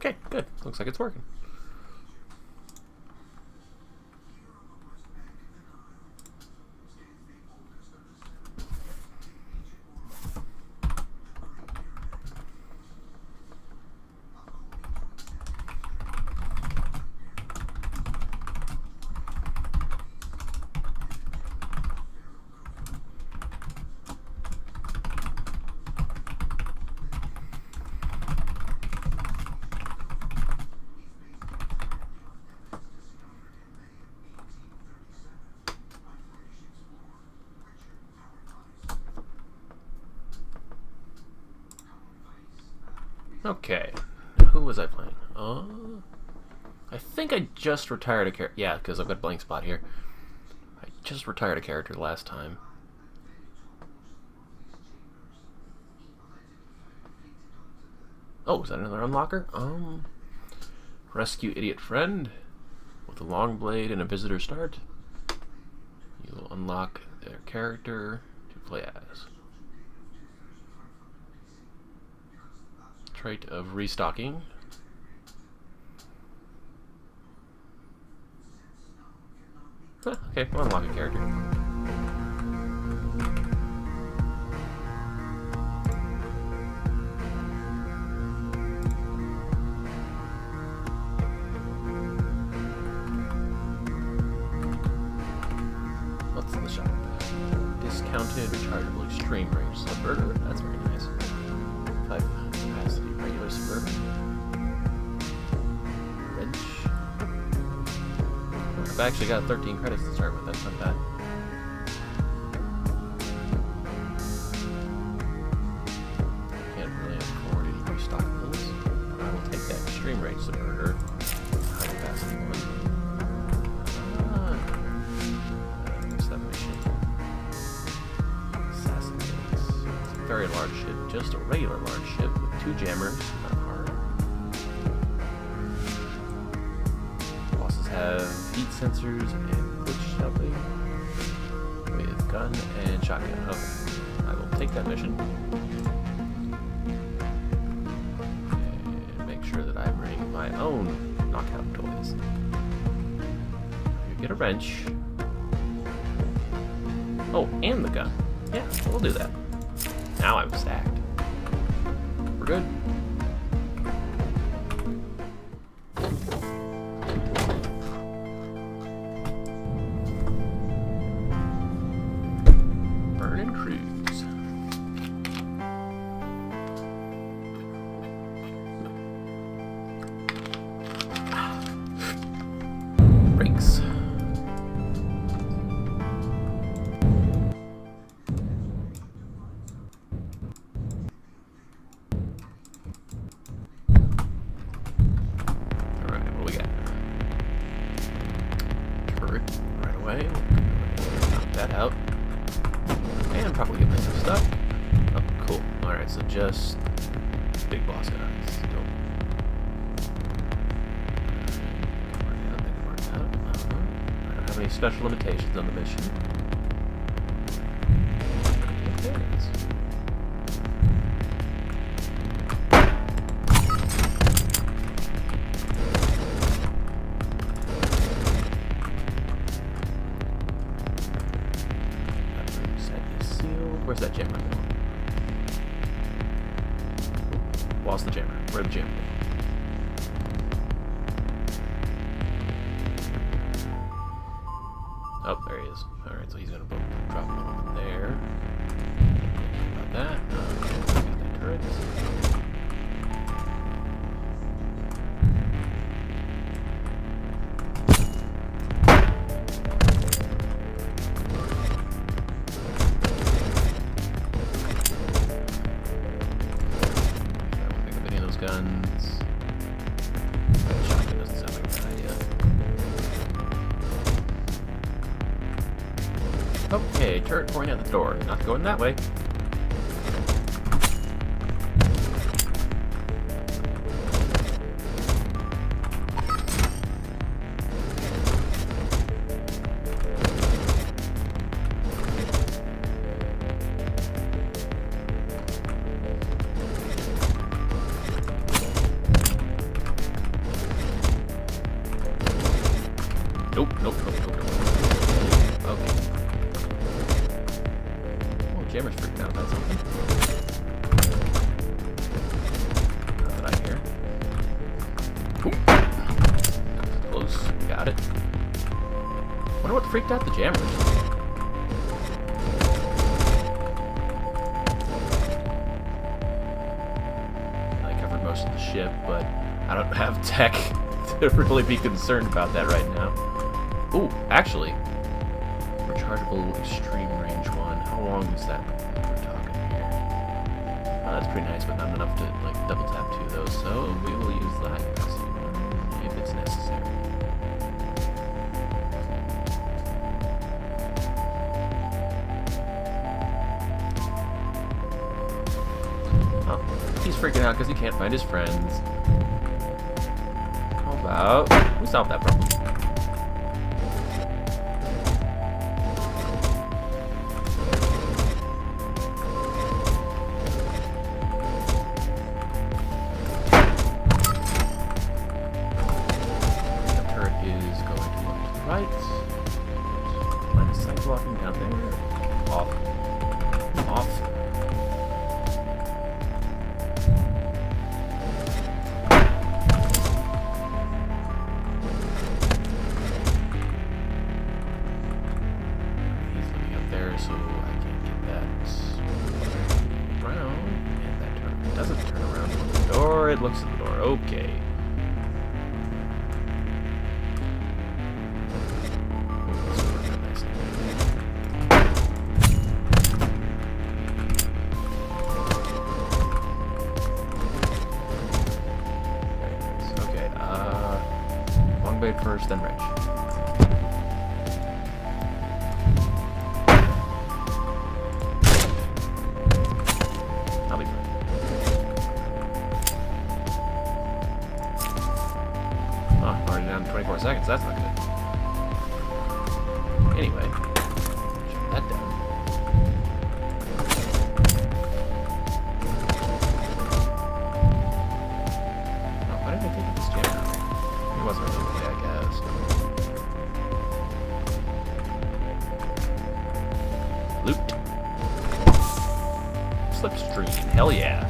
Okay, good. Looks like it's working. Okay, who was I playing? I think I just retired a character. Yeah, because I've got a blank spot here. I just retired a character last time. Oh, is that another unlocker? Rescue idiot friend with a long blade and a visitor start. You will unlock their character to play as. Trait of restocking. Huh, okay, we'll unlock a character. What's in the shop? Discounted rechargeable extreme range subverter. That's very nice. 5 capacity regular subverter. Wrench. I've actually got 13 credits to start with. That's not bad. Can't really afford any restock those. I will take that extreme range subverter. High capacity one. What's that mission? Assassin Base. It's a very large ship. Just a regular large ship with 2 jammers. Not hard. Bosses have heat sensors and glitch shelving with gun and shotgun. Okay, I will take that mission and make sure that I bring my own knockout toys. You get a wrench. Oh, and the gun. Yeah, we'll do that. Now I'm stacked. We're good. Burn and cruise. Brakes. Out and probably get myself stuck. Oh, cool. Alright, so just big boss guys. Don't I don't have any special limitations on the mission. Where's that jammer going? Wall's the jammer. Where'd the jammer go? Oh, there he is. Alright, so he's gonna drop it over there. About that. Okay, got that turret. Guns. Shotgun doesn't sound like a good idea. Okay, turret pointing at the door. Not going that way. Nope, nope, nope, nope, nope. Okay. Oh, Jammer's freaking out about something. Not that I hear. Oop. Close. Got it. Wonder what freaked out the Jammers. I covered most of the ship, but I don't have tech to really be concerned about that right now. Ooh, actually, rechargeable extreme range one. How long is that we're talking here? That's pretty nice, but not enough to like double tap two of those. So we will use the high capacity one if it's necessary. Oh, he's freaking out because he can't find his friends. How about we solve that problem? So I can't get that around, and that doesn't turn around to look at the door. It looks at the door. Okay. Okay. Long blade first, then wrench. Down to 24 seconds, that's not good. Anyway, shut that down. Oh, why did I take this jam out? It wasn't really okay, I guess. Loot. Slipstream, hell yeah.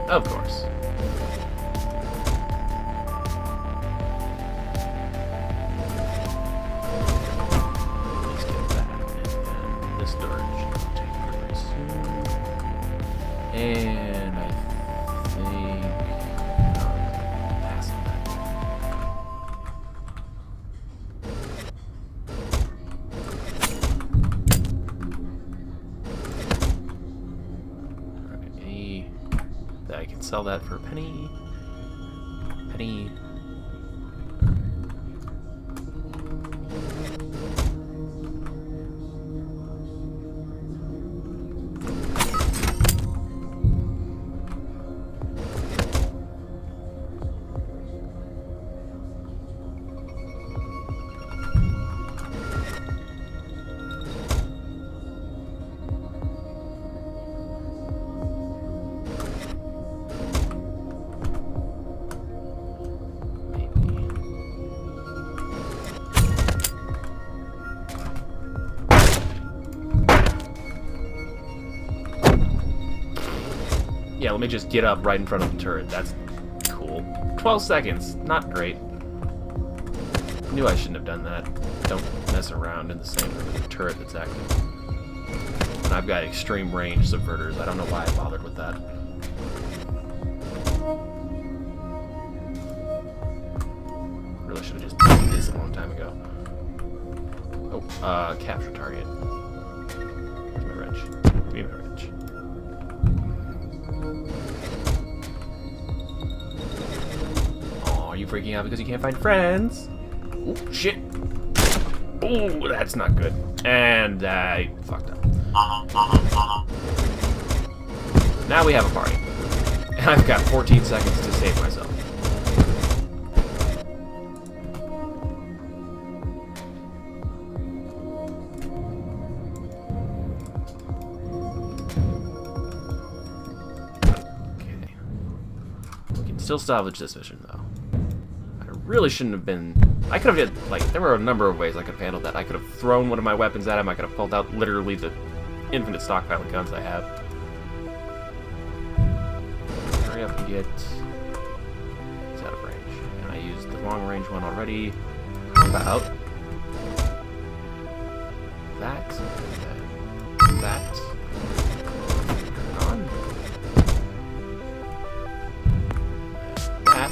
Of course. Let's get that. And this door should take care pretty soon. And I think passing that. I can sell that for a penny. Penny. Yeah, let me just get up right in front of the turret. That's cool. 12 seconds. Not great. Knew I shouldn't have done that. Don't mess around in the same turret that's active. And I've got extreme range subverters. I don't know why I bothered with that. Really should have just done this a long time ago. Oh, capture target. Where's my wrench? Give me my wrench. Are you freaking out because you can't find friends? Oh, shit. Oh, that's not good. And I fucked up. Now we have a party. And I've got 14 seconds to save myself. Okay. Still salvage this mission, though. I really shouldn't have been... I could have did, like, there were a number of ways I could have handled that. I could have thrown one of my weapons at him. I could have pulled out literally the infinite stockpile of guns I have. Hurry up and get... He's out of range. And I used the long-range one already. How about... that. That. On. That.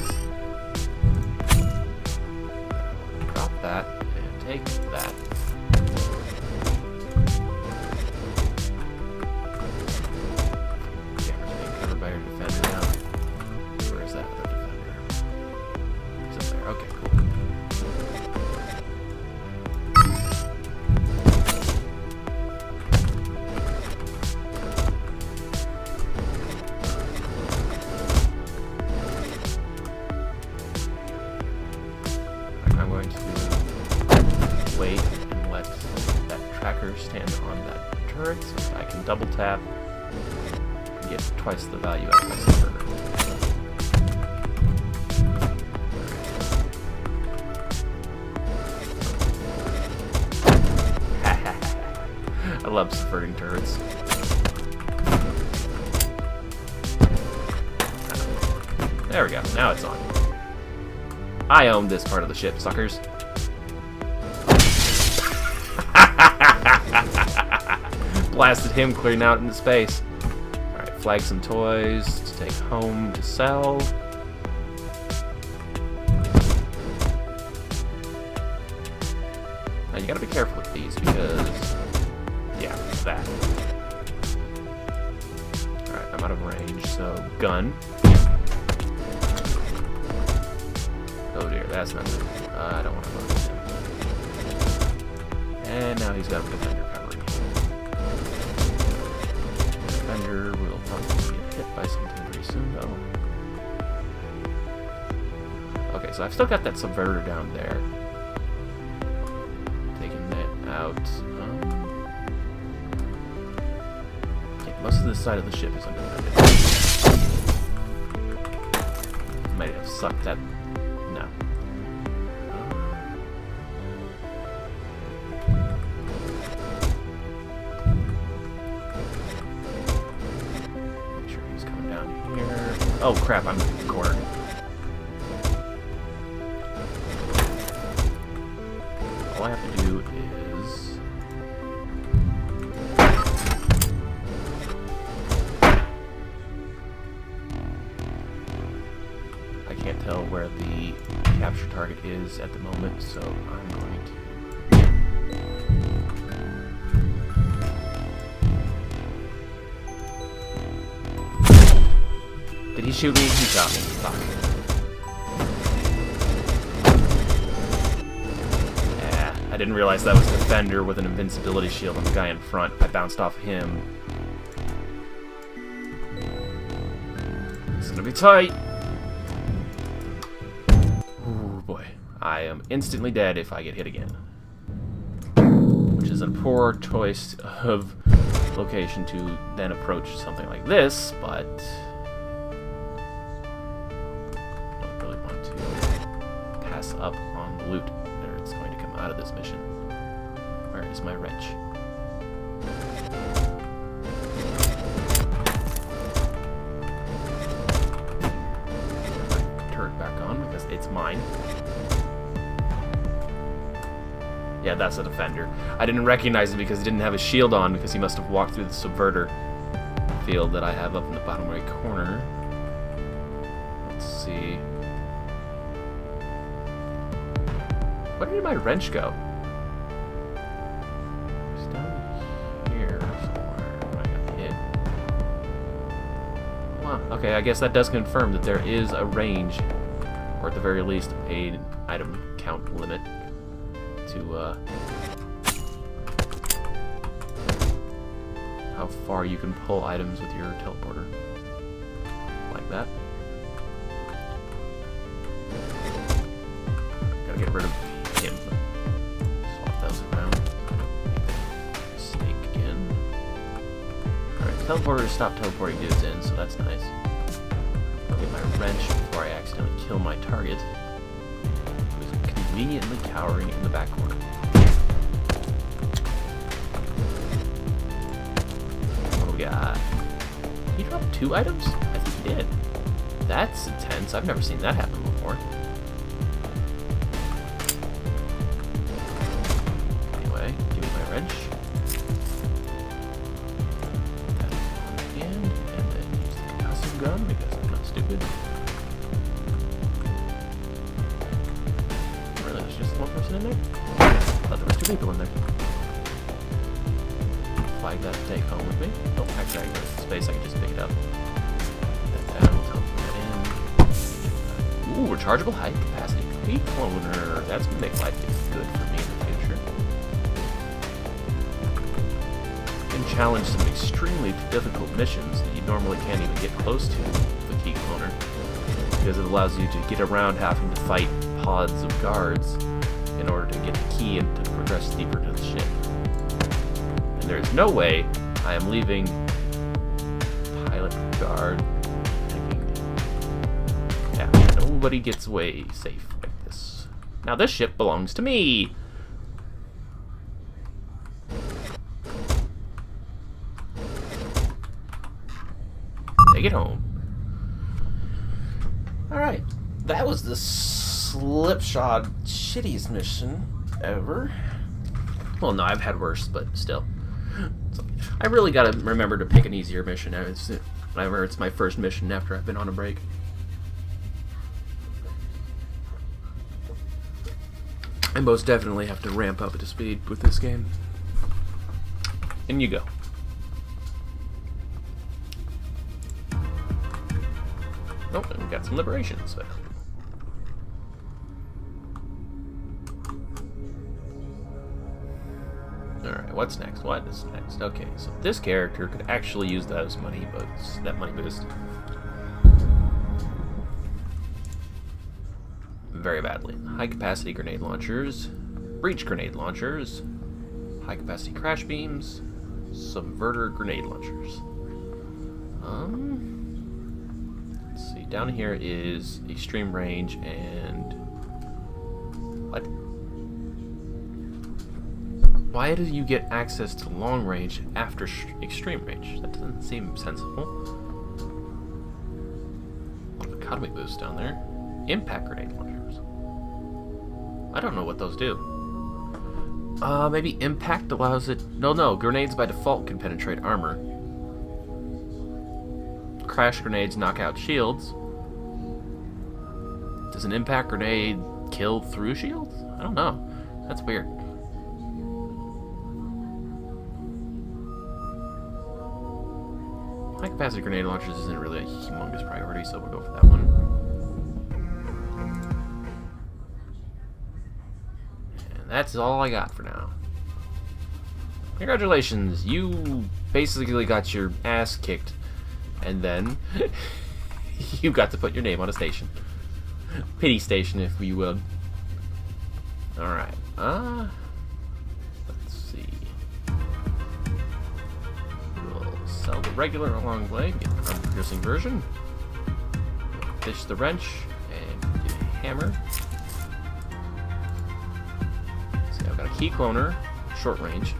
Drop that. And take that. Camera's being covered by your defender now. Where is that other defender? He's up there. Okay, cool. I'm going to wait and let that tracker stand on that turret so I can double tap and get twice the value out of my server. I love subverting turrets. There we go. Now it's on. I own this part of the ship, suckers. Blasted him clearing out into space. Alright, flag some toys to take home to sell. Now you gotta be careful with these because... yeah, that. Alright, I'm out of range, so gun. Oh dear, that's not good. I don't want to focus him. And now he's got a defender covering. Defender will probably get hit by something pretty soon, though. Okay, so I've still got that subverter down there. Taking that out. Yeah, most of this side of the ship is undefended. Might have sucked that. No. Make sure he's coming down here. Oh crap, I'm in the corner. All I have to do is... I can't tell where the capture target is at the moment, so I'm going to... Did he shoot me? He shot me. Fuck. Yeah, I didn't realize that was a defender with an invincibility shield on the guy in front. I bounced off him. It's gonna be tight. I am instantly dead if I get hit again. Which is a poor choice of location to then approach something like this, but... I don't really want to pass up on the loot that's going to come out of this mission. Where is my wrench? Put my turret back on because it's mine. Yeah, that's a defender. I didn't recognize him because he didn't have a shield on because he must have walked through the subverter field that I have up in the bottom right corner. Let's see. Where did my wrench go? It's down here somewhere. I got hit. Wow. Okay, I guess that does confirm that there is a range, or at the very least, an item count limit to how far you can pull items with your teleporter. Like that. Gotta get rid of him. Swap those around. Snake again. Alright, teleporter stopped teleporting dudes in, so that's nice. I'll get my wrench before I accidentally kill my target, who is conveniently cowering in the back corner. Oh god. He dropped 2 items? I think he did. That's intense. I've never seen that happen before. Anyway, give me my wrench. And then use the concussive gun because I'm not stupid. Really, there's just 1 person in there? I thought there was 2 people in there. Flag that to take home with me. Oh, actually, I can go to space. I can just pick it up. Ooh, rechargeable high capacity heat cloner. That's gonna make life good for me in the future. You can challenge some extremely difficult missions that you normally can't even get close to with the key cloner, because it allows you to get around having to fight pods of guards in order to get the key and to progress deeper to the ship. And there is no way I am leaving pilot guard. Nobody gets away safe like this. Now this ship belongs to me. Take it home. Alright. That was the slipshod shittiest mission ever. Well, no, I've had worse, but still. So, I really gotta remember to pick an easier mission whenever it's my first mission after I've been on a break. I most definitely have to ramp up to speed with this game. In you go. Oh, and we got some liberations. Alright, what's next? What is next? Okay, so this character could actually use that money boost. Very badly. High capacity grenade launchers, breach grenade launchers, high capacity crash beams, subverter grenade launchers. Let's see. Down here is extreme range and what? Why do you get access to long range after extreme range? That doesn't seem sensible. Economy boost down there. Impact grenade launchers. I don't know what those do. Maybe impact allows it... No, grenades by default can penetrate armor. Crash grenades knock out shields. Does an impact grenade kill through shields? I don't know. That's weird. High capacity grenade launchers isn't really a humongous priority, so we'll go for that one. That's all I got for now. Congratulations, you basically got your ass kicked, and then you got to put your name on a station. Pity station, if you will. Alright, let's see. We'll sell the regular long blade, get the armor-piercing version. Ditch the wrench, and get a hammer. Key cloner, short range,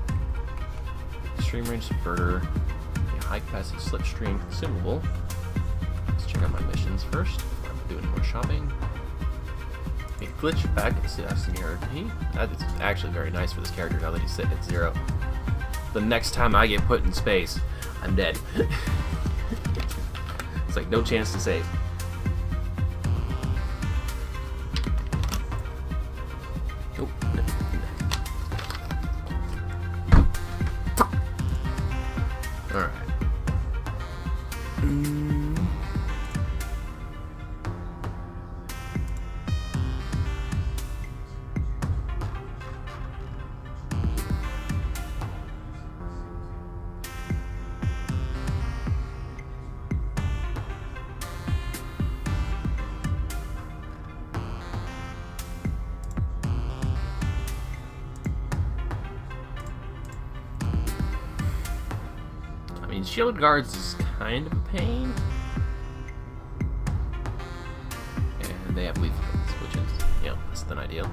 extreme range subverter, a high capacity slipstream consumable. Let's check out my missions first before I'm doing more shopping. A glitch back seniority. That is actually very nice for this character now that he's sitting at 0. The next time I get put in space, I'm dead. It's like no chance to save. Alright. Shield guards is kind of a pain. and they have lethal guns, which is, less than ideal.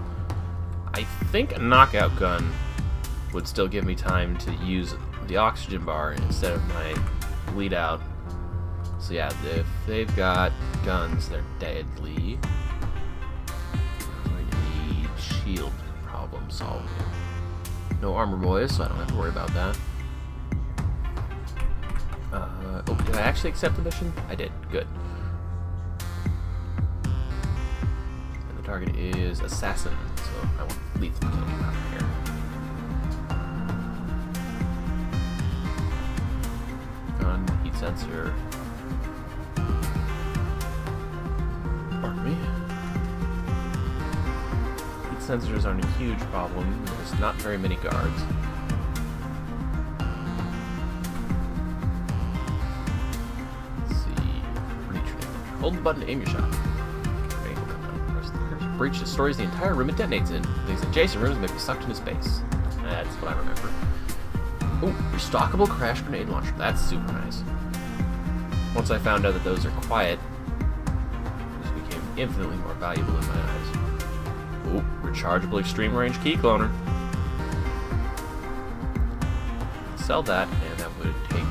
I think a knockout gun would still give me time to use the oxygen bar instead of my bleed out. So yeah, if they've got guns, they're deadly. I'm going to need shield problem solving. No armor boys, so I don't have to worry about that. Oh, did I actually accept the mission? I did. Good. And the target is assassin, so I want lethal killing out here. Gun, heat sensor. Pardon me. Heat sensors aren't a huge problem. There's not very many guards. Hold the button to aim your shot. Press the cursor. Breach destroys the entire room it detonates in. These adjacent rooms may be sucked into space. That's what I remember. Ooh, restockable crash grenade launcher. That's super nice. Once I found out that those are quiet, these became infinitely more valuable in my eyes. Ooh, rechargeable extreme range key cloner. Sell that, and that would take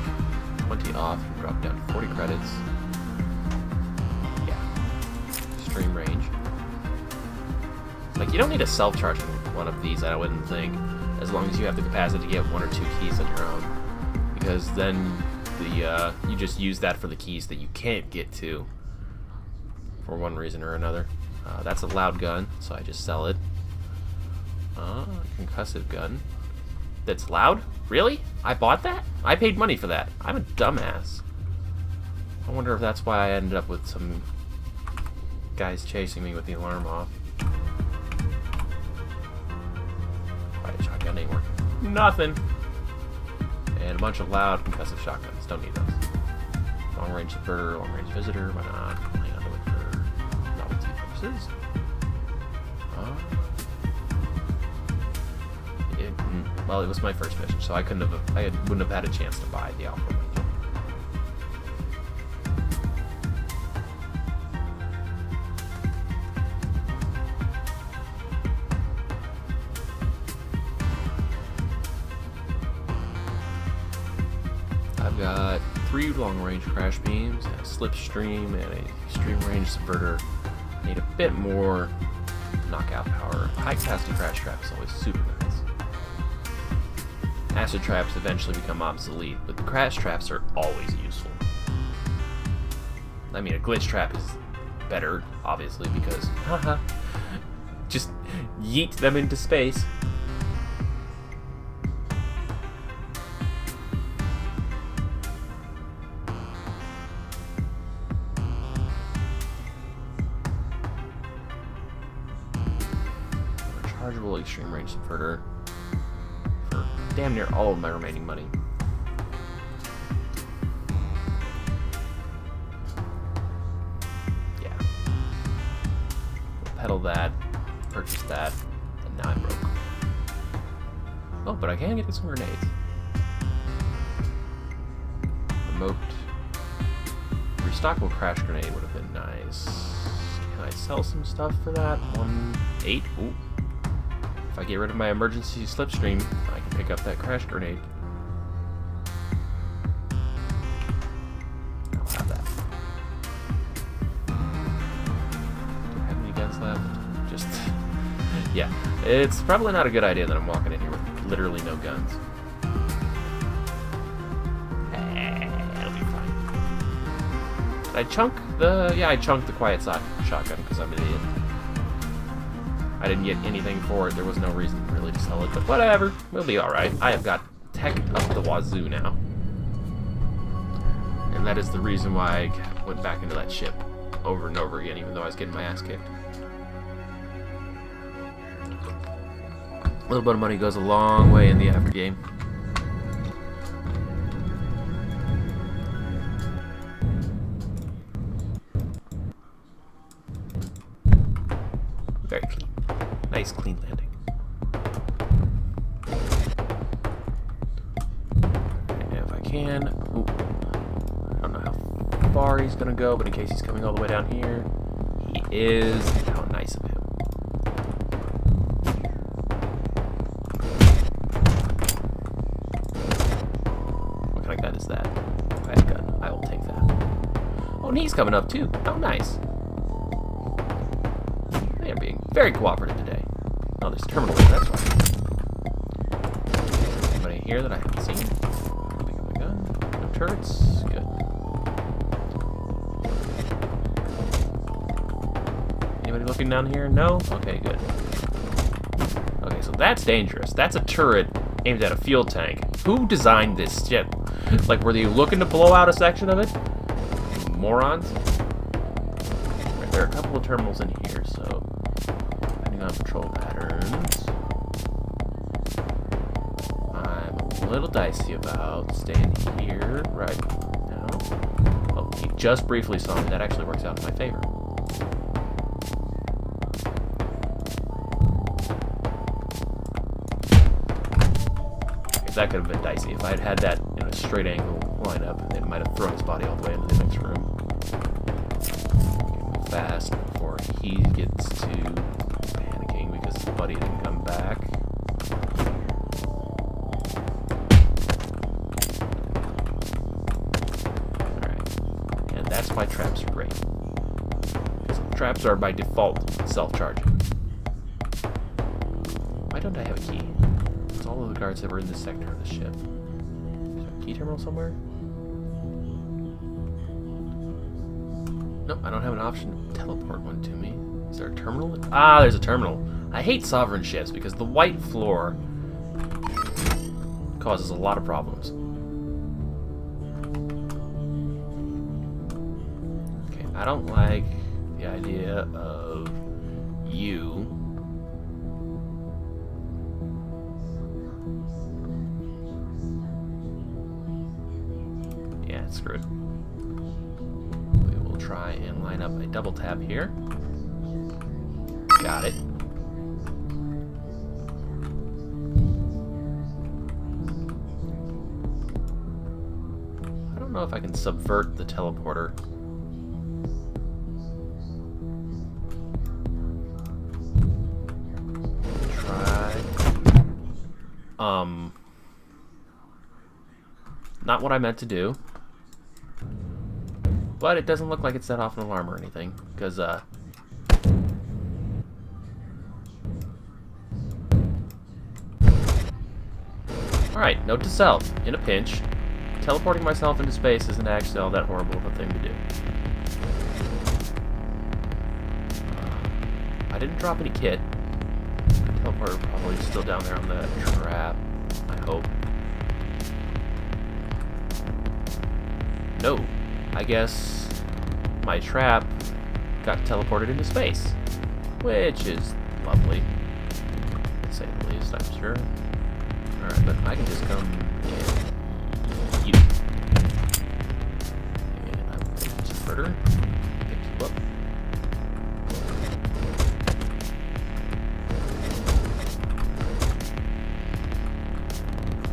20 off and drop down to 40 credits. Extreme range. Like, you don't need a self-charging one of these, I wouldn't think, as long as you have the capacity to get 1 or 2 keys on your own, because then you just use that for the keys that you can't get to for one reason or another. That's a loud gun, so I just sell it. Concussive gun. That's loud? Really? I bought that? I paid money for that. I'm a dumbass. I wonder if that's why I ended up with some guys chasing me with the alarm off. Quiet shotgun ain't working. Nothing. And a bunch of loud concussive shotguns. Don't need those. Long range subverter, long range visitor. Why not? Hang on to it for novelty purposes. Well, it was my first mission, so I wouldn't have had a chance to buy the Alpha. I've got 3 long-range crash beams, a slipstream, and a extreme-range subverter. Need a bit more knockout power. High-capacity crash trap is always super nice. Acid traps eventually become obsolete, but the crash traps are always useful. I mean, a glitch trap is better, obviously, because haha, just yeet them into space. Rechargeable extreme range subverter for damn near all of my remaining money. Yeah. We'll pedal that, purchase that, and now I'm broke. Oh, but I can get some grenades. Remote. Restockable crash grenade would have been nice. Can I sell some stuff for that? 1.8? Ooh. If I get rid of my emergency slipstream, I can pick up that crash grenade. I'll have that. Do I have any guns left? Just... yeah. It's probably not a good idea that I'm walking in here with literally no guns. It'll be fine. Did I chunk the... yeah, I chunked the quiet shotgun because I'm an idiot. I didn't get anything for it. There was no reason really to sell it, but whatever. We'll be alright. I have got tech up the wazoo now. And that is the reason why I went back into that ship over and over again, even though I was getting my ass kicked. A little bit of money goes a long way in the after game. Very clean. Nice clean landing. And if I can, ooh, I don't know how far he's gonna go, but in case he's coming all the way down here, He is. How nice of him. What kind of gun is that? Quiet gun. I will take that. Oh, and he's coming up too. How nice. They are being very cooperative today. Oh, there's a terminal there, that's why. Anybody here that I haven't seen? Pick up a gun. No turrets. Good. Anybody looking down here? No? Okay, good. Okay, so that's dangerous. That's a turret aimed at a fuel tank. Who designed this ship? Like, were they looking to blow out a section of it? Morons? Right, there are a couple of terminals in here, so depending on patrol patterns, I'm a little dicey about staying here right now. Oh, he just briefly saw me. That actually works out in my favor. That could have been dicey. If I had had that in a straight angle lineup, it might have thrown his body all the way into the next room. Move fast before he gets to panicking because his buddy didn't come back. Alright. And that's why traps are great. So traps are by default self-charging. Why don't I have a key? All of the guards that were in this sector of the ship. Is there a key terminal somewhere? Nope, I don't have an option to teleport one to me. Is there a terminal? Ah, there's a terminal. I hate sovereign ships because the white floor causes a lot of problems. Okay, I don't like the idea of you. Screwed. We will try and line up a double tap here. Got it. I don't know if I can subvert the teleporter. Try. Not what I meant to do. But it doesn't look like it set off an alarm or anything, because, Alright, note to self. In a pinch, teleporting myself into space isn't actually all that horrible of a thing to do. I didn't drop any kit. The teleporter probably still down there on the trap, I hope. No. I guess my trap got teleported into space, which is lovely, to say the least, I'm sure. Alright, but I can just come and you. And I'm going to subverter, pick you up.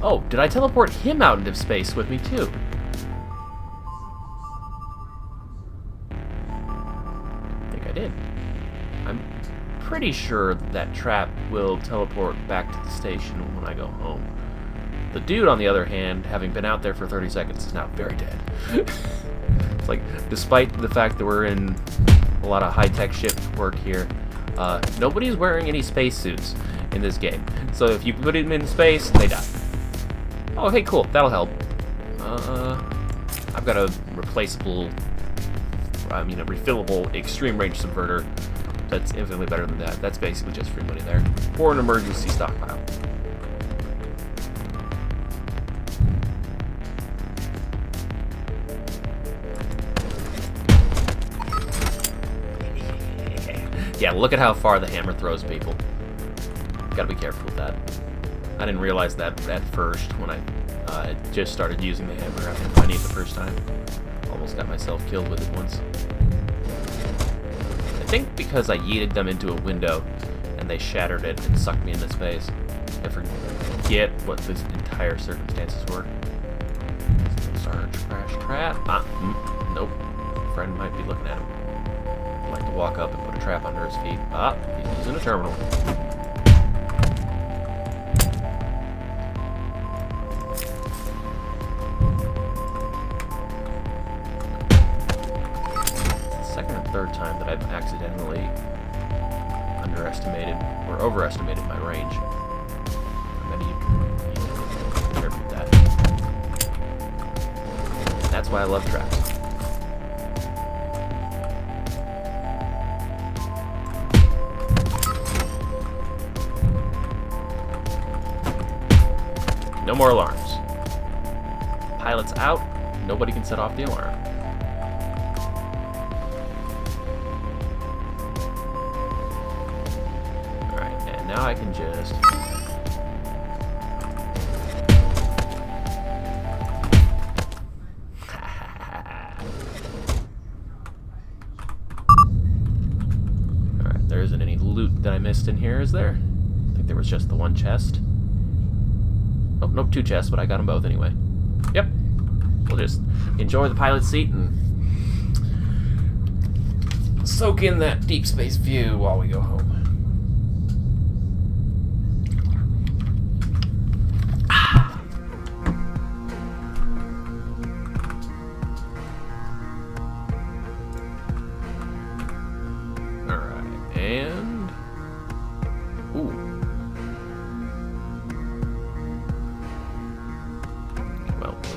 Oh, did I teleport him out into space with me too? I'm pretty sure that trap will teleport back to the station when I go home. The dude, on the other hand, having been out there for 30 seconds, is now very dead. It's like, despite the fact that we're in a lot of high-tech ship work here, nobody's wearing any spacesuits in this game. So if you put them in space, they die. Oh, hey, cool. That'll help. I've got a refillable extreme range subverter that's infinitely better than that. That's basically just free money there. Or an emergency stockpile. Yeah, look at how far the hammer throws people. Gotta be careful with that. I didn't realize that at first when I just started using the hammer after finding it the first time. Almost got myself killed with it once. I think because I yeeted them into a window and they shattered it and sucked me into space. I forget what the entire circumstances were. Sarge crash trap. Nope. Friend might be looking at him. I'd like to walk up and put a trap under his feet. Ah, he's using a terminal. Second or third time that I've accidentally underestimated or overestimated my range. I'm gonna be careful with that. That's why I love traps. No more alarms. Pilot's out. Nobody can set off the alarm. Alright, and now I can just... Alright, there isn't any loot that I missed in here, is there? I think there was just the one chest. Oh, nope, 2 chests, but I got them both anyway. Yep. We'll just enjoy the pilot's seat and soak in that deep space view while we go home. Alright, and... Ooh.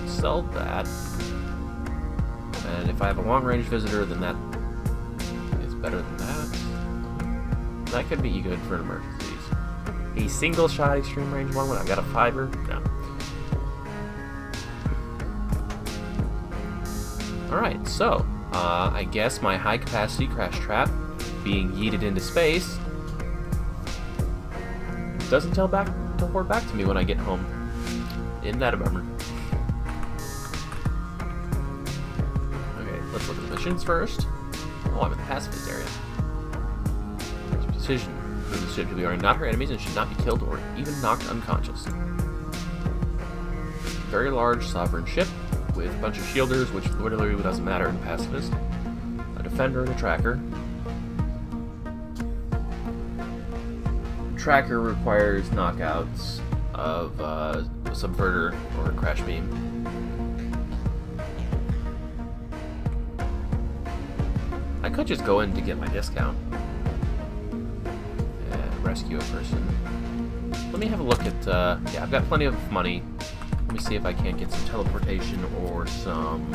Sell that, and if I have a long-range visitor, then that is better than that. That could be good for emergencies. A single-shot extreme range one when I've got a fiber? No. Alright, so, I guess my high-capacity crash trap being yeeted into space doesn't teleport back to me when I get home. Isn't that a bummer? Let's look at the missions first. Oh, I'm in the pacifist area. Precision. The ship we are not her enemies and should not be killed or even knocked unconscious. Very large sovereign ship with a bunch of shielders, which literally doesn't matter in pacifist. A defender and a tracker. Tracker requires knockouts of a subverter or a crash beam. I could just go in to get my discount and rescue a person. Let me have a look at, yeah, I've got plenty of money. Let me see if I can't get some teleportation or some,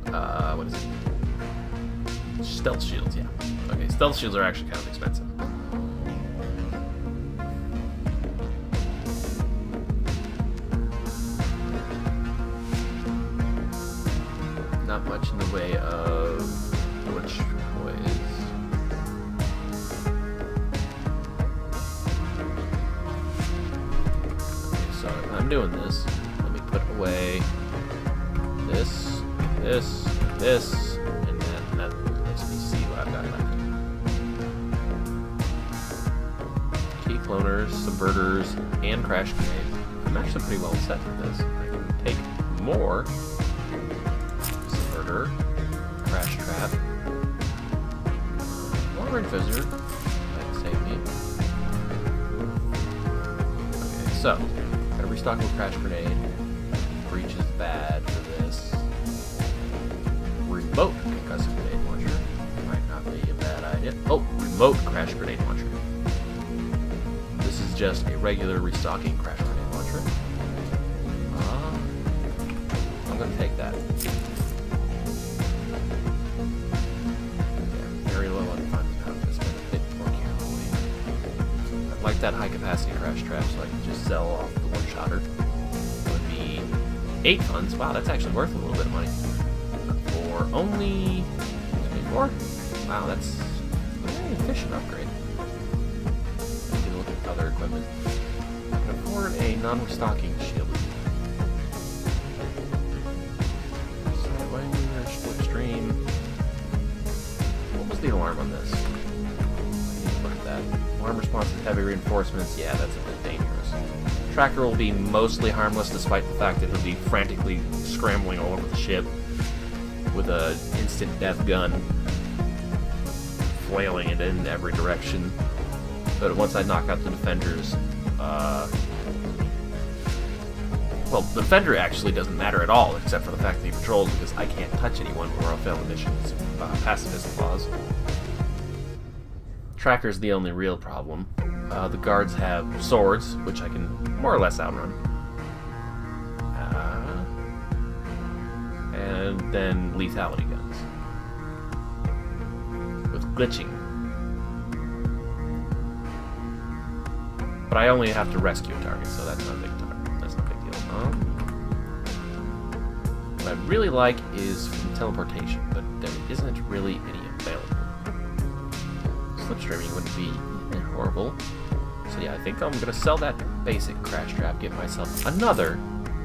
what is it? Stealth shields, yeah. Okay, stealth shields are actually kind of expensive. Not much in the way of which ways. Okay, so if I'm doing this, let me put away this, and then that lets me see what I've got left. Key cloners, subverters, and crash grenade. I'm actually pretty well set for this. I can take more. Crash trap. Long-range visitor. That can save me. Okay, so gotta restock with crash grenade. Breach is bad for this. Remote concussive grenade launcher might not be a bad idea. Oh, remote crash grenade launcher. This is just a regular restocking crash grenade launcher. I'm gonna take that. Like that high capacity crash trap, so I can just sell off the one-shotter. It would be 8 funds. Wow, that's actually worth a little bit of money. For only 24? Wow, that's a very efficient upgrade. Take a look at other equipment. I can afford a non-restocking shield. Sidewinder, split stream. What was the alarm on this? Look at that. Alarm response to heavy reinforcements, yeah, that's a bit dangerous. Tracker will be mostly harmless despite the fact that it'll be frantically scrambling all over the ship with a instant death gun, flailing it in every direction. But once I knock out the defenders, well, the defender actually doesn't matter at all, except for the fact that he patrols, because I can't touch anyone or I'll fail the mission's pacifist clause. Tracker's the only real problem. The guards have swords, which I can more or less outrun. And then lethality guns. With glitching. But I only have to rescue a target, so that's not a big target. That's not a big deal. What I really like is teleportation, but there isn't really any available. Slipstreaming wouldn't be horrible. So yeah, I think I'm gonna sell that basic crash trap, get myself another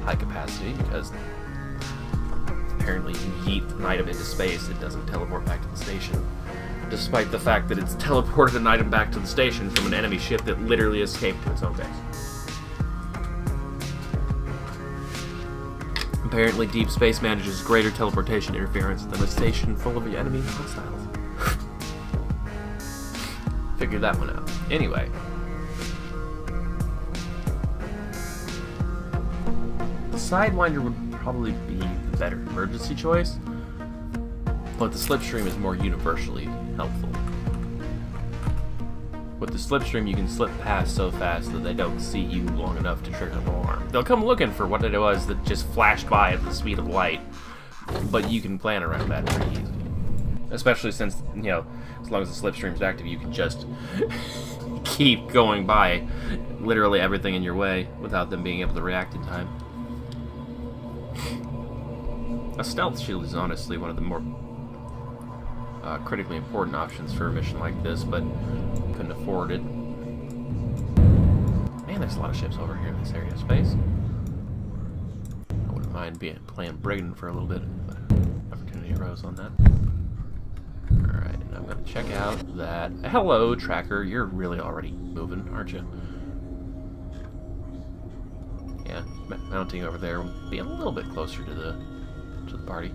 high capacity, because apparently you yeet an item into space, it doesn't teleport back to the station. Despite the fact that it's teleported an item back to the station from an enemy ship that literally escaped to its own base. Apparently deep space manages greater teleportation interference than a station full of enemy hostiles. Figure that one out. Anyway. The Sidewinder would probably be the better emergency choice, but the Slipstream is more universally helpful. With the Slipstream, you can slip past so fast that they don't see you long enough to trigger an alarm. They'll come looking for what it was that just flashed by at the speed of light, but you can plan around that pretty easily. Especially since, you know, as long as the Slipstream's active, you can just keep going by literally everything in your way without them being able to react in time. A stealth shield is honestly one of the more critically important options for a mission like this, but couldn't afford it. Man, there's a lot of ships over here in this area of space. I wouldn't mind playing Brigand for a little bit, but opportunity arose on that. Alright, and I'm going to check out that... Hello, Tracker. You're really already moving, aren't you? Yeah, mounting over there will be a little bit closer to the party.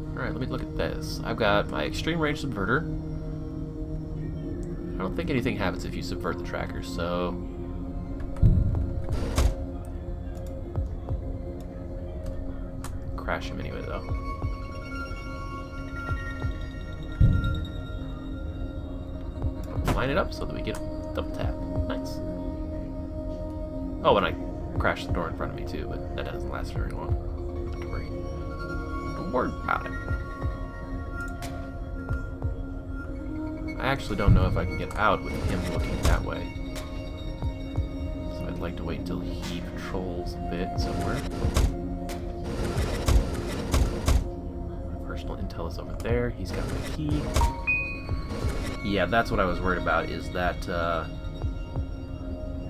Alright, let me look at this. I've got my extreme range subverter. I don't think anything happens if you subvert the trackers, so... Crash him anyway, though. Line it up so that we get double tap. Nice. Oh, and I crashed the door in front of me, too, but that doesn't last very long. Don't worry. Don't worry about it. I actually don't know if I can get out with him looking that way. So I'd like to wait until he patrols a bit somewhere. My personal intel is over there. He's got my key. Yeah, that's what I was worried about, is that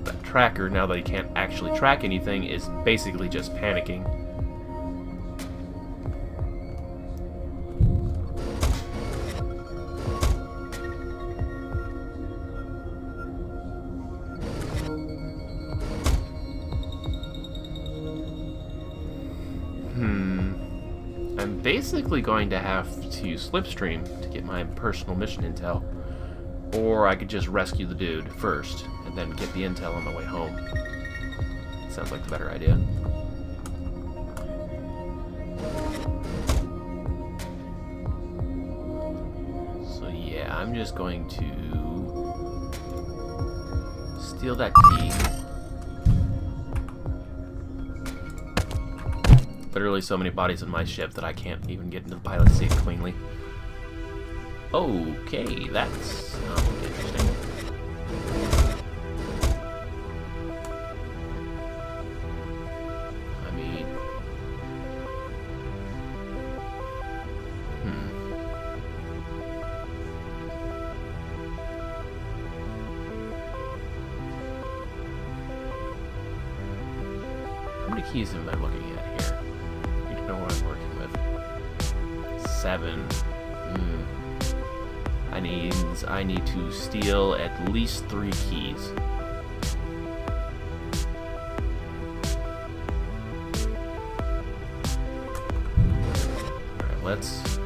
that tracker, now that he can't actually track anything, is basically just panicking. I'm basically going to have to slipstream to get my personal mission intel. Or I could just rescue the dude first, and then get the intel on the way home. Sounds like the better idea. So yeah, I'm just going to steal that key. Literally so many bodies in my ship that I can't even get into the pilot seat cleanly. Okay, that's interesting. I mean... How many keys am I looking at here? I need to know what I'm working with. 7. I need to steal at least 3 keys. let's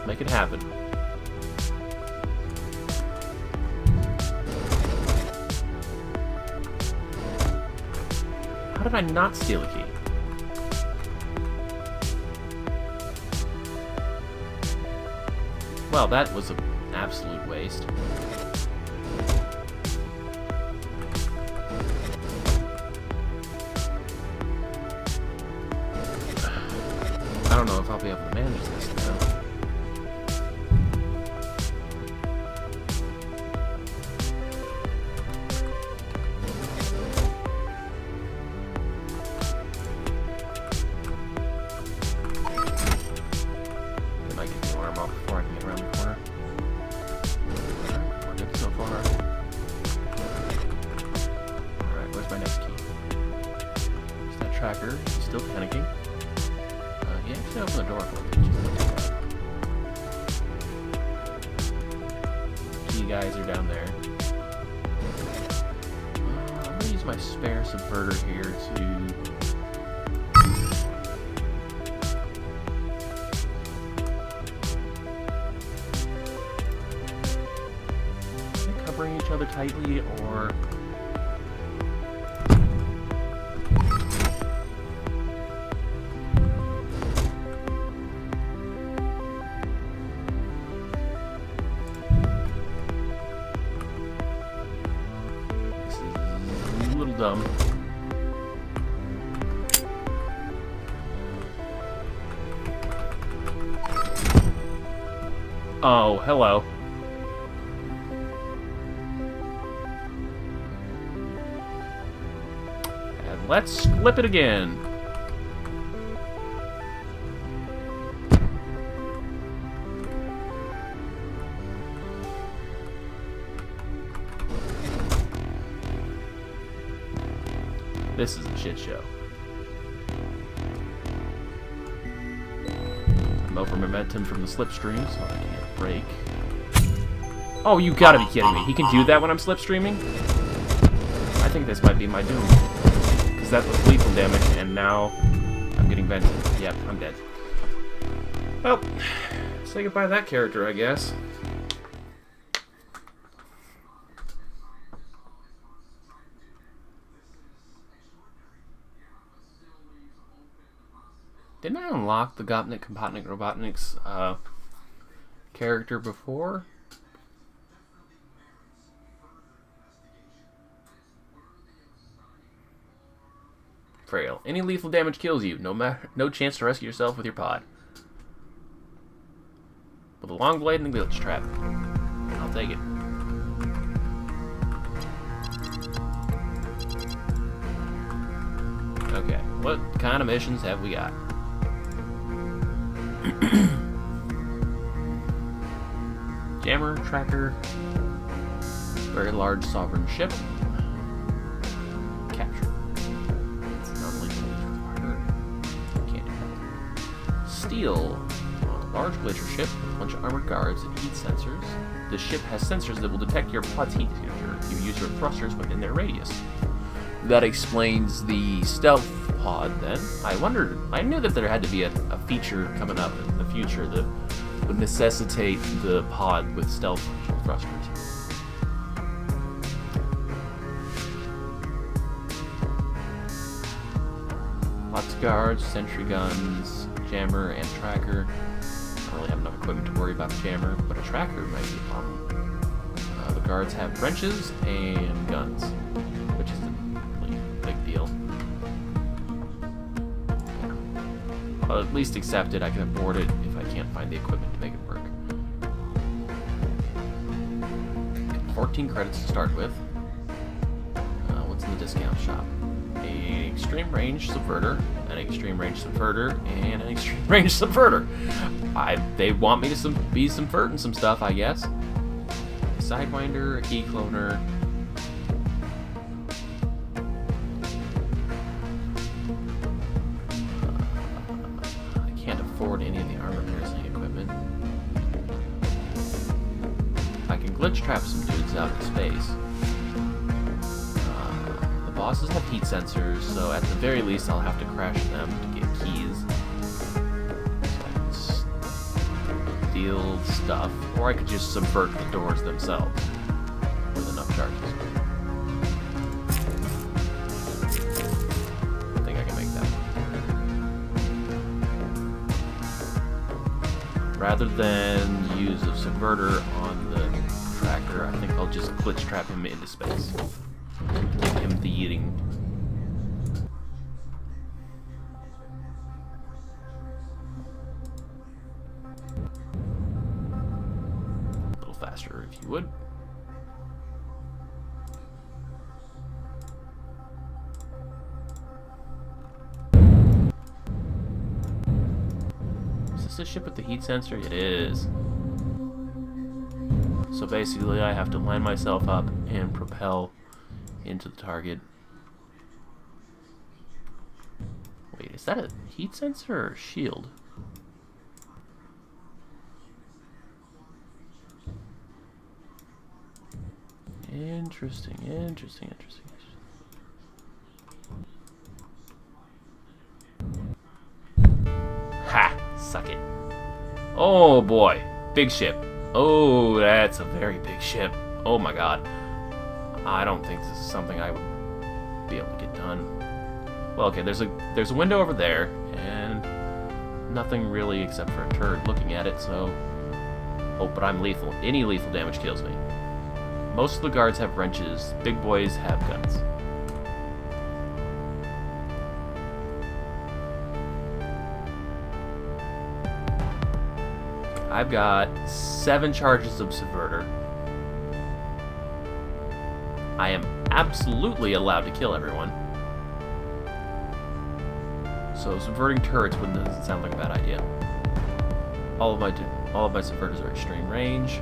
make it happen. How did I not steal a key? Well, that was an absolute waste. I don't know if I'll be able to manage this now. I might get the alarm off before I can get around the corner. Alright, we're good so far. Alright, where's my next key? Is that tracker still panicking? Yeah, just open the door for me. Key guys are down there. I'm gonna use my spare subverter here to... Are they covering each other tightly, or... dumb. Oh, hello. And let's flip it again. This is a shit show. I'm over momentum from the slipstream, so I can't break. Oh, you gotta be kidding me. He can do that when I'm slipstreaming? I think this might be my doom. Because that was lethal damage, and now I'm getting vented. Yep, I'm dead. Well, say goodbye to that character, I guess. Didn't I unlock the Gopnik Kompotnik Robotnik's character before? Frail. Any lethal damage kills you. No chance to rescue yourself with your pod. With a long blade and a glitch trap. I'll take it. Okay, what kind of missions have we got? Jammer, tracker, very large sovereign ship, capture. It's non-lethal. Can't do that. Steal, large glacier ship with a bunch of armored guards and heat sensors. This ship has sensors that will detect your pod's heat signature if you use your thrusters within their radius. That explains the stealth pod then. I knew that there had to be a feature coming up in the future that would necessitate the pod with stealth thrusters. Lots of guards, sentry guns, jammer, and tracker. I don't really have enough equipment to worry about the jammer, but a tracker might be a problem. The guards have wrenches and guns, which is a really big deal. I'll at least accept it. I can abort it if I can't find the equipment to make it work. 14 credits to start with. What's in the discount shop? An extreme range subverter, an extreme range subverter, and an extreme range subverter. They want me to be subverting some stuff, I guess. A sidewinder, a key cloner. I can't afford any of the armor piercing equipment. I can glitch trap some dudes out in space. The bosses have heat sensors, so at the very least I'll have to crash them to get keys. So I can steal stuff, or I could just subvert the doors themselves with enough charges. I think I can make that one. Rather than use a subverter on the tracker, I think I'll just glitch trap him into space. Give him the eating. A little faster, if you would. Is this the ship with the heat sensor? It is. So basically, I have to line myself up and propel into the target. Wait, is that a heat sensor or a shield? Interesting, interesting, interesting. Ha! Suck it. Oh boy, big ship. Oh, that's a very big ship. Oh my god. I don't think this is something I would be able to get done. Well, okay, there's a window over there, and nothing really except for a turret looking at it, so... Oh, but I'm lethal. Any lethal damage kills me. Most of the guards have wrenches. Big boys have guns. I've got 7 charges of Subverter. I am absolutely allowed to kill everyone. So subverting turrets doesn't sound like a bad idea. All of my subverters are extreme range.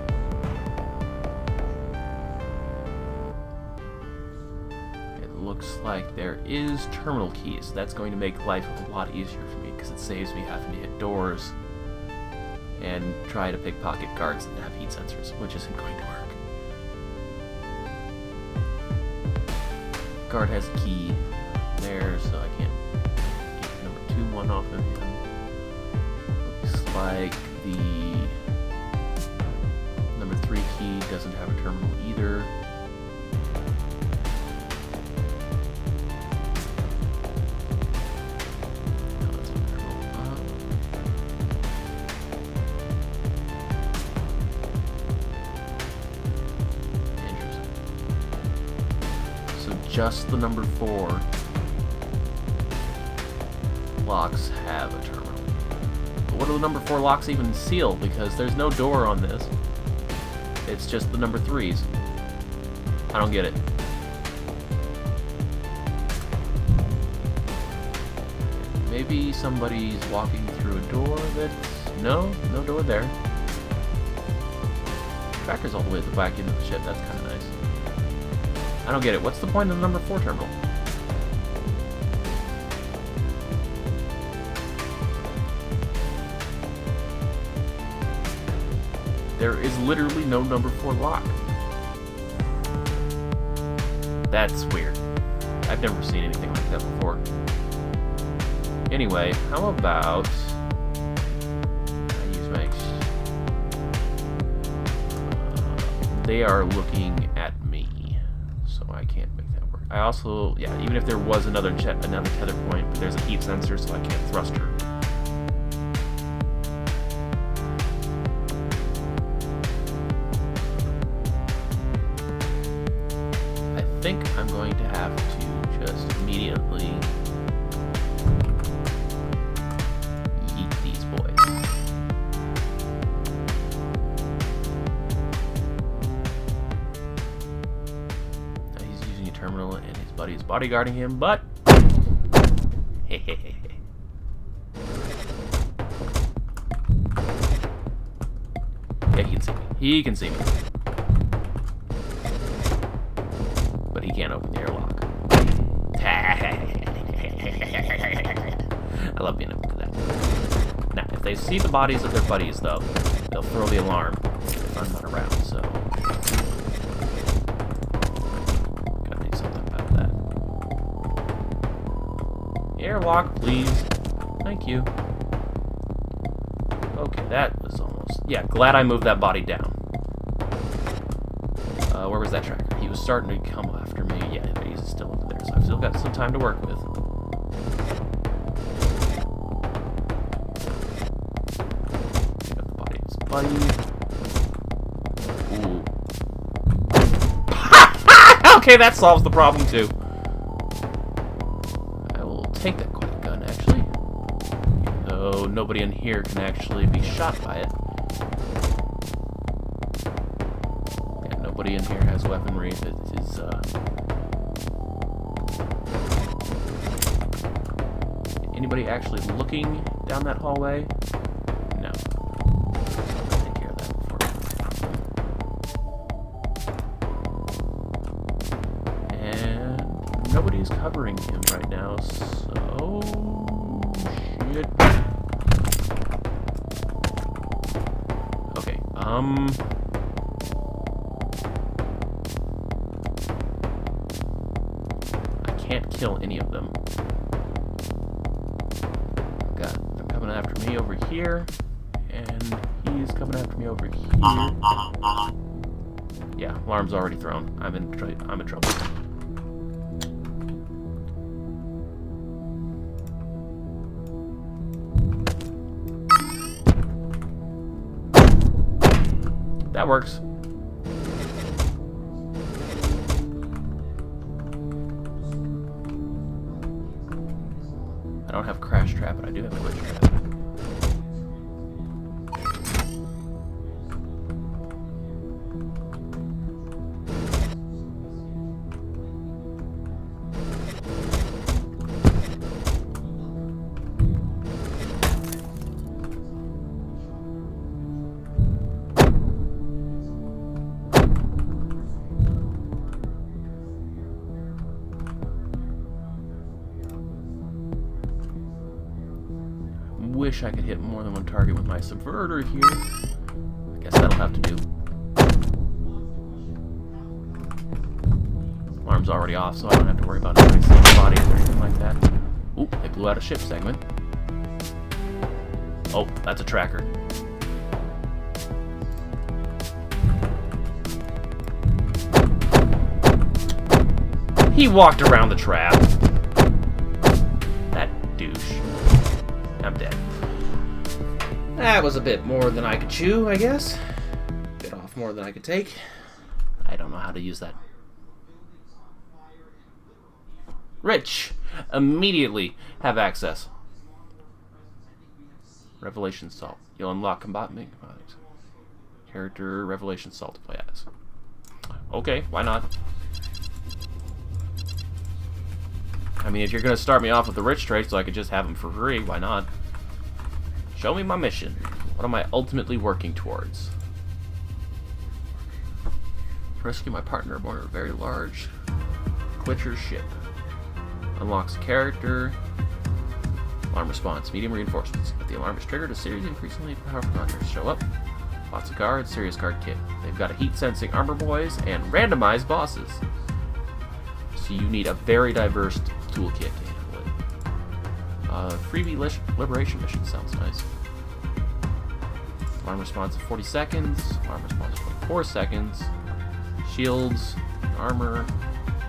It looks like there is terminal keys. That's going to make life a lot easier for me because it saves me having to hit doors and try to pickpocket guards that have heat sensors, which isn't going to work. Guard has a key there, so I can't get number 2-1 off of him. Looks like the number 3 key doesn't have a terminal either. No, that's a terminal up. Interesting. So just the number 4 locks have a terminal. But what do the number 4 locks even seal? Because there's no door on this. It's just the number 3s. I don't get it. Maybe somebody's walking through a door that's... No door there. Tracker's all the way at the back end of the ship. That's kind of nice. I don't get it. What's the point of the number 4 terminal? There is literally no number 4 lock. That's weird. I've never seen anything like that before. Anyway, how about... I use my... they are looking at me, so I can't make that work. I also... yeah, even if there was another tether point, but there's a heat sensor, so I can't thrust her. I think I'm going to have to just immediately yeet these boys. Now he's using a terminal and his buddy is bodyguarding him, but yeah, he can see me. He can see me. But he can't open the airlock. I love being able to do that. Now, if they see the bodies of their buddies, though, they'll throw the alarm if I'm not around, so... gotta do something about that. Airlock, please. Thank you. Okay, that was almost... Yeah, glad I moved that body down. Where was that tracker? He was starting to come after me. Yeah, he's still up there, so I've still got some time to work with. Pick up the body of his buddy. Ooh. Okay, that solves the problem, too. I will take that quiet gun, actually. Even though nobody in here can actually be shot by it. Nobody in here has weaponry that is, Anybody actually looking down that hallway? No. I'll take care of that before. And nobody's covering him right now, so... Shit. Okay, can't kill any of them. They're coming after me over here, and he's coming after me over here. Yeah, alarm's already thrown. I'm in trouble. That works. I don't have crash trap, but I do have glitch trap. Wish I could hit more than one target with my subverter here. I guess that'll have to do. Alarm's already off, so I don't have to worry about anybody seeing bodies or anything like that. Ooh, they blew out a ship segment. Oh, that's a tracker. He walked around the trap. That douche. I'm dead. That was a bit more than I could chew, I guess. Bit off more than I could take. I don't know how to use that. Rich! Immediately have access. Revelation Salt. You'll unlock combatant. Character Revelation Salt to play as. Okay, why not? I mean, if you're going to start me off with the rich trait so I could just have them for free, why not? Show me my mission. What am I ultimately working towards? Rescue my partner aboard a very large Quitcher ship. Unlocks character. Alarm response. Medium reinforcements. If the alarm is triggered, a series of increasingly powerful monsters show up. Lots of guards. Serious guard kit. They've got a heat-sensing armor boys and randomized bosses. So you need a very diverse toolkit to handle it. Freebie liberation mission sounds nice. Alarm response of 40 seconds. Alarm response of 24 seconds. Shields, armor,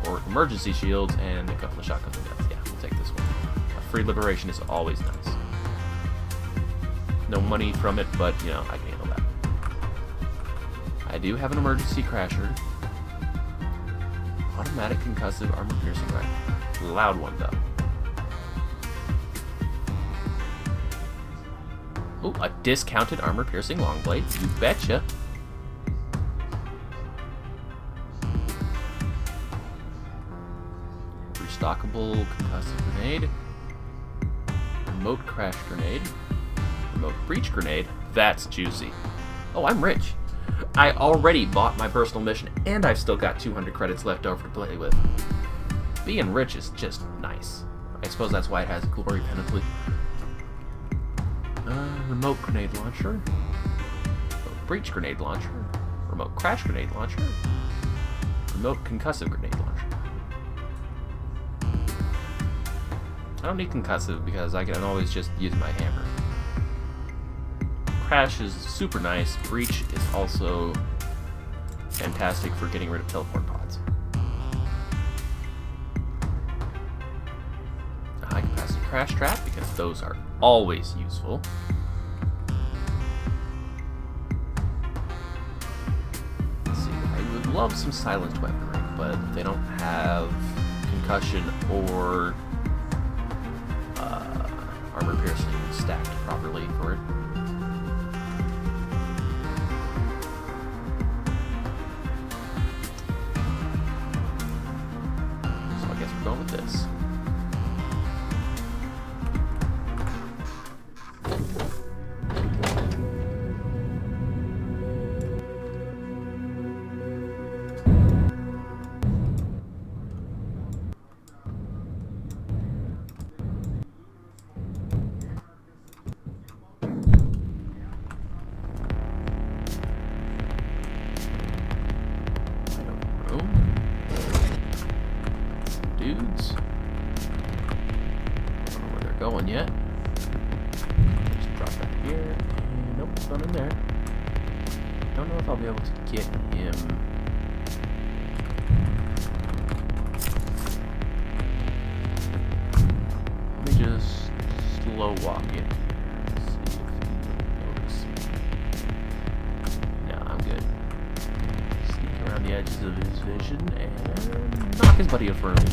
or emergency shields, and a couple of shotgun guns. Yeah, we'll take this one. A free liberation is always nice. No money from it, but, you know, I can handle that. I do have an emergency crasher. Automatic concussive armor piercing rifle. Loud one, though. Ooh, a discounted armor piercing long blade. You betcha. Restockable concussive grenade. Remote crash grenade. Remote breach grenade. That's juicy. Oh, I'm rich. I already bought my personal mission, and I've still got 200 credits left over to play with. Being rich is just nice. I suppose that's why it has glory penalty. Remote grenade launcher. Remote breach grenade launcher. Remote crash grenade launcher. Remote concussive grenade launcher. I don't need concussive because I can always just use my hammer. Crash is super nice. Breach is also fantastic for getting rid of teleport pods. A high capacity crash trap because those are always useful. Let's see, I would love some silenced weaponry, but they don't have concussion or armor piercing stacked properly for it. So I guess we're going with this. Dudes. I don't know where they're going yet. Just drop that here. And nope, none in there. Don't know if I'll be able to get him. Let me just slow walk in here. See if he notices me. No, I'm good. Sneak around the edges of his vision and knock his buddy in front of me.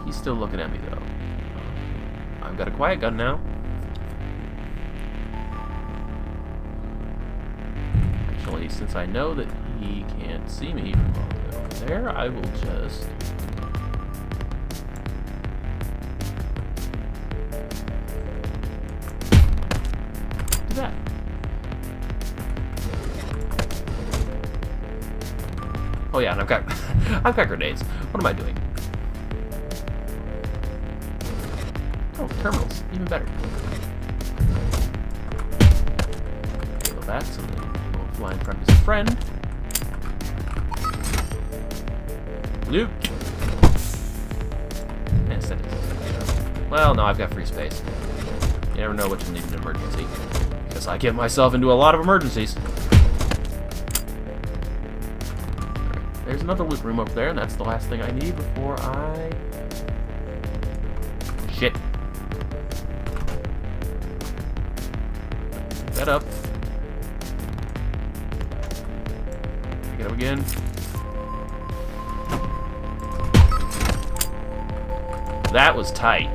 He's still looking at me though. I've got a quiet gun now. Actually, since I know that he can't see me from all the way over there, I will just do that. Oh yeah, and I've got I've got grenades. What am I doing? Oh, terminals, even better. Kill that so that he won't fly in front of his friend. Loot. And send it. Well, no, I've got free space. You never know what you'll need in an emergency. Because I get myself into a lot of emergencies. Alright, there's another loot room over there, and that's the last thing I need before I... Shit. That up. Pick it up again. That was tight.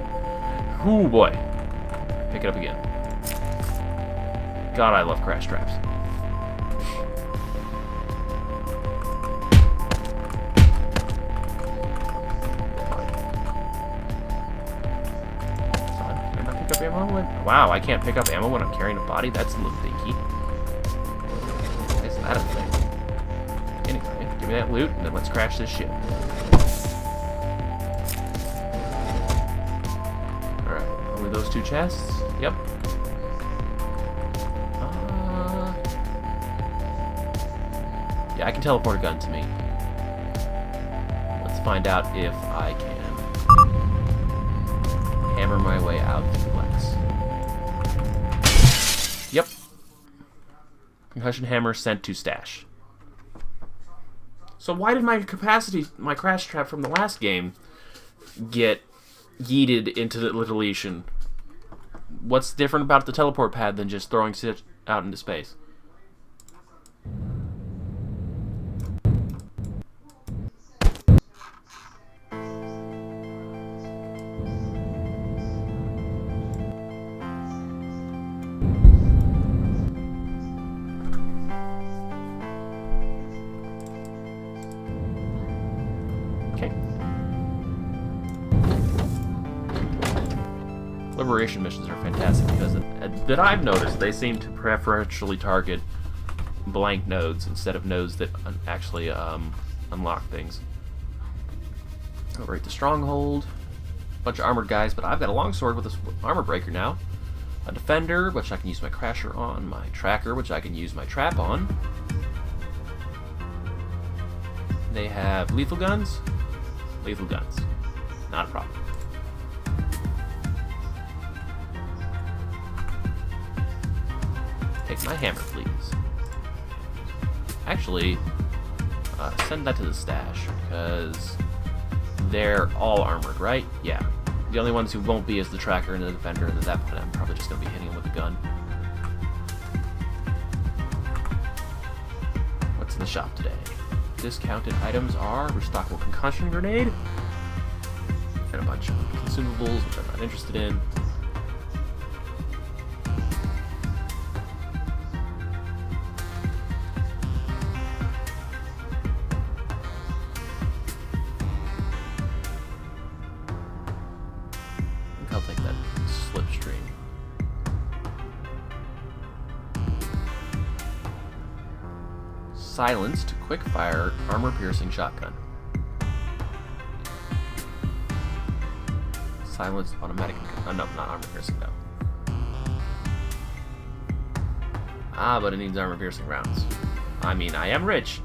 Ooh boy. Pick it up again. God, I love crash traps. Can I pick up ammo? Wow, I can't pick up ammo when I'm carrying a body? That's a little dinky. Is that a thing? Anyway, give me that loot and then let's crash this ship. Those two chests? Yep. Yeah, I can teleport a gun to me. Let's find out if I can hammer my way out through Lex. Yep. Concussion hammer sent to stash. So why did my crash trap from the last game get yeeted into the deletion? What's different about the teleport pad than just throwing shit out into space? Okay. Liberation missions are fantastic because that I've noticed they seem to preferentially target blank nodes instead of nodes that actually unlock things. Overrate the stronghold. bunch of armored guys, but I've got a longsword with this armor breaker now. A defender, which I can use my crasher on. My tracker, which I can use my trap on. They have lethal guns. Lethal guns. Not a problem. Take my hammer, please. Actually, send that to the stash, because they're all armored, right? Yeah. The only ones who won't be is the tracker and the defender, and at that point I'm probably just going to be hitting him with a gun. What's in the shop today? Discounted items are restockable concussion grenade, and a bunch of consumables, which I'm not interested in. I'll take that slipstream. Silenced quick-fire armor-piercing shotgun. Silenced automatic. No, not armor-piercing though. But it needs armor-piercing rounds. I mean, I am rich.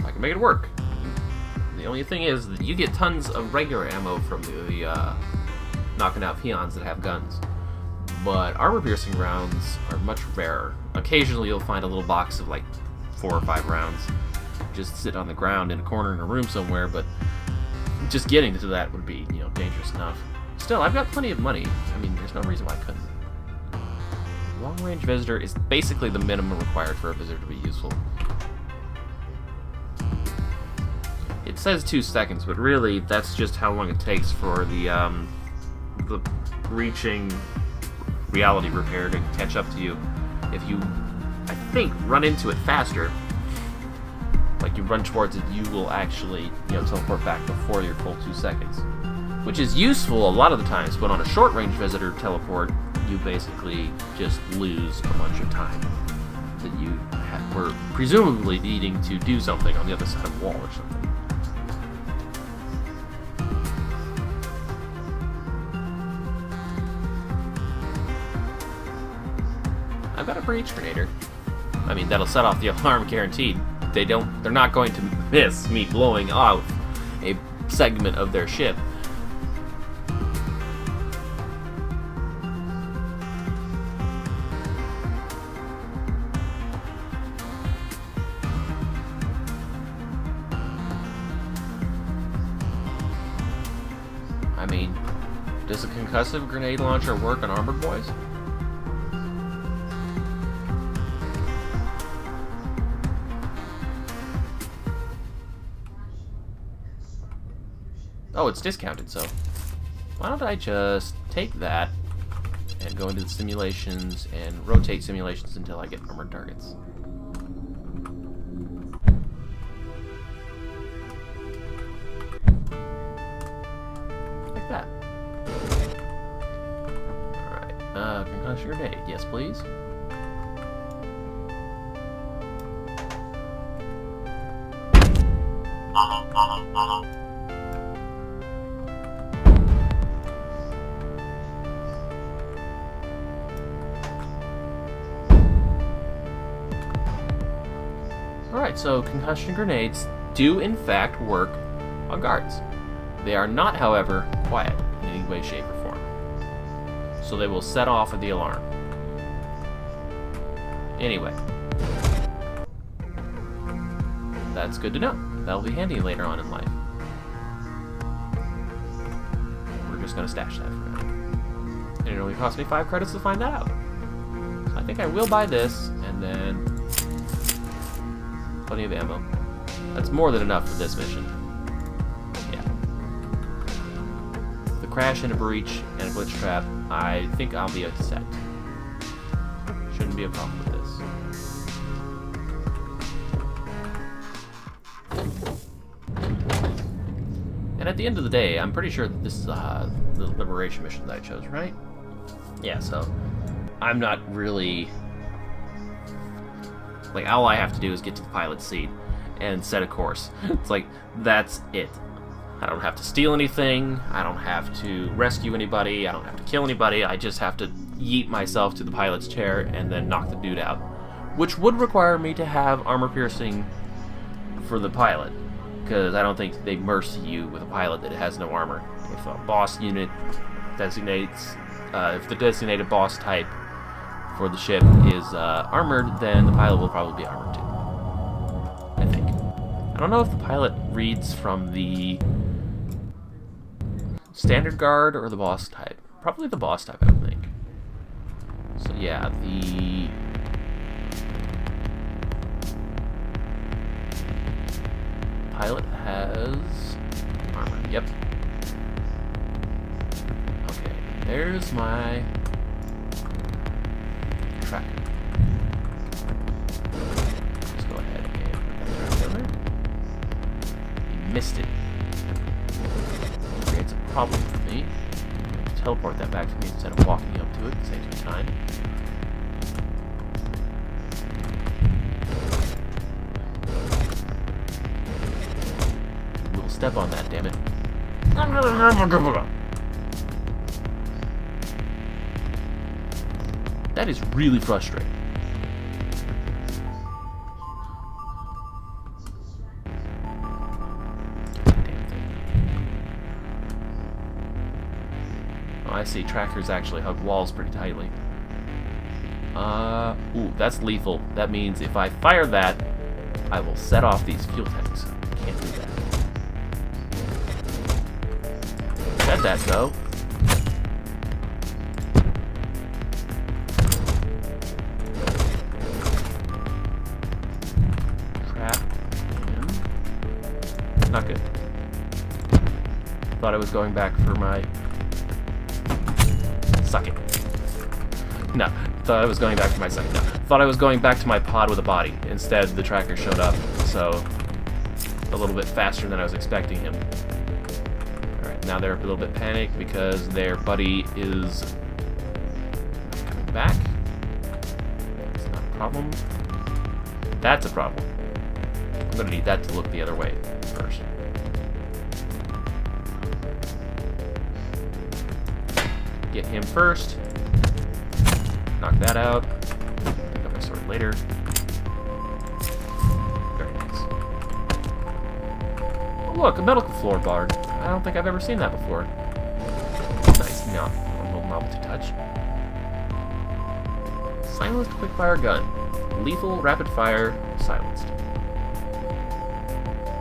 I can make it work. The only thing is that you get tons of regular ammo from the knocking out peons that have guns, but armor-piercing rounds are much rarer. Occasionally you'll find a little box of like 4 or 5 rounds just sit on the ground in a corner in a room somewhere, but just getting to that would be, you know, dangerous enough. Still, I've got plenty of money. I mean, there's no reason why I couldn't. Long-range visitor is basically the minimum required for a visitor to be useful. It says 2 seconds, but really that's just how long it takes for the reaching reality repair to catch up to you. If you, I think, run into it faster, like you run towards it, you will actually, you know, teleport back before your full 2 seconds, which is useful a lot of the times. But on a short-range visitor teleport, you basically just lose a bunch of time that you were presumably needing to do something on the other side of a wall or something. I've got a breach grenader. I mean, that'll set off the alarm guaranteed. They're not going to miss me blowing out a segment of their ship. I mean, does a concussive grenade launcher work on armored boys? Oh, it's discounted, so why don't I just take that and go into the simulations and rotate simulations until I get armored targets. Like that. Alright, concussion grenade, yes please. Alright, so concussion grenades do in fact work on guards. They are not, however, quiet in any way, shape, or form. So they will set off the alarm. Anyway. That's good to know. That'll be handy later on in life. We're just gonna stash that for now. And it only cost me 5 credits to find that out. So I think I will buy this, and then plenty of ammo. That's more than enough for this mission. Yeah. The crash and a breach and a glitch trap, I think I'll be set. Shouldn't be a problem with this. And at the end of the day, I'm pretty sure that this is the liberation mission that I chose, right? Yeah, so I'm not really... Like, all I have to do is get to the pilot's seat and set a course. It's like, that's it. I don't have to steal anything. I don't have to rescue anybody. I don't have to kill anybody. I just have to yeet myself to the pilot's chair and then knock the dude out. Which would require me to have armor piercing for the pilot, because I don't think they mercy you with a pilot that has no armor. If a boss unit designates, if the designated boss type for the ship is armored, then the pilot will probably be armored too. I think. I don't know if the pilot reads from the standard guard or the boss type. Probably the boss type, I would think. So yeah, the pilot has armor. Yep. Okay, there's my tracker. Let's go ahead and put that down there. He missed it. Creates a problem for me. Teleport that back to me instead of walking up to it. Saves me time. We'll step on that, damn it. That is really frustrating. Oh, I see. Trackers actually hug walls pretty tightly. Ooh, that's lethal. That means if I fire that, I will set off these fuel tanks. Can't do that. Said that, though. Not good. Thought I was going back for my... Suck it. No. Thought I was going back for my second. No. Thought I was going back to my pod with a body. Instead, the tracker showed up, so... a little bit faster than I was expecting him. Alright, now they're a little bit panicked because their buddy is... coming back. It's not a problem. That's a problem. I'm gonna need that to look the other way first. Get him first. Knock that out. Pick up my sword later. Very nice. Oh, look, a medical floorboard. I don't think I've ever seen that before. Nice. No, novelty touch. Silenced quickfire gun. Lethal rapid fire silenced.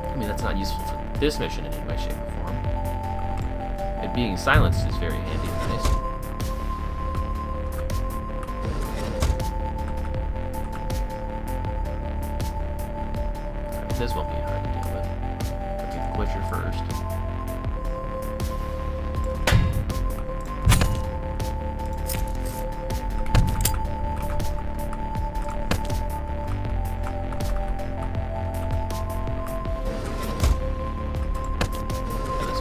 I mean, that's not useful for this mission in any way, shape, or form. It being silenced is very handy and nice. This won't be hard to deal with. Gotta get the glitcher first.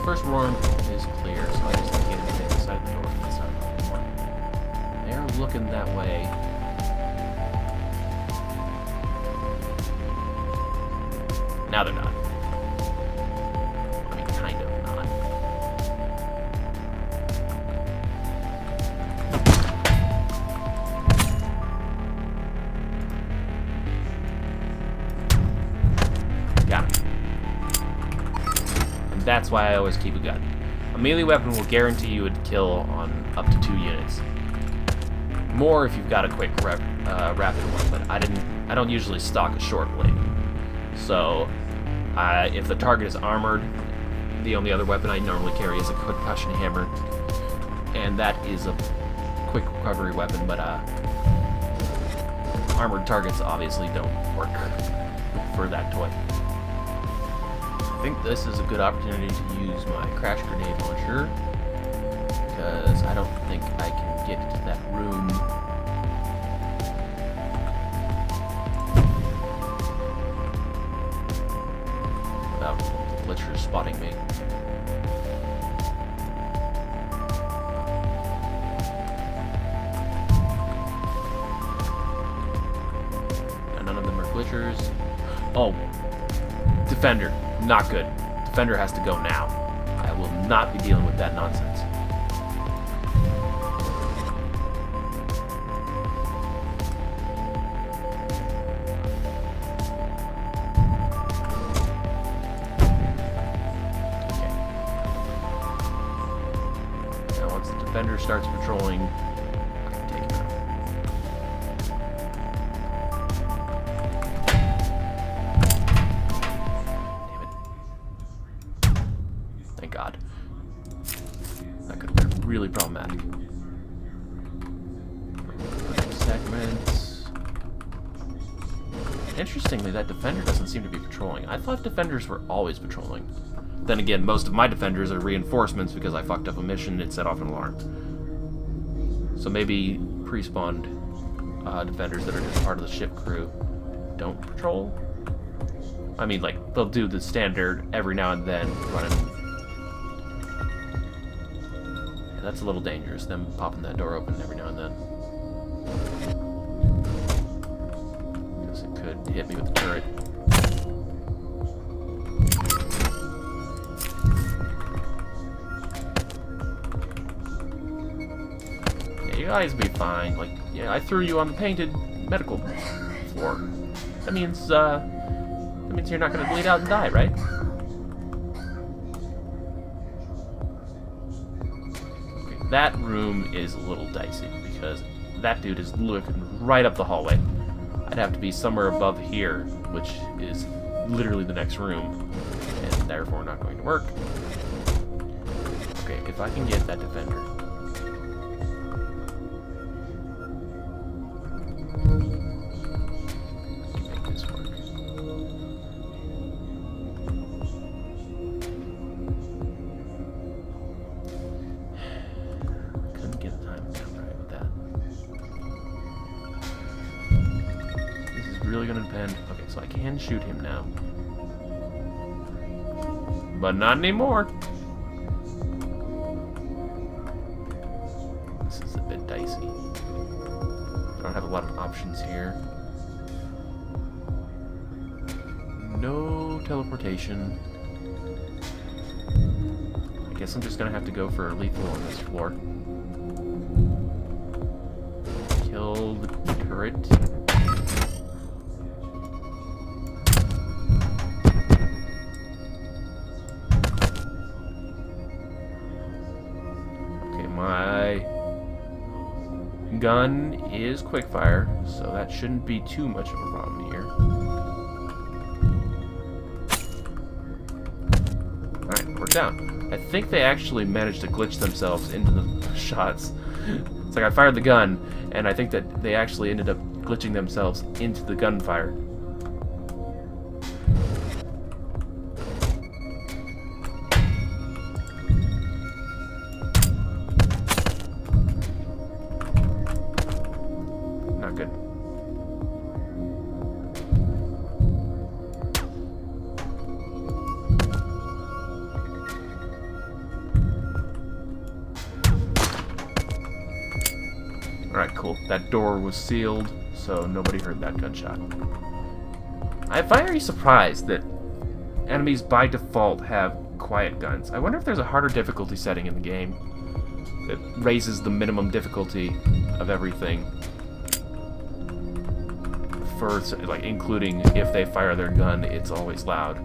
First room is clear, so I just have to get him inside the door from this side of the one. They're looking that way. Now they're not. I mean, kind of not. Got him. That's why I always keep a gun. A melee weapon will guarantee you a kill on up to 2 units. More if you've got a quick rapid one, but I don't usually stock a short blade. So if the target is armored, the only other weapon I normally carry is a concussion hammer, and that is a quick recovery weapon. But armored targets obviously don't work for that toy. I think this is a good opportunity to use my crash grenade launcher, because I don't think I can get into that room without the glitchers spotting me. None of them are glitchers. Oh, Defender. Not good. Defender has to go now. not be dealing with that nonsense. Defender starts patrolling, I can take him out. Damn it. Thank God. That could have been really problematic. Segments. Interestingly, that defender doesn't seem to be patrolling. I thought defenders were always patrolling. Then again, most of my defenders are reinforcements because I fucked up a mission and it set off an alarm. So maybe pre-spawned defenders that are just part of the ship crew don't patrol? I mean, like, they'll do the standard every now and then, running. Yeah, that's a little dangerous, them popping that door open every now and then. Because it could hit me with the turret. You guys be fine. Like, yeah, I threw you on the painted medical floor. That means you're not gonna bleed out and die, right? Okay, that room is a little dicey because that dude is looking right up the hallway. I'd have to be somewhere above here, which is literally the next room, and therefore not going to work. Okay, if I can get that defender. Really gonna depend. Okay, so I can shoot him now, but not anymore. This is a bit dicey. I don't have a lot of options here. No teleportation. I guess I'm just gonna have to go for lethal on this floor. Kill the turret. My gun is quickfire, so that shouldn't be too much of a problem here. Alright, we're down. I think they actually managed to glitch themselves into the shots. It's like I fired the gun, and I think that they actually ended up glitching themselves into the gunfire. Good. Alright, cool. That door was sealed, so nobody heard that gunshot. I'm very surprised that enemies by default have quiet guns. I wonder if there's a harder difficulty setting in the game that raises the minimum difficulty of everything. For, like, including if they fire their gun, it's always loud.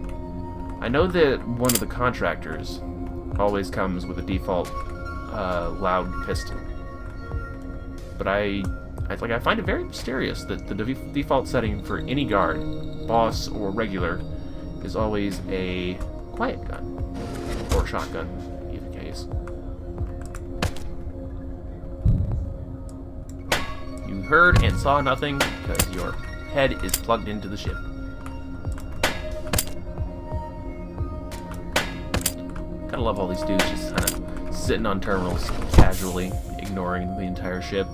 I know that one of the contractors always comes with a default loud pistol, but I find it very mysterious that the default setting for any guard, boss or regular, is always a quiet gun or shotgun, in either case. You heard and saw nothing because your head is plugged into the ship. Gotta love all these dudes just kind of sitting on terminals casually, ignoring the entire ship.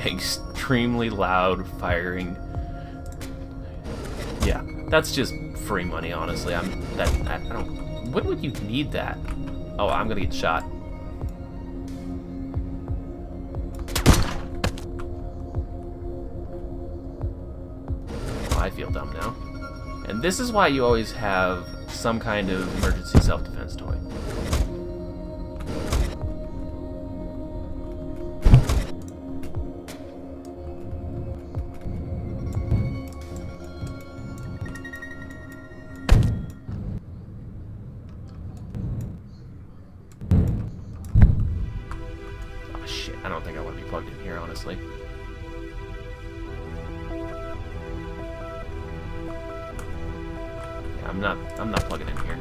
Extremely loud firing. Yeah, that's just free money, honestly. I don't. When would you need that? Oh, I'm gonna get shot. I feel dumb now. And this is why you always have some kind of emergency self-defense toy. I want to be plugged in here, honestly. Yeah, I'm not plugging in here.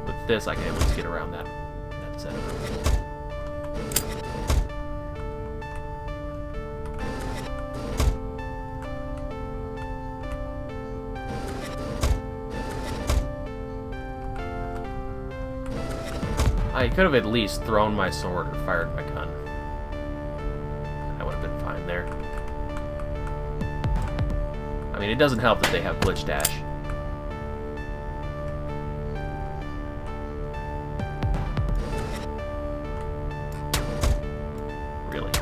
With this, I can at least get around that setup. I could have at least thrown my sword or fired my gun. I would have been fine there. I mean, it doesn't help that they have glitch dash. Really?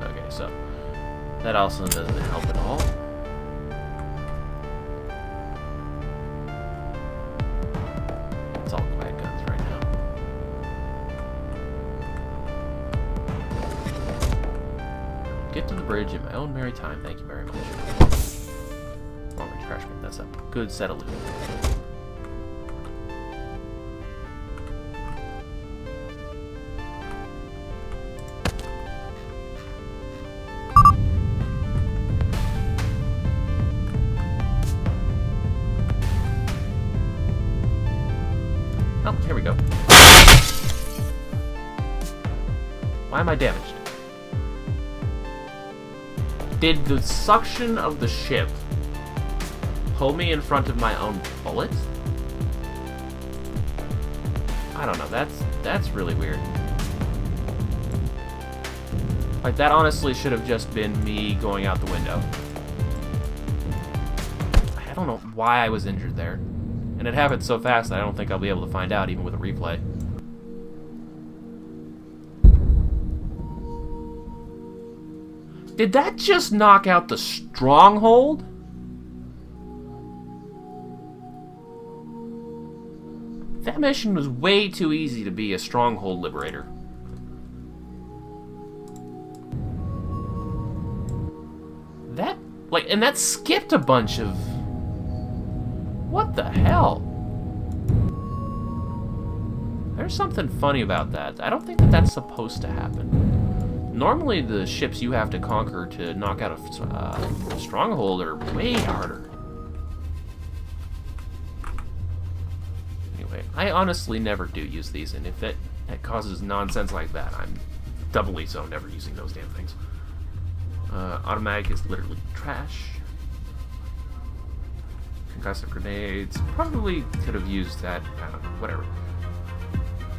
Okay, so that also doesn't help at all. It's all quiet guns right now. Get to the bridge in my own merry time. Thank you very much. Long range crash beam. That's a good set of loot. Oh, here we go. Why am I damaged? Did the suction of the ship pull me in front of my own bullet? I don't know, that's really weird. Like, that honestly should have just been me going out the window. I don't know why I was injured there. And it happened so fast that I don't think I'll be able to find out even with a replay. Did that just knock out the stronghold? That mission was way too easy to be a stronghold liberator. That, like, and that skipped a bunch of... What the hell? There's something funny about that. I don't think that that's supposed to happen. Normally, the ships you have to conquer to knock out a stronghold are way harder. Anyway, I honestly never do use these, and if that causes nonsense like that, I'm doubly so never using those damn things. Automatic is literally trash. Concussive grenades, probably could have used that, I don't know, whatever.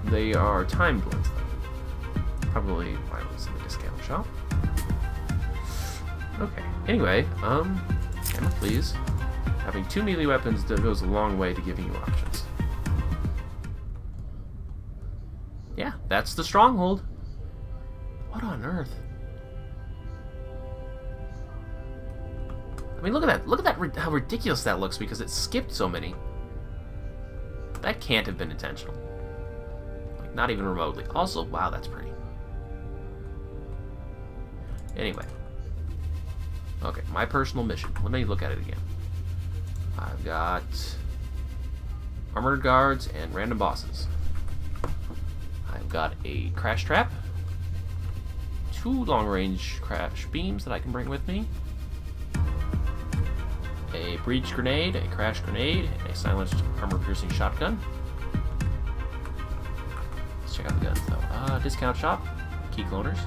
They are timed ones, though. Probably why it was in the discount shop. Okay, anyway, ammo please. Having 2 melee weapons goes a long way to giving you options. Yeah, that's the stronghold. What on earth? I mean, look at that, how ridiculous that looks because it skipped so many. That can't have been intentional. Like, not even remotely. Also, wow, that's pretty. Anyway. Okay, my personal mission. Let me look at it again. I've got armored guards and random bosses. I've got a crash trap, 2 long-range crash beams that I can bring with me, a breach grenade, a crash grenade, and a silenced armor-piercing shotgun. Let's check out the guns, though. Discount shop, key cloners.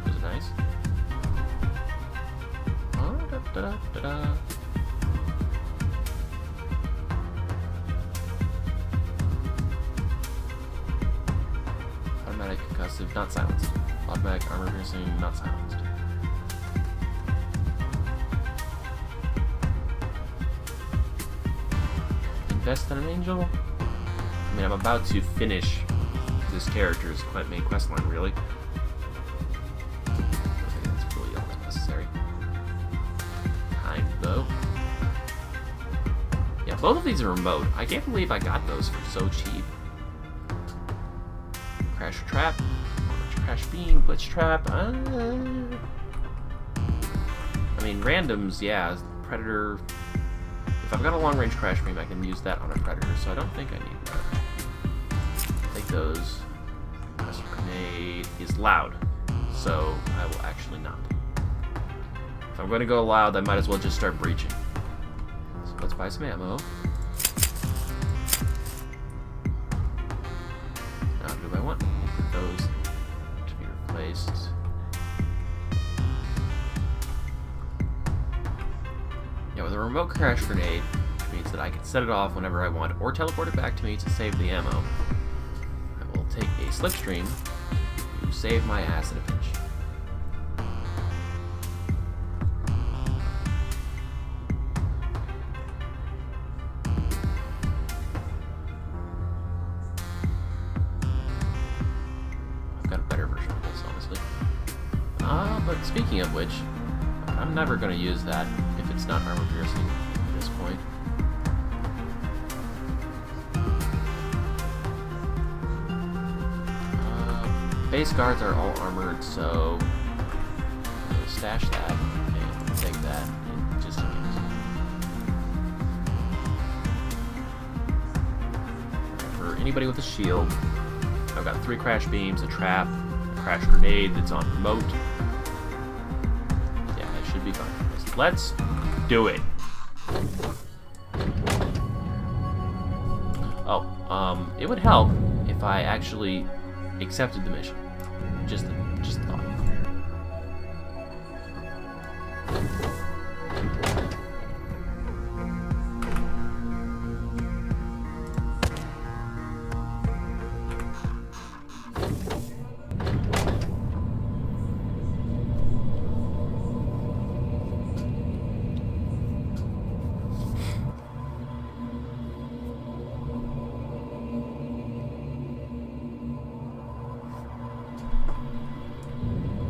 Those are nice. Automatic concussive, not silenced. Automatic armor piercing, not silenced. Invest in an angel? I mean, I'm about to finish this character's main questline, really. I think that's really all that's necessary. Time, though. Yeah, both of these are remote. I can't believe I got those for so cheap. Crash trap, crash beam, glitch trap. I mean, randoms, yeah. Predator. If I've got a long range crash beam, I can use that on a predator, so I don't think I need that. They those. Cluster grenade is loud, so I will actually not. If I'm going to go loud, I might as well just start breaching. So let's buy some ammo. Now, who do I want? Those to be replaced. Yeah, with a remote crash grenade, which means that I can set it off whenever I want, or teleport it back to me to save the ammo. I will take a slipstream to save my ass in a pinch. I've got a better version of this, honestly. But speaking of which, I'm never going to use that if it's not armor piercing at this point. Base guards are all armored, so we'll stash that and take that in just in case. For anybody with a shield, I've got 3 crash beams, a trap, a crash grenade that's on remote. Yeah, that should be fine. Let's do it. Oh, it would help if I actually accepted the mission. Just thought.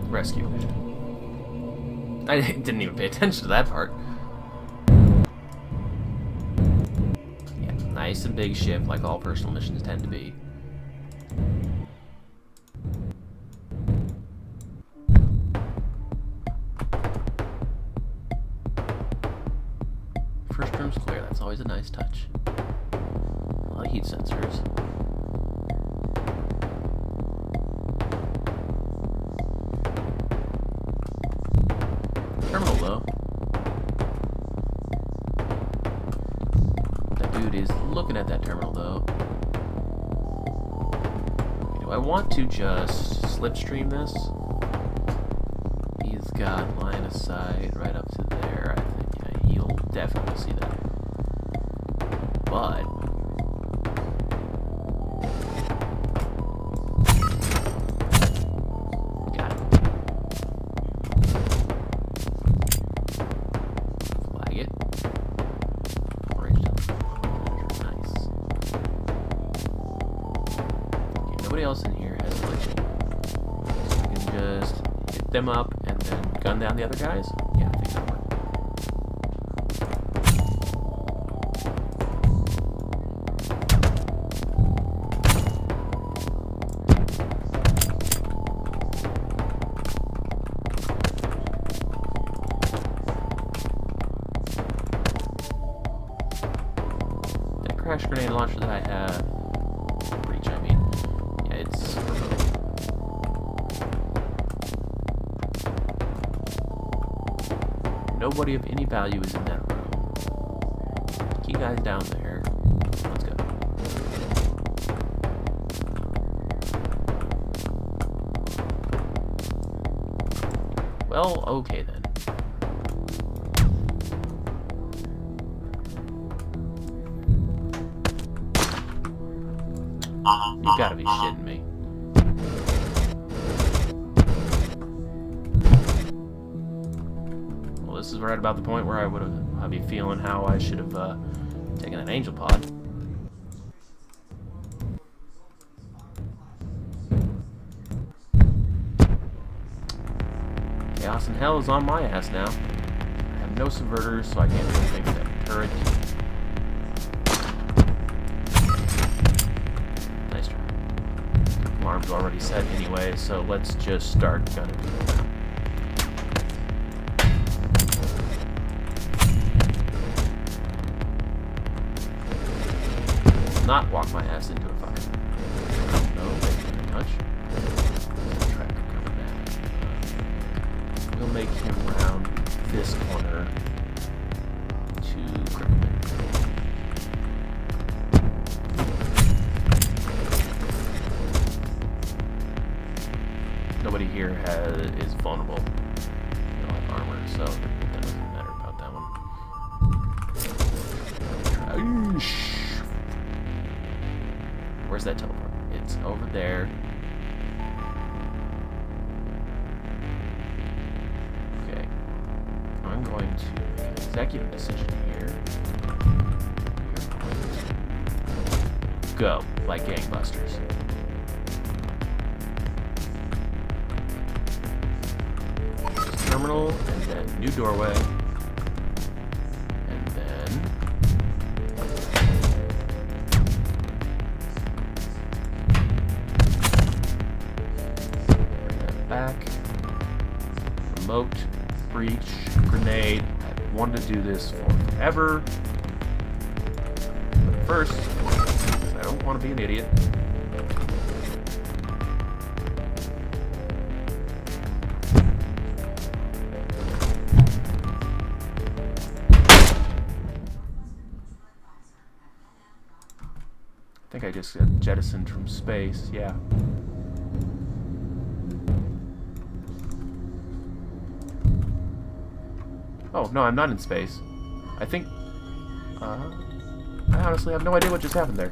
Rescue mission. I didn't even pay attention to that part. Yeah, nice and big ship like all personal missions tend to be. First room's clear, that's always a nice touch. A lot of heat sensors. Terminal though. That dude is looking at that terminal though. Do I want to just slipstream this? He's got line of sight right up to there. I think yeah, he'll definitely see that. But nobody else in here has glitching. So I can just hit them up and then gun down the other guys? Yeah, I think that'll work. That crash grenade launcher that I have, breach, I mean. It's nobody of any value is in that room. Key guys down there. Let's go. Well, okay then. You gotta be shitting me. Well, this is right about the point where I'd be feeling how I should have taken an angel pod. Chaos and hell is on my ass now. I have no subverters, so I can't do anything with that turret. Alarm's already set anyway, so let's just start gunning people down. Not walk my ass into a fire. No. nobody here is vulnerable. They all have armor, so that doesn't matter about that one. Where's that teleport? It's over there. Okay. I'm going to make an executive decision here. Go, like gangbusters. Terminal, and then new doorway. And then... bring that back. Remote, breach, grenade. I've wanted to do this forever. But first, I don't want to be an idiot. I think I just got jettisoned from space, yeah. Oh, no, I'm not in space. I think... I honestly have no idea what just happened there.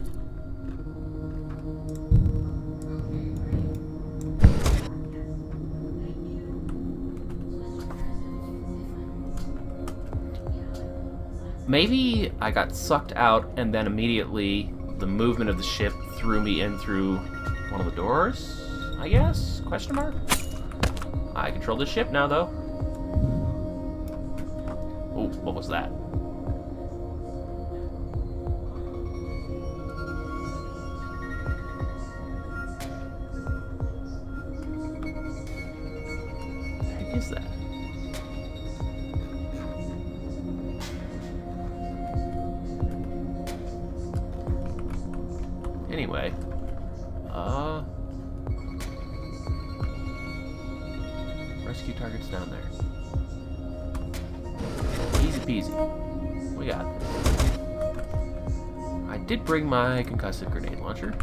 Maybe I got sucked out and then immediately the movement of the ship threw me in through one of the doors, I guess? Question mark? I control the ship now, though. Oh, what was that? What the heck is that? Anyway, rescue targets down there. Easy peasy. We got this. I did bring my concussive grenade launcher.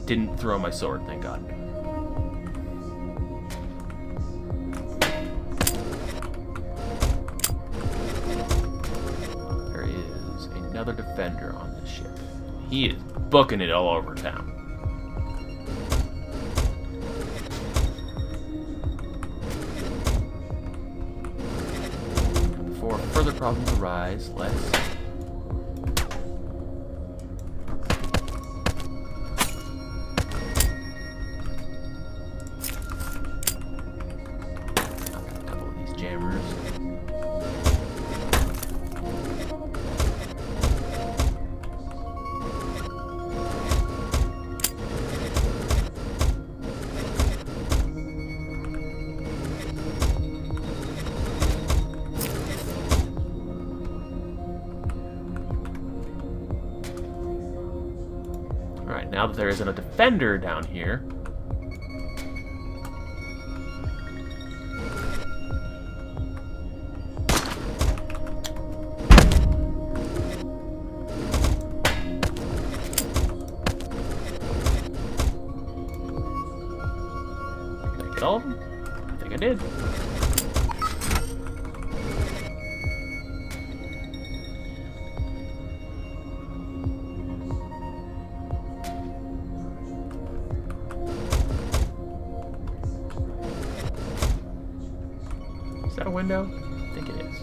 Didn't throw my sword, thank God. There is another defender on this ship. He is booking it all over town. Before further problems arise, let's... Alright, now that there isn't a defender down here... Did I get all of them? I think I did. Is that a window? I think it is.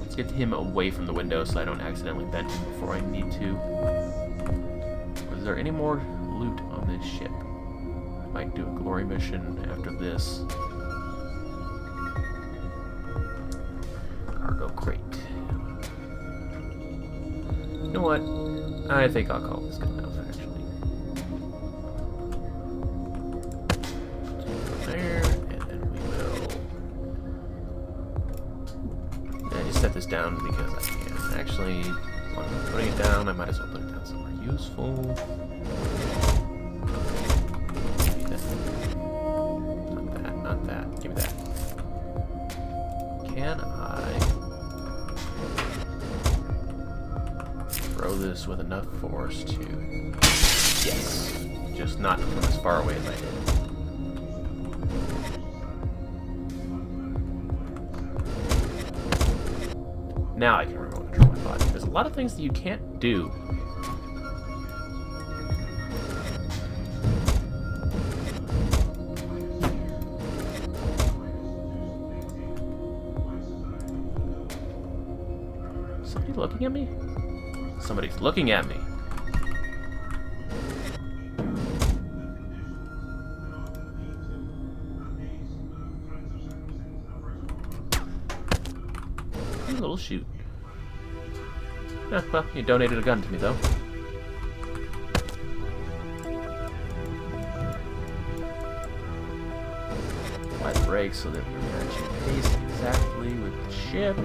Let's get him away from the window so I don't accidentally bend him before I need to. Is there any more loot on this ship? I might do a glory mission after this. Cargo crate. You know what? I think I'll call this good enough, actually. There, and then we will set this down because I can. Actually, as long as I'm putting it down, I might as well put it down somewhere useful. Not that. Give me that. Can I throw this with enough force to... Yes. Just not from as far away as I did. Now I can remote control my body. There's a lot of things that you can't do. Somebody looking at me? Somebody's looking at me. Little shoot. Well, you donated a gun to me, though. Apply the brakes so that we're matching pace exactly with the ship.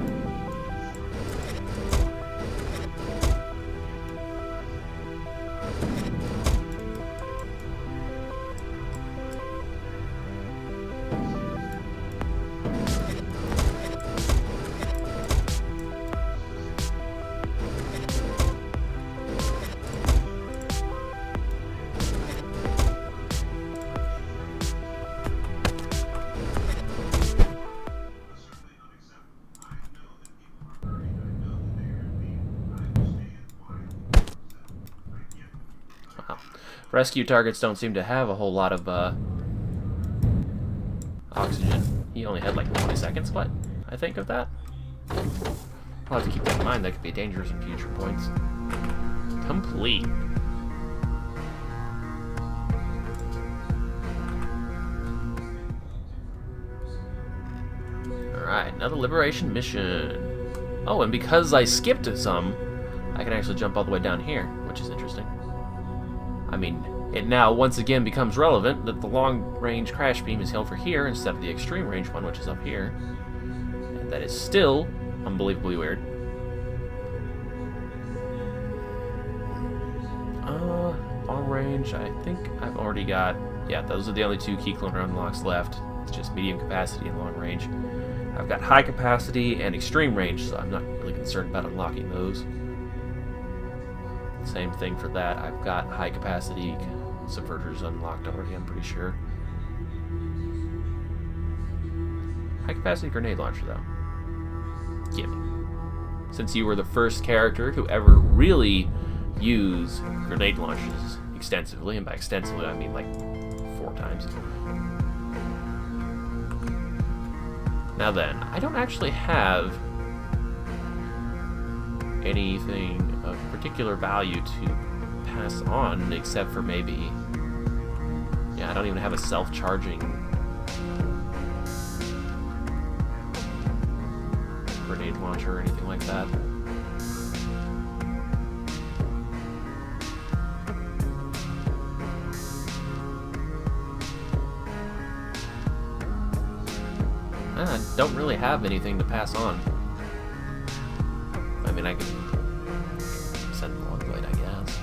Rescue targets don't seem to have a whole lot of oxygen. He only had like 20 seconds, what? I think of that. I'll have to keep that in mind. That could be dangerous in future points. Complete. Alright, another liberation mission. Oh, and because I skipped some, I can actually jump all the way down here, which is interesting. I mean, it now once again becomes relevant that the long-range crash beam is held for here instead of the extreme-range one, which is up here. And that is still unbelievably weird. Long range, I think I've already got... Yeah, those are the only two key cloner unlocks left. It's just medium capacity and long range. I've got high capacity and extreme range, so I'm not really concerned about unlocking those. Same thing for that. I've got high capacity subverters unlocked already, I'm pretty sure. High capacity grenade launcher, though. Gimme. Since you were the first character to ever really use grenade launchers extensively, and by extensively I mean like 4 times. Now then, I don't actually have anything of particular value to pass on, except for maybe... Yeah, I don't even have a self-charging grenade launcher or anything like that. I don't really have anything to pass on. I mean, I could send the long blade, I guess.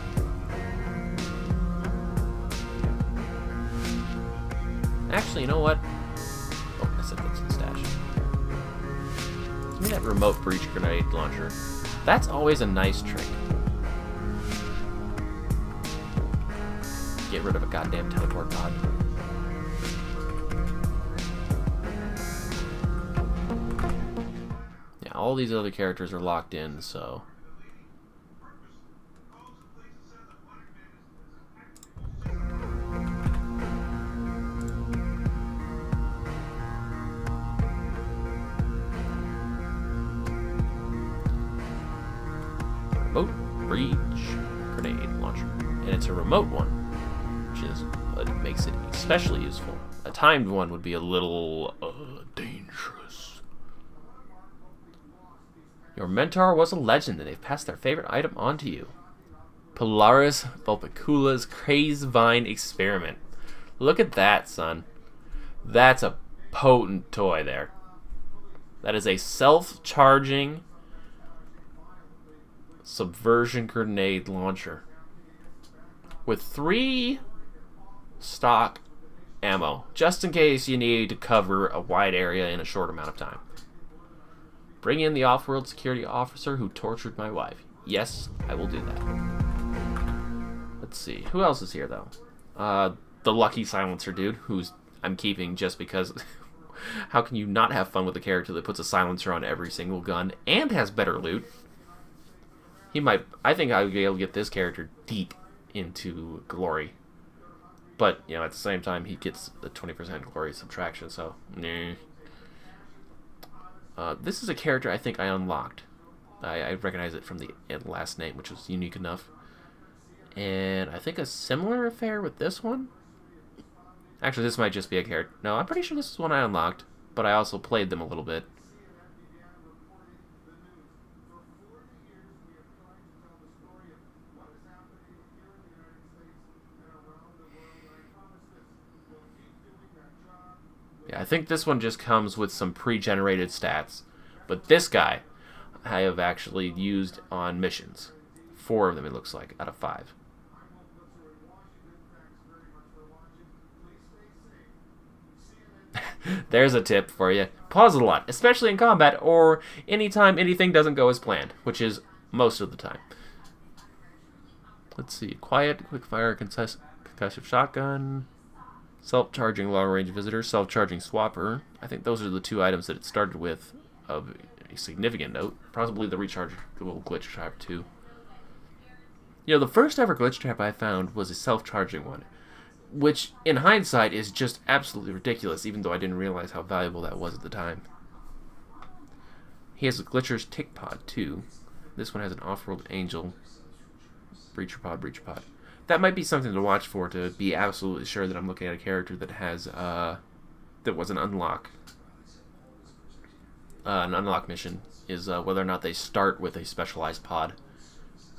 Actually, you know what? Oh, I said that's the stash. Give me that remote breach grenade launcher. That's always a nice trick. Get rid of a goddamn teleport pod. Yeah, all these other characters are locked in, so... Remote breach grenade launcher. And it's a remote one, which is what makes it especially useful. A timed one would be a little dangerous. Your mentor was a legend, and they've passed their favorite item on to you. Polaris Vulpicula's Craze Vine Experiment. Look at that, son. That's a potent toy there. That is a self-charging subversion grenade launcher with 3 stock ammo, just in case you need to cover a wide area in a short amount of time. Bring in the off-world security officer who tortured my wife. Yes, I will do that. Let's see. Who else is here, though? The lucky silencer dude, who's I'm keeping just because... How can you not have fun with a character that puts a silencer on every single gun and has better loot? I think I would be able to get this character deep into glory. But, you know, at the same time, he gets the 20% glory subtraction, so... Nah. This is a character I think I unlocked. I recognize it from the last name, which was unique enough. And I think a similar affair with this one. Actually, this might just be a character. No, I'm pretty sure this is one I unlocked, but I also played them a little bit. Yeah, I think this one just comes with some pre-generated stats. But this guy I have actually used on missions. 4 of them, it looks like, out of 5. There's a tip for you. Pause it a lot, especially in combat or anytime anything doesn't go as planned, which is most of the time. Let's see. Quiet, quick-fire, concussive shotgun, self-charging long-range visitor, self-charging swapper. I think those are the 2 items that it started with of a significant note. Possibly the rechargeable glitch trap, too. You know, the first ever glitch trap I found was a self-charging one, which, in hindsight, is just absolutely ridiculous, even though I didn't realize how valuable that was at the time. He has a Glitcher's Tick Pod, too. This one has an Off-World Angel. Breacher Pod. That might be something to watch for, to be absolutely sure that I'm looking at a character that has, that was an unlock. An unlock mission is whether or not they start with a specialized pod.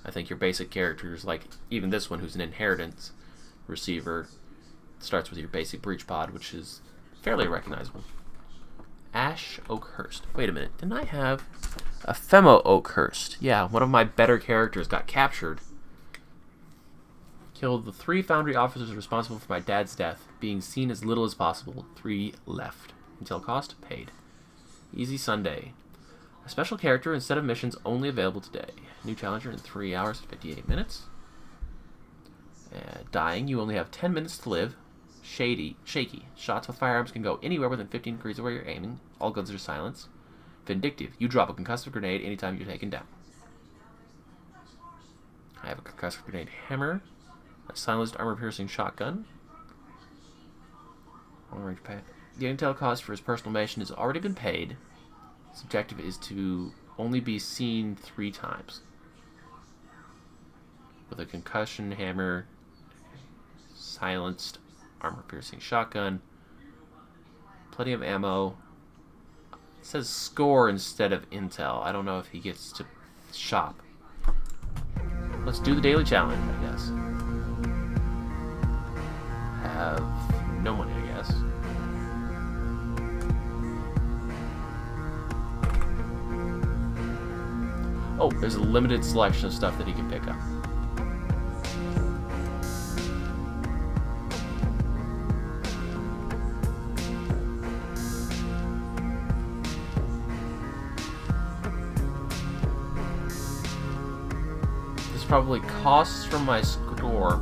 I think your basic characters, like even this one who's an inheritance receiver, starts with your basic breach pod, which is fairly recognizable. Ash Oakhurst. Wait a minute, didn't I have a Femo Oakhurst? Yeah, one of my better characters got captured. Killed the 3 Foundry officers responsible for my dad's death, being seen as little as possible. 3 left. Until cost, paid. Easy Sunday. A special character instead of missions only available today. New challenger in 3 hours and 58 minutes. Dying, you only have 10 minutes to live. Shaky. Shots with firearms can go anywhere within 15 degrees of where you're aiming. All guns are silenced. Vindictive, you drop a concussive grenade anytime you're taken down. I have a concussive grenade hammer. A silenced armor-piercing shotgun. Long-range pay. The intel cost for his personal mission has already been paid. His objective is to only be seen 3 times. With a concussion hammer, silenced armor-piercing shotgun, plenty of ammo. It says score instead of intel. I don't know if he gets to shop. Let's do the daily challenge, I guess. Have no money, I guess. Oh, there's a limited selection of stuff that he can pick up. This probably costs from my score.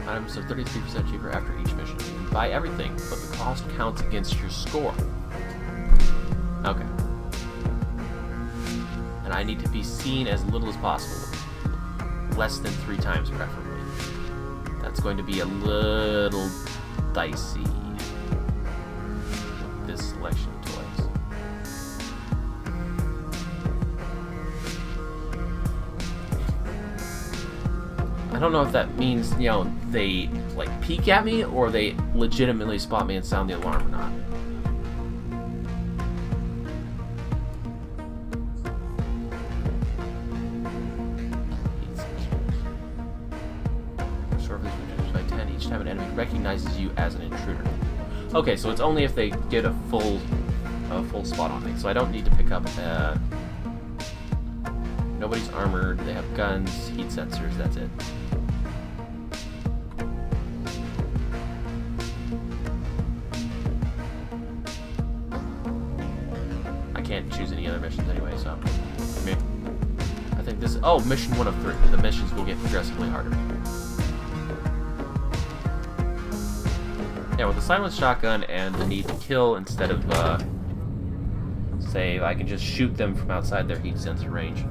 Items are 33% cheaper after each mission. You can buy everything, but the cost counts against your score. Okay. And I need to be seen as little as possible. Less than 3 times, preferably. That's going to be a little dicey with this selection of toys. I don't know if that means, you know, they like peek at me or they legitimately spot me and sound the alarm or not. By 10 each time an enemy recognizes you as an intruder. Okay, so it's only if they get a full spot on me. So I don't need to pick up. Nobody's armored. They have guns, heat sensors. That's it. I can't choose any other missions anyway, so I think this. Oh, mission 1 of 3. The missions will get progressively harder. Yeah, with the silenced shotgun and the need to kill instead of, say, I can just shoot them from outside their heat sensor range.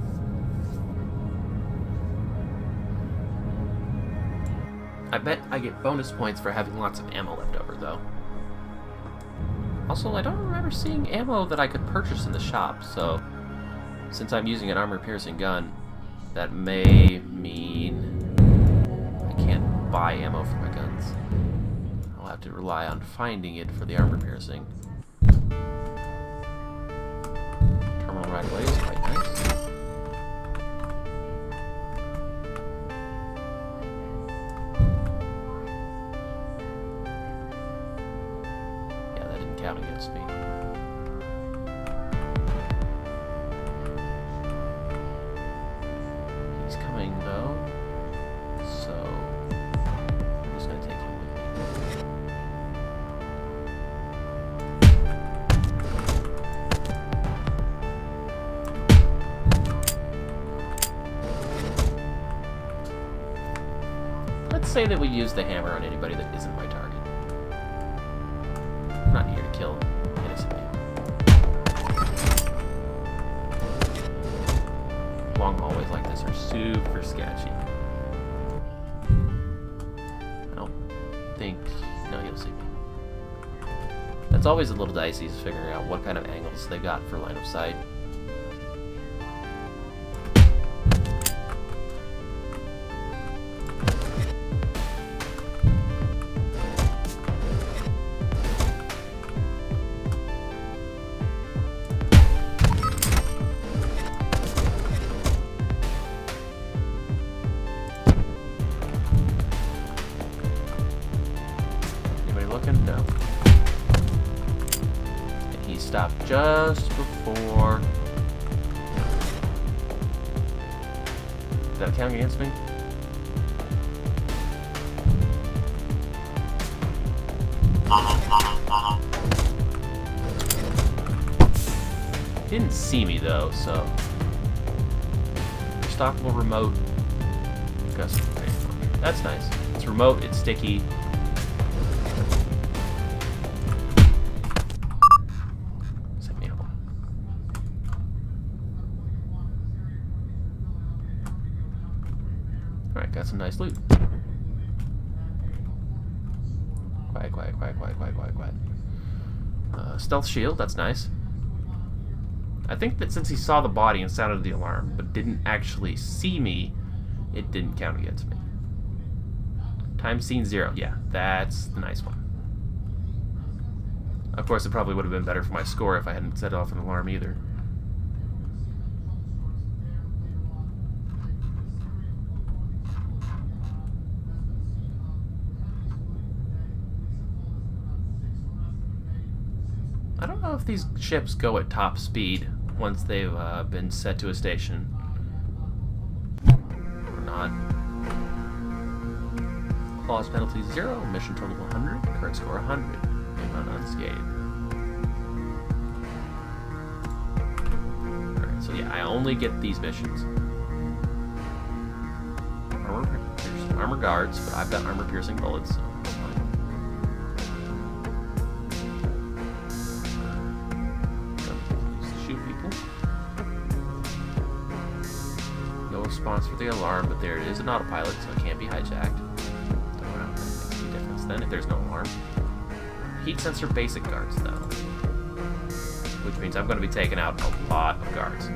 I bet I get bonus points for having lots of ammo left over, though. Also, I don't remember seeing ammo that I could purchase in the shop, so since I'm using an armor-piercing gun, that may mean I can't buy ammo for my guns. I'll have to rely on finding it for the armor-piercing. Terminal right away is quite nice. Yeah, that didn't count against me. He's coming though, so I'm just gonna take him with me. Let's say that we use the hammer on anybody that isn't my target. I'm not here to kill innocent people. Long hallways like this are super sketchy. I don't think... No, you'll see me. That's always a little dicey, is figuring out what kind of angles they got for line of sight. No. And he stopped just before. Is that counting against me? He didn't see me though, so. Stockable remote. Gust. That's nice. It's remote, it's sticky. Alright, got some nice loot. Quiet, quiet, quiet, quiet, quiet, quiet, quiet. Stealth shield, that's nice. I think that since he saw the body and sounded the alarm, but didn't actually see me, it didn't count against me. Time seen 0. Yeah, that's the nice one. Of course, it probably would have been better for my score if I hadn't set off an alarm either. I don't know if these ships go at top speed once they've been set to a station. Or not. Clause penalty 0, mission total 100, current score 100, aim unscathed. Alright, so yeah, I only get these missions. Armor guards, but I've got armor piercing bullets, so that's fine. Response for the alarm, but there is an autopilot, so it can't be hijacked. Don't know if that makes any difference then if there's no alarm. Heat sensor basic guards, though, which means I'm going to be taking out a lot of guards.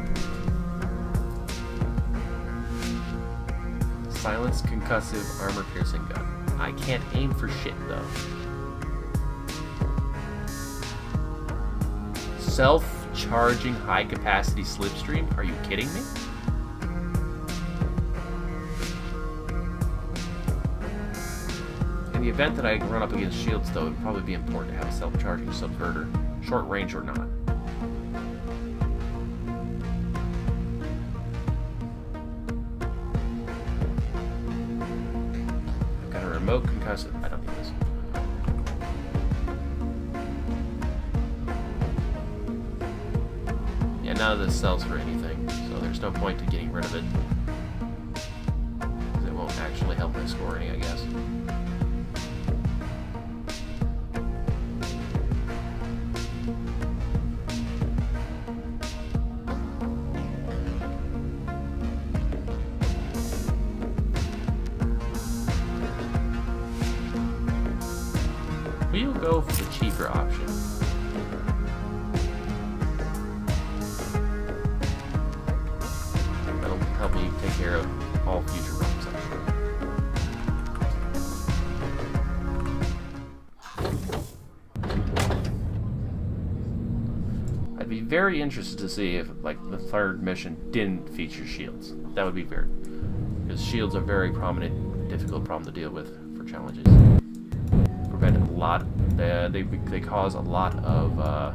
Silenced concussive armor piercing gun. I can't aim for shit though. Self-charging high capacity slipstream? Are you kidding me? event that I run up against shields, though, it would probably be important to have a self-charging subverter, short range or not. I've got a remote concussive. I don't need this. Yeah, none of this sells for anything, so there's no point to getting rid of it. Because it won't actually help my scoring, I guess. We'll go for the cheaper option. That'll help me take care of all future runs, I'm sure. I'd be very interested to see if, like, the third mission didn't feature shields. That would be very... because shields are very prominent, difficult problem to deal with for challenges. Prevent a lot. They cause a lot of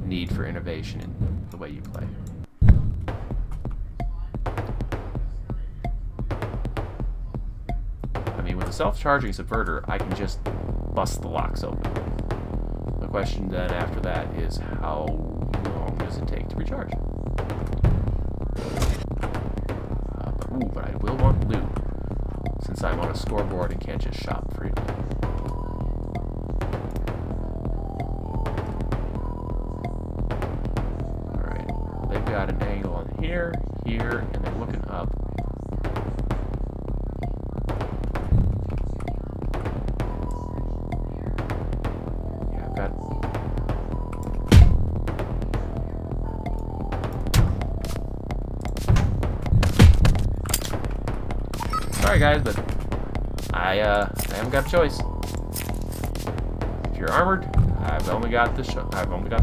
need for innovation in the way you play. I mean, with a self-charging subverter, I can just bust the locks open. The question then after that is, how long does it take to recharge? But I will want loot, since I'm on a scoreboard and can't just shop freely. Alright, they've got an angle on here, here, and they're looking up. Yeah, I've got... Sorry guys, but I haven't got a choice. If you're armored, I've only got the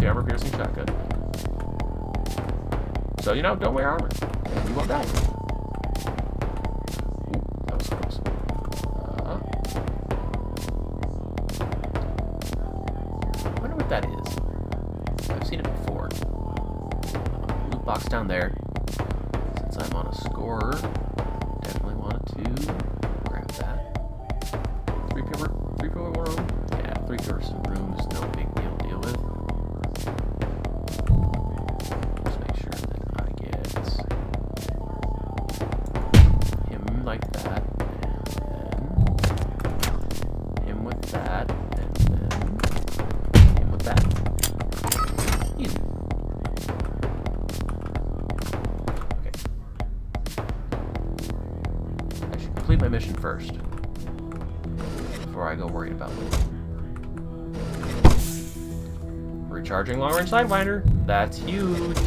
armor piercing shotgun. So, you know, don't wear armor. You won't die. Ooh, that was close. I wonder what that is. I've seen it before. Loot box down there. Since I'm on a scorer, definitely wanted to grab that. Three-person room? Yeah, three-person room is no big deal to deal with. Just make sure that I get him like that, and then him with that, and then him with that. Easy. Okay. I should complete my mission first, before I go worried about loot. Recharging long-range sidewinder. That's huge.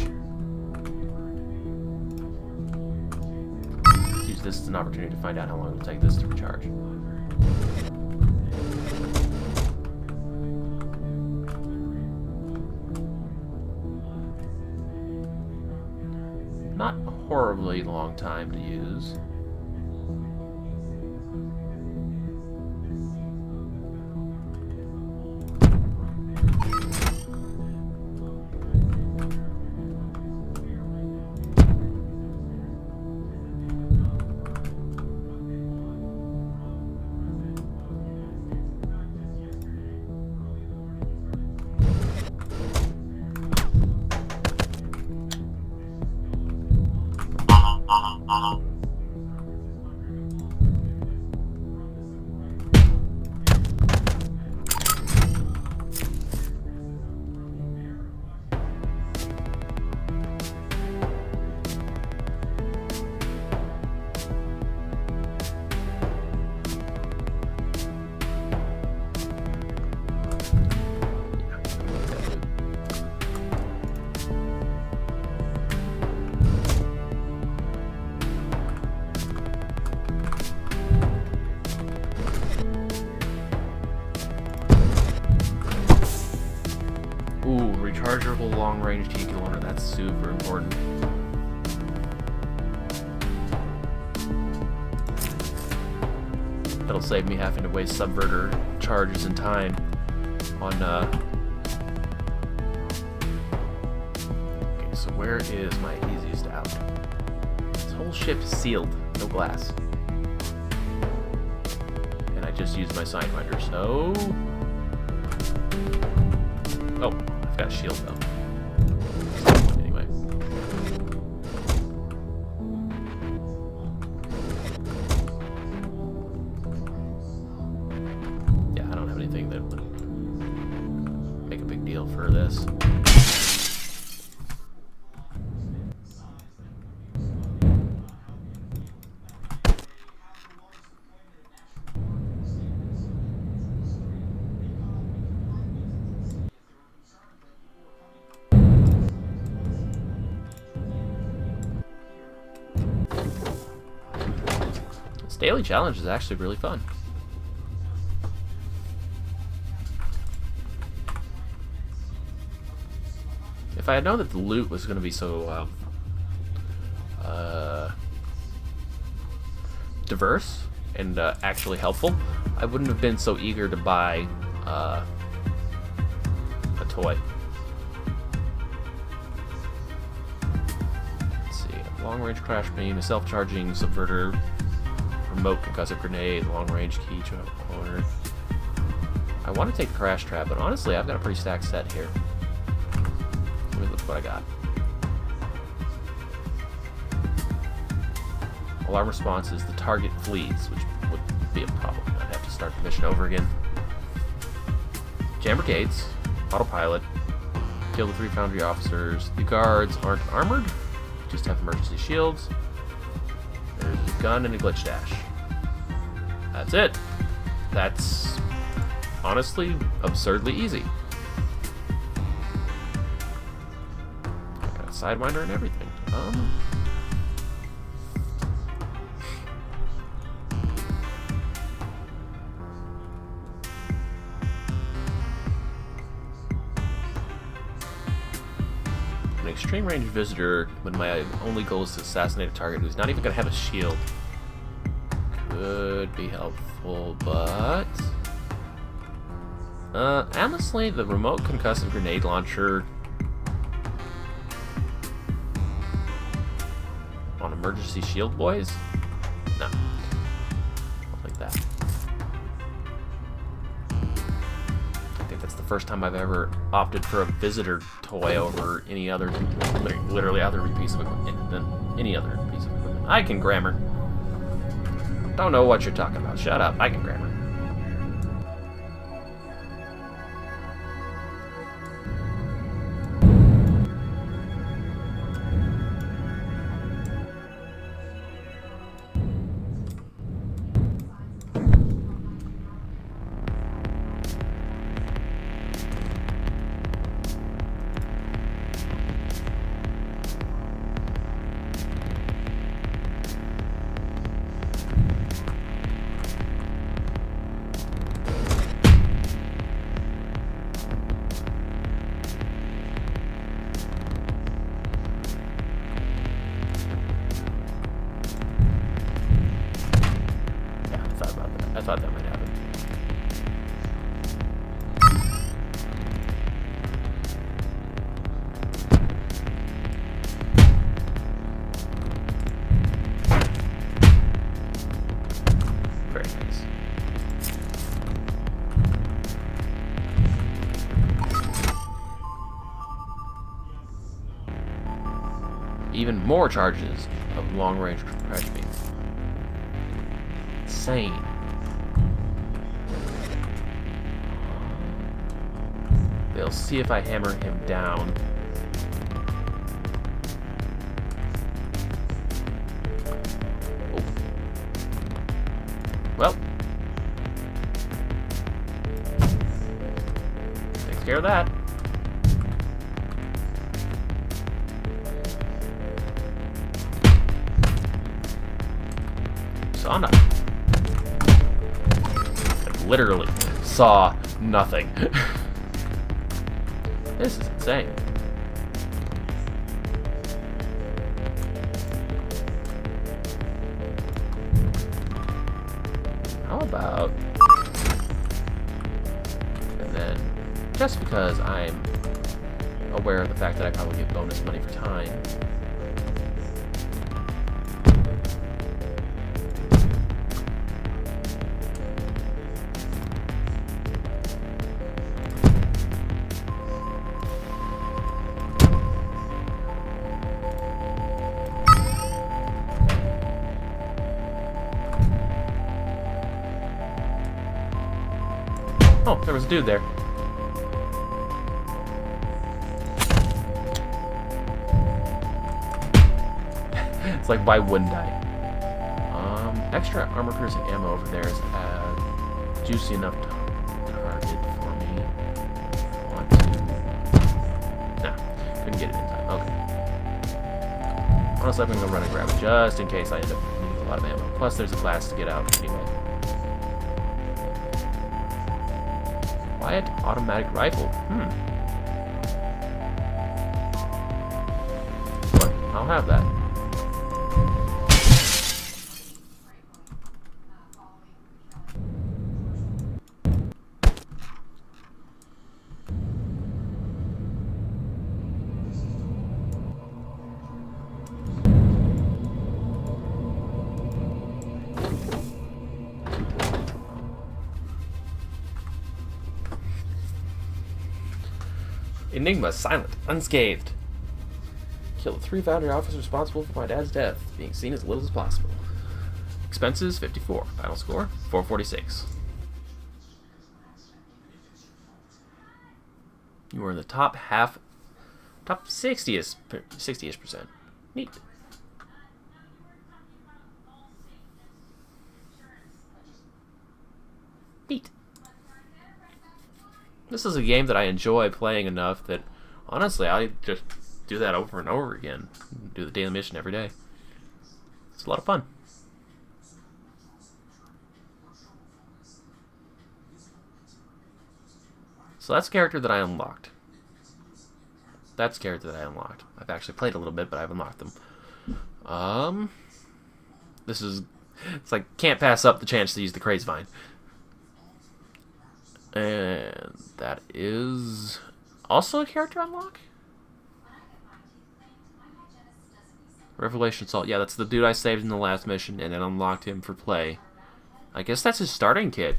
Use this as an opportunity to find out how long it'll take this to recharge. Not a horribly long time to use. Ooh, rechargeable long-range GQ loader. That's super important. that'll save me having to waste subverter charges and time on, Okay, so where is my easiest out? This whole ship is sealed, no glass. And I just used my Sidewinder, so... Oh, I've got a shield though. Anyway. Yeah, I don't have anything that would make a big deal for this. This daily challenge is actually really fun. If I had known that the loot was going to be so diverse and actually helpful, I wouldn't have been so eager to buy a toy. Let's see, long-range crash beam, a self-charging subverter, remote concussive grenade, long-range key corner. I want to take the crash trap, but honestly, I've got a pretty stacked set here. Let me look what I got. Alarm responses, the target flees, which would be a problem. I'd have to start the mission over again. Jam brigades, autopilot, kill the 3 foundry officers. The guards aren't armored, just have emergency shields. There's a gun and a glitch dash. That's it. That's honestly absurdly easy. I got a Sidewinder and everything. An extreme range visitor when my only goal is to assassinate a target who's not even going to have a shield could be helpful, but honestly, the remote concussive grenade launcher on emergency shield boys? No. Not like that. I think that's the first time I've ever opted for a visitor toy over any other, literally other piece of equipment than any other piece of equipment. I can grammar. Don't know what you're talking about. Shut up. I can grammar. I thought that might happen. Very nice. Even more charges of long-range crash beam. Insane. They'll see if I hammer him down. Oh. Well. Takes care of that. Saw nothing. Like, literally saw nothing. This is insane. How about... And then, just because I'm aware of the fact that I probably get bonus money for time... Oh, there was a dude there. It's like, why wouldn't I? Extra armor piercing ammo over there is juicy enough target for me. Want to... Nah, couldn't get it in time. Okay. Honestly, I'm gonna go run and grab it just in case I end up needing a lot of ammo. Plus, there's a glass to get out anyway. Quiet automatic rifle. What? I'll have that. Enigma, silent, unscathed. Killed 3 foundry officers responsible for my dad's death, being seen as little as possible. Expenses, 54. Final score, 446. You were in the top 60ish percent. Neat. Neat. This is a game that I enjoy playing enough that, honestly, I just do that over and over again. Do the daily mission every day. It's a lot of fun. So that's a character that I unlocked. That's a character that I unlocked. I've actually played a little bit, but I've unlocked them. This is... It's like, can't pass up the chance to use the Craze Vine. And that is also a character unlock? Revelation Assault. Yeah, that's the dude I saved in the last mission and then unlocked him for play. I guess that's his starting kit.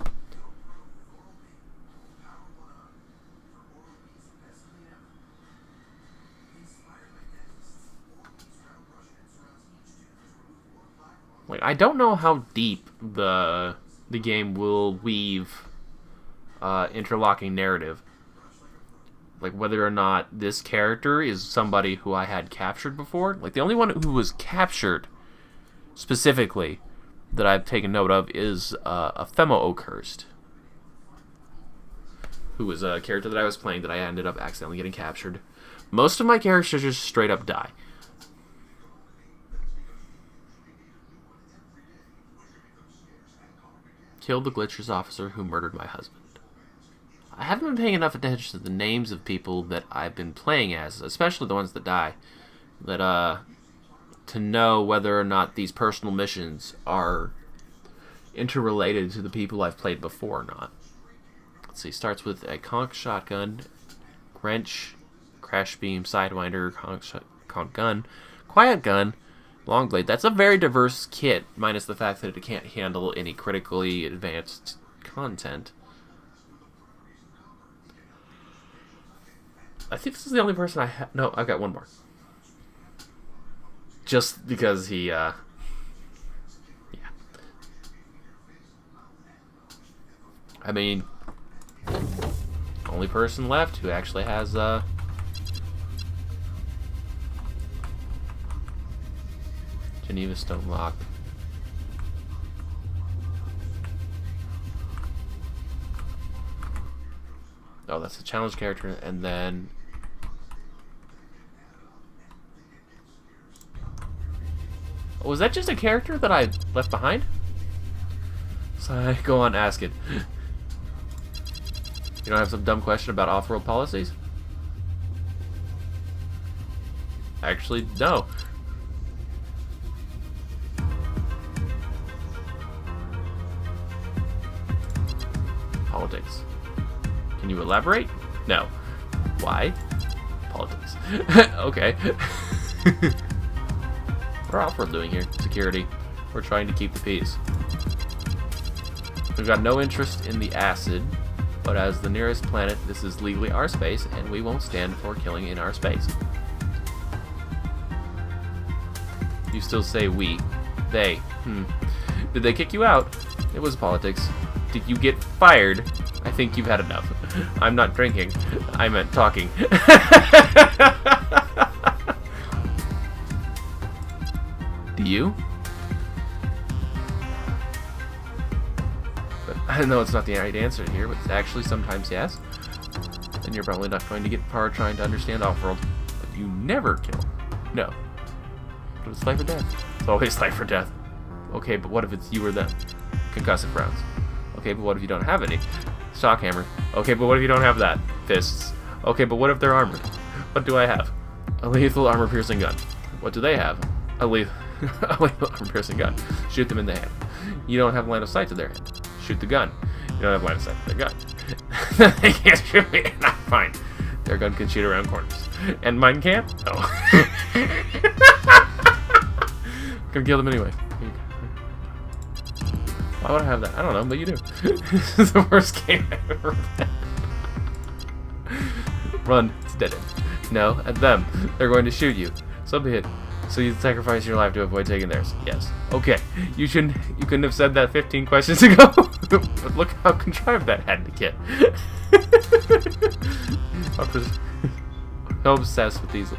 Like, I don't know how deep the game will weave interlocking narrative. Like, whether or not this character is somebody who I had captured before. Like, the only one who was captured specifically that I've taken note of is a Femo Oakhurst, who was a character that I was playing that I ended up accidentally getting captured. Most of my characters just straight up die. Killed the Glitchers officer who murdered my husband. I haven't been paying enough attention to the names of people that I've been playing as, especially the ones that die, that to know whether or not these personal missions are interrelated to the people I've played before or not. Let's see, starts with a conch shotgun, wrench, crash beam, sidewinder, conch gun, quiet gun, long blade. That's a very diverse kit, minus the fact that it can't handle any critically advanced content. I think this is the only person I have. No, I've got one more. Just because he, yeah. I mean, only person left who actually has, Geneva Stone Lock. Oh, that's a challenge character, and then... Oh, was that just a character that I left behind? So I go on, ask it. You don't have some dumb question about off-world policies? Actually, no. Politics. Can you elaborate? No. Why? Politics. Okay. What are Off-World doing here? Security. We're trying to keep the peace. We've got no interest in the acid, but as the nearest planet, this is legally our space, and we won't stand for killing in our space. You still say we. They. Did they kick you out? It was politics. Did you get fired? I think you've had enough. I'm not drinking. I meant talking. Do you? But I know it's not the right answer here, but it's actually sometimes yes. And you're probably not going to get far trying to understand Off-World. But you never kill. No. But it's life or death. It's always life or death. Okay, but what if it's you or them? Concussive rounds. Okay, but what if you don't have any? Shock hammer. Okay, but what if you don't have that? Fists. Okay, but what if they're armored? What do I have? A lethal armor-piercing gun. What do they have? A lethal armor-piercing gun. Shoot them in the hand. You don't have line of sight to their hand. Shoot the gun. You don't have line of sight to their gun. They can't shoot me, and I'm fine. Their gun can shoot around corners. And mine can't? No. Gonna kill them anyway. Why would I have that? I don't know, but you do. This is the worst game I've ever played. Run. It's dead end. No, at them. They're going to shoot you. So be it. So you sacrifice your life to avoid taking theirs. Yes. Okay. You couldn't have said that 15 questions ago. But look how contrived that had to get. I'm so obsessed with these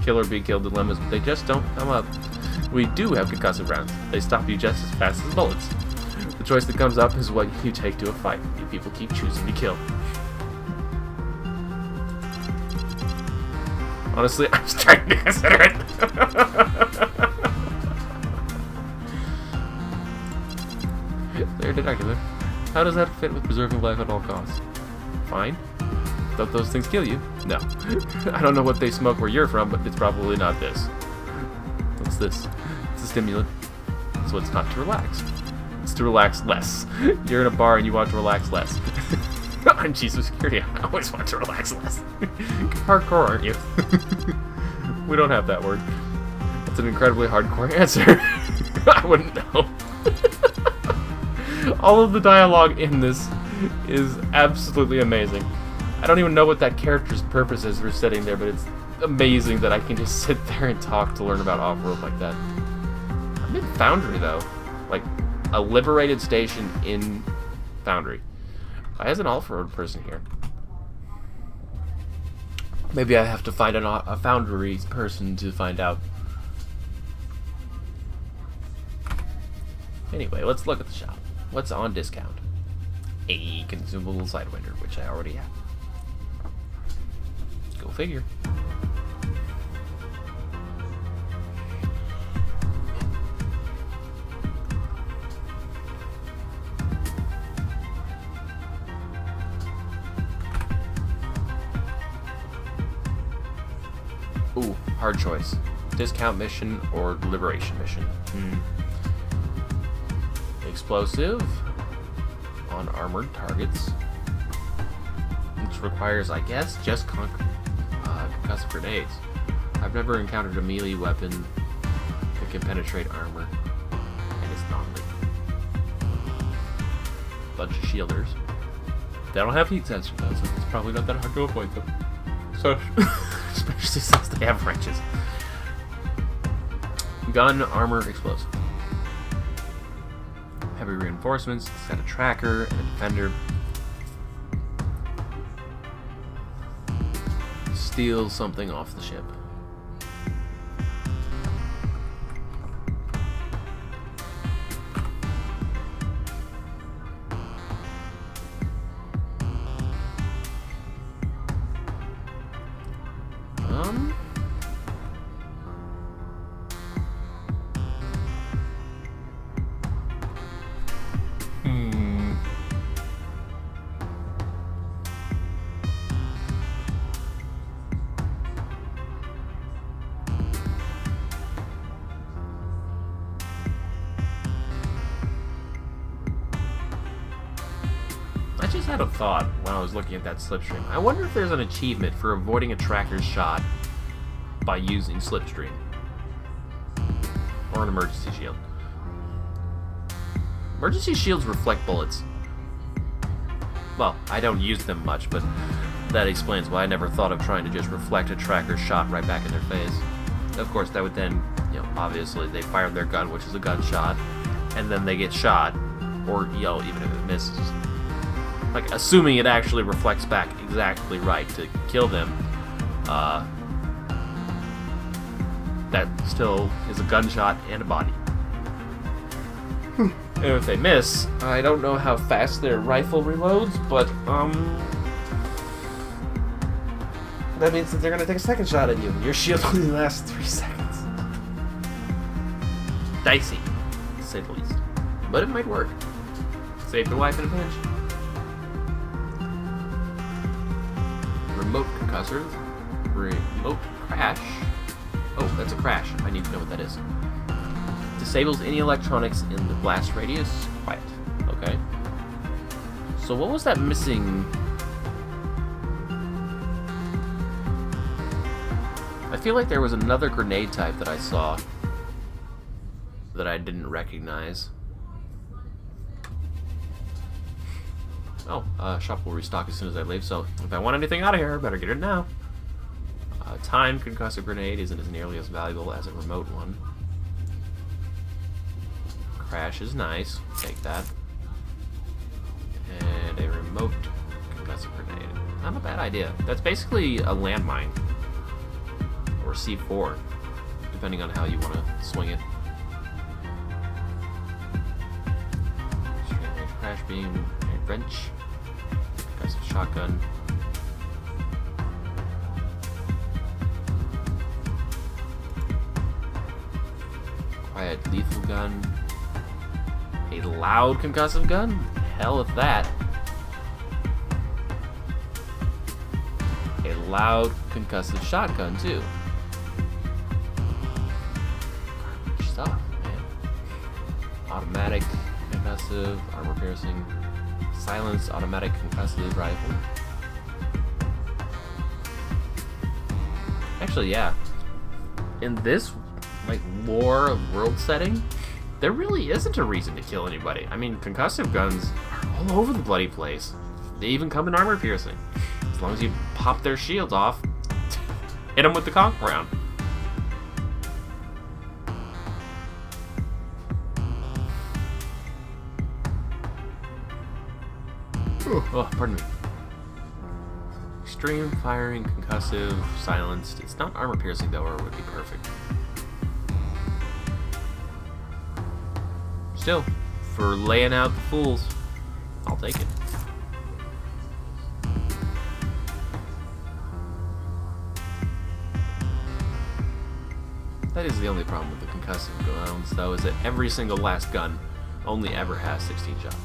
kill or be killed dilemmas, but they just don't come up. We do have concussive rounds. They stop you just as fast as bullets. The choice that comes up is what you take to a fight. You people keep choosing to kill. Honestly, I'm starting to consider it. They're deductible. How does that fit with preserving life at all costs? Fine. Don't those things kill you? No. I don't know what they smoke where you're from, but it's probably not this. What's this? It's a stimulant. So it's not to relax. It's to relax less. You're in a bar and you want to relax less. I'm chief of security. I always want to relax less. Hardcore, aren't you? We don't have that word. That's an incredibly hardcore answer. I wouldn't know. All of the dialogue in this is absolutely amazing. I don't even know what that character's purpose is for sitting there, but it's amazing that I can just sit there and talk to learn about Off-World like that. I'm in Foundry, though. Like, a liberated station in Foundry. Why is an Off-World person here? Maybe I have to find a Foundry person to find out. Anyway, let's look at the shop. What's on discount? A consumable Sidewinder, which I already have. Go figure. Ooh, hard choice. Discount mission or liberation mission? Explosive on armored targets, which requires, I guess, just concussive grenades. I've never encountered a melee weapon that can penetrate armor, and it's non-lethal. Bunch of shielders. They don't have heat sensors though, so it's probably not that hard to avoid them. So, especially since they have wrenches. Gun, armor, explosive. Heavy reinforcements, it's got a tracker and a defender. Steal something off the ship. had a thought when I was looking at that slipstream. I wonder if there's an achievement for avoiding a tracker's shot by using slipstream. Or an emergency shield. Emergency shields reflect bullets. Well, I don't use them much, but that explains why I never thought of trying to just reflect a tracker's shot right back in their face. Of course, that would then, obviously they fired their gun, which is a gunshot, and then they get shot, or, even if it misses. Like, assuming it actually reflects back exactly right to kill them, that still is a gunshot and a body. And if they miss, I don't know how fast their rifle reloads, but, that means that they're gonna take a second shot at you, and your shield only lasts 3 seconds. Dicey, to say the least. But it might work. Save their life in a pinch. Remote concussor. Remote crash. Oh, that's a crash. I need to know what that is. Disables any electronics in the blast radius. Quiet. Okay. So what was that missing? I feel like there was another grenade type that I saw that I didn't recognize. Oh, shop will restock as soon as I leave, so if I want anything out of here, I better get it now. Timed concussive grenade isn't as nearly as valuable as a remote one. Crash is nice. Take that. And a remote concussive grenade. Not a bad idea. That's basically a landmine. Or C4. Depending on how you want to swing it. Straight range crash beam. A wrench. Concussive shotgun. Quiet lethal gun. A loud concussive gun? Hell with that. A loud concussive shotgun, too. Garbage stuff, man. Automatic concussive, armor piercing, silenced automatic concussive rifle. Actually, yeah. In this, lore of world setting, there really isn't a reason to kill anybody. I mean, concussive guns are all over the bloody place. They even come in armor piercing. As long as you pop their shields off, hit them with the conch round. Oh, pardon me. Extreme firing, concussive, silenced. It's not armor piercing though, or it would be perfect. Still, for laying out the fools, I'll take it. That is the only problem with the concussive rounds, though, is that every single last gun only ever has 16 shots.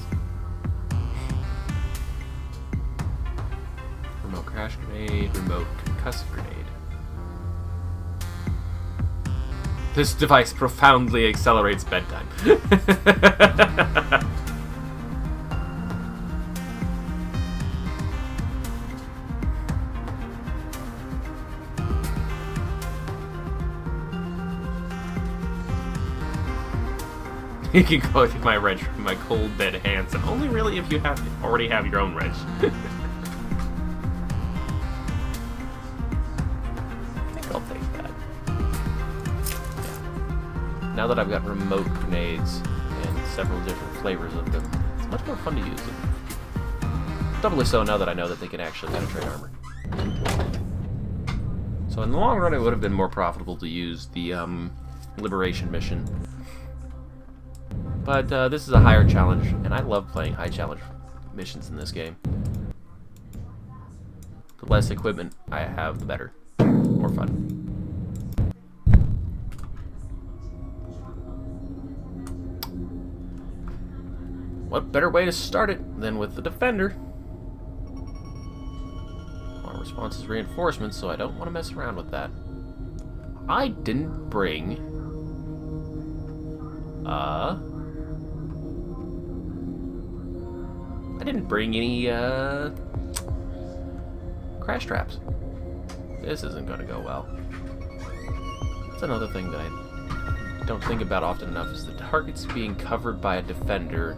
Remote crash grenade, remote concussive grenade. This device profoundly accelerates bedtime. You can go with my wrench from my cold dead hands, and only really if you already have your own wrench. Now that I've got remote grenades and several different flavors of them, it's much more fun to use them. Doubly so now that I know that they can actually penetrate armor. So in the long run, it would have been more profitable to use the Liberation mission. But this is a higher challenge, and I love playing high challenge missions in this game. The less equipment I have, the better. More fun. What better way to start it than with the Defender? Our response is reinforcements, so I don't want to mess around with that. I didn't bring... I I didn't bring any crash traps. This isn't going to go well. That's another thing that I don't think about often enough is the target's being covered by a defender.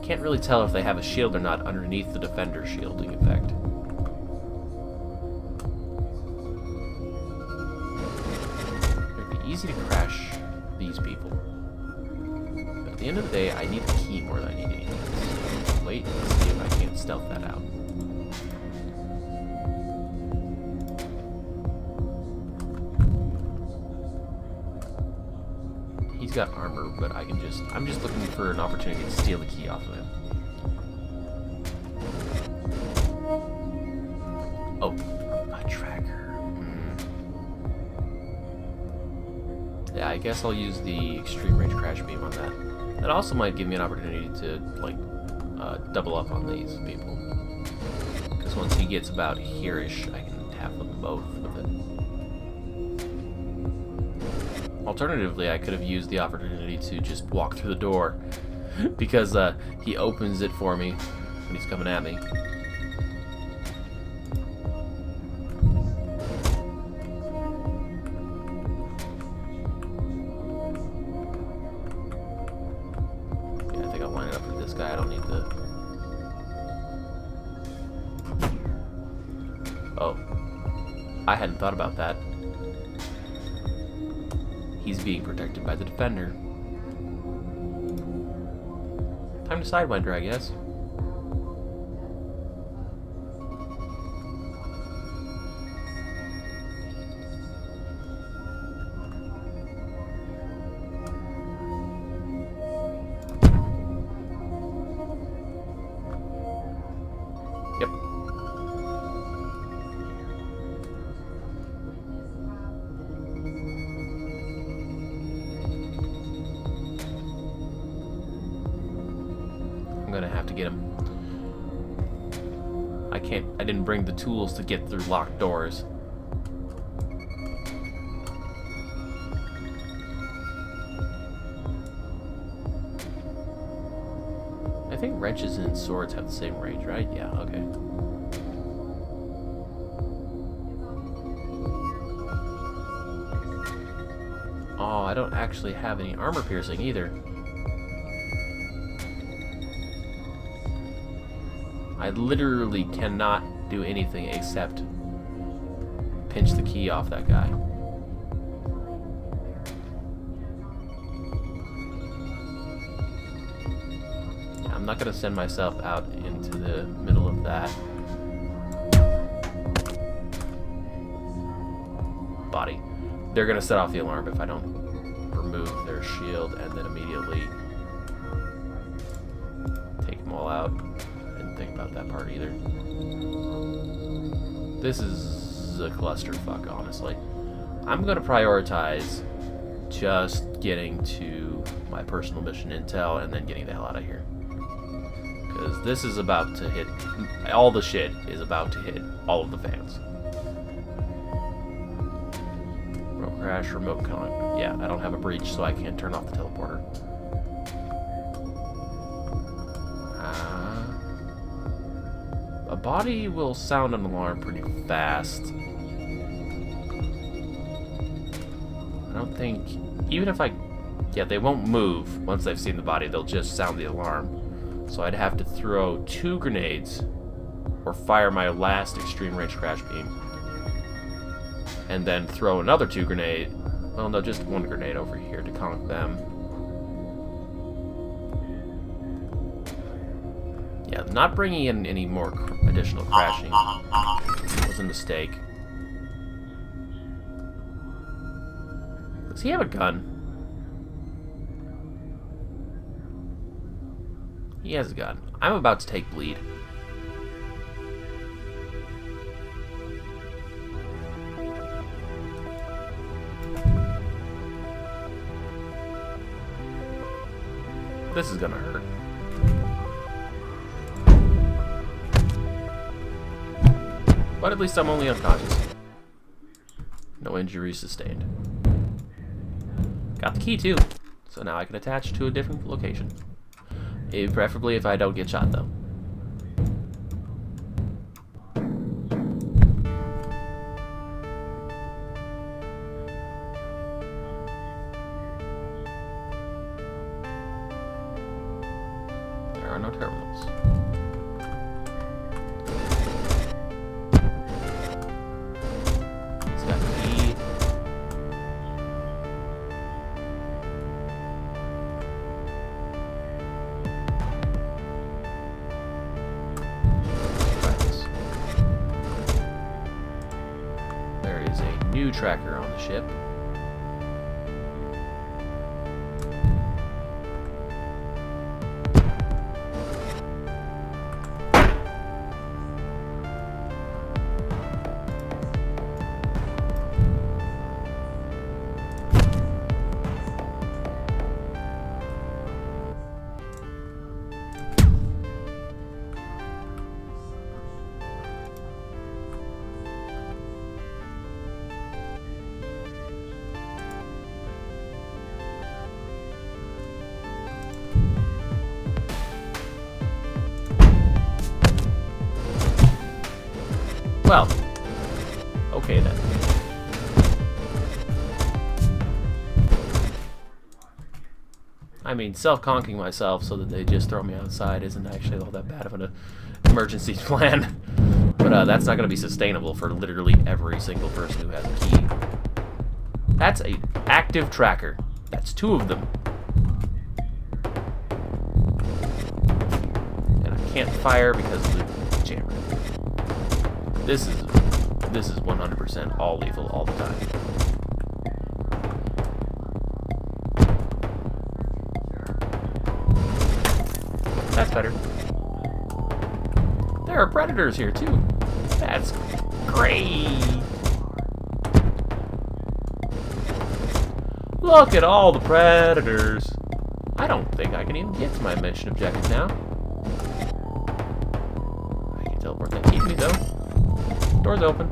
Can't really tell if they have a shield or not underneath the defender shielding effect. It would be easy to crash these people. But at the end of the day, I need the key more than I need anything else. Wait and see if I can't stealth that out. He's got armor, but I'm just looking for an opportunity to steal the key off of him. Oh, a tracker. Yeah, I guess I'll use the extreme range crash beam on that. That also might give me an opportunity to, like, double up on these people. Because once he gets about here-ish, I can have them both with it. Alternatively, I could have used the opportunity to just walk through the door, because he opens it for me when he's coming at me. Yeah, I think I'll line it up with this guy. I don't need the... Oh. I hadn't thought about that. He's being protected by the defender. Time to sidewinder, I guess. Yep. I'm gonna have to get him. I didn't bring the tools to get through locked doors. I think wrenches and swords have the same range, right? Yeah, okay. Oh, I don't actually have any armor piercing either. I literally cannot do anything except pinch the key off that guy. I'm not gonna send myself out into the middle of that. Body. They're gonna set off the alarm if I don't remove their shield and then immediately take them all out. Think about that part either. This is a clusterfuck, honestly. I'm gonna prioritize just getting to my personal mission intel and then getting the hell out of here. Because this is about to hit, all the shit is about to hit all of the fans. Remote crash, remote con. Yeah, I don't have a breach, so I can't turn off the teleporter. A body will sound an alarm pretty fast. I don't think, even if yeah, they won't move once they've seen the body, they'll just sound the alarm. So I'd have to throw 2 grenades or fire my last extreme range crash beam. And then throw another 2 grenades, well no, just 1 grenade over here to conk them. Yeah, not bringing in any more additional crashing was a mistake. Does he have a gun? He has a gun. I'm about to take bleed. This is gonna hurt. But at least I'm only unconscious. No injuries sustained. Got the key too, so now I can attach to a different location. Preferably if I don't get shot though. new tracker on the ship. Well, okay then. I mean, self-conking myself so that they just throw me outside isn't actually all that bad of an emergency plan. But that's not going to be sustainable for literally every single person who has a key. That's an active tracker. That's 2 of them. And I can't fire because of the jammer. This is 100% all lethal all the time. That's better. There are predators here too. That's great. Look at all the predators. I don't think I can even get to my mission objective now. I can teleport that keep me though. Door's open.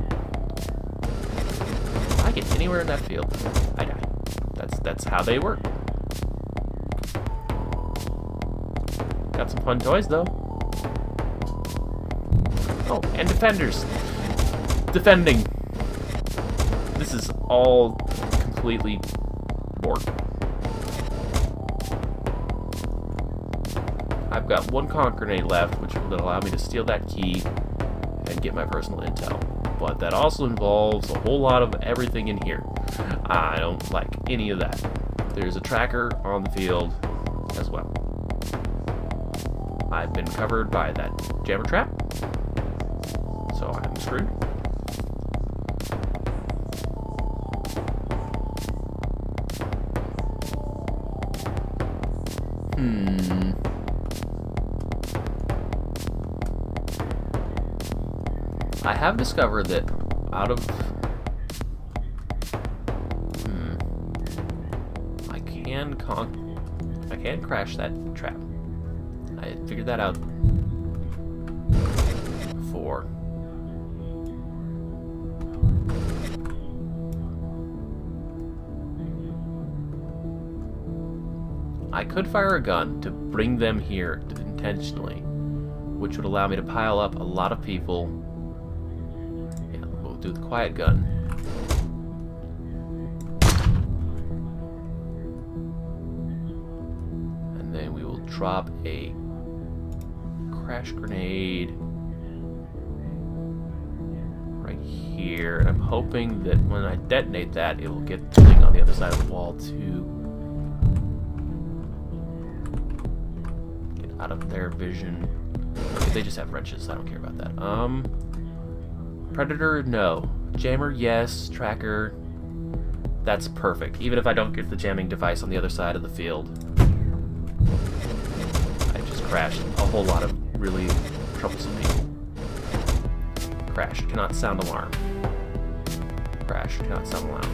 If I get anywhere in that field, I die. That's how they work. Got some fun toys though. Oh, and defenders. Defending. This is all completely bored. I've got 1 conch grenade left, which will allow me to steal that key and get my personal intel. But that also involves a whole lot of everything in here. I don't like any of that. There's a tracker on the field as well. I've been covered by that jammer trap, so I'm screwed. I have discovered that out of... I can crash that trap. I had figured that out before. I could fire a gun to bring them here intentionally, which would allow me to pile up a lot of people. Yeah, we'll do the quiet gun. And then we will drop a crash grenade right here. And I'm hoping that when I detonate that, it will get the thing on the other side of the wall to get out of their vision. Okay, they just have wrenches. I don't care about that. Predator, no. Jammer, yes. Tracker, that's perfect. Even if I don't get the jamming device on the other side of the field. I just crashed a whole lot of really troublesome people. Crash, cannot sound alarm. Crash, cannot sound alarm.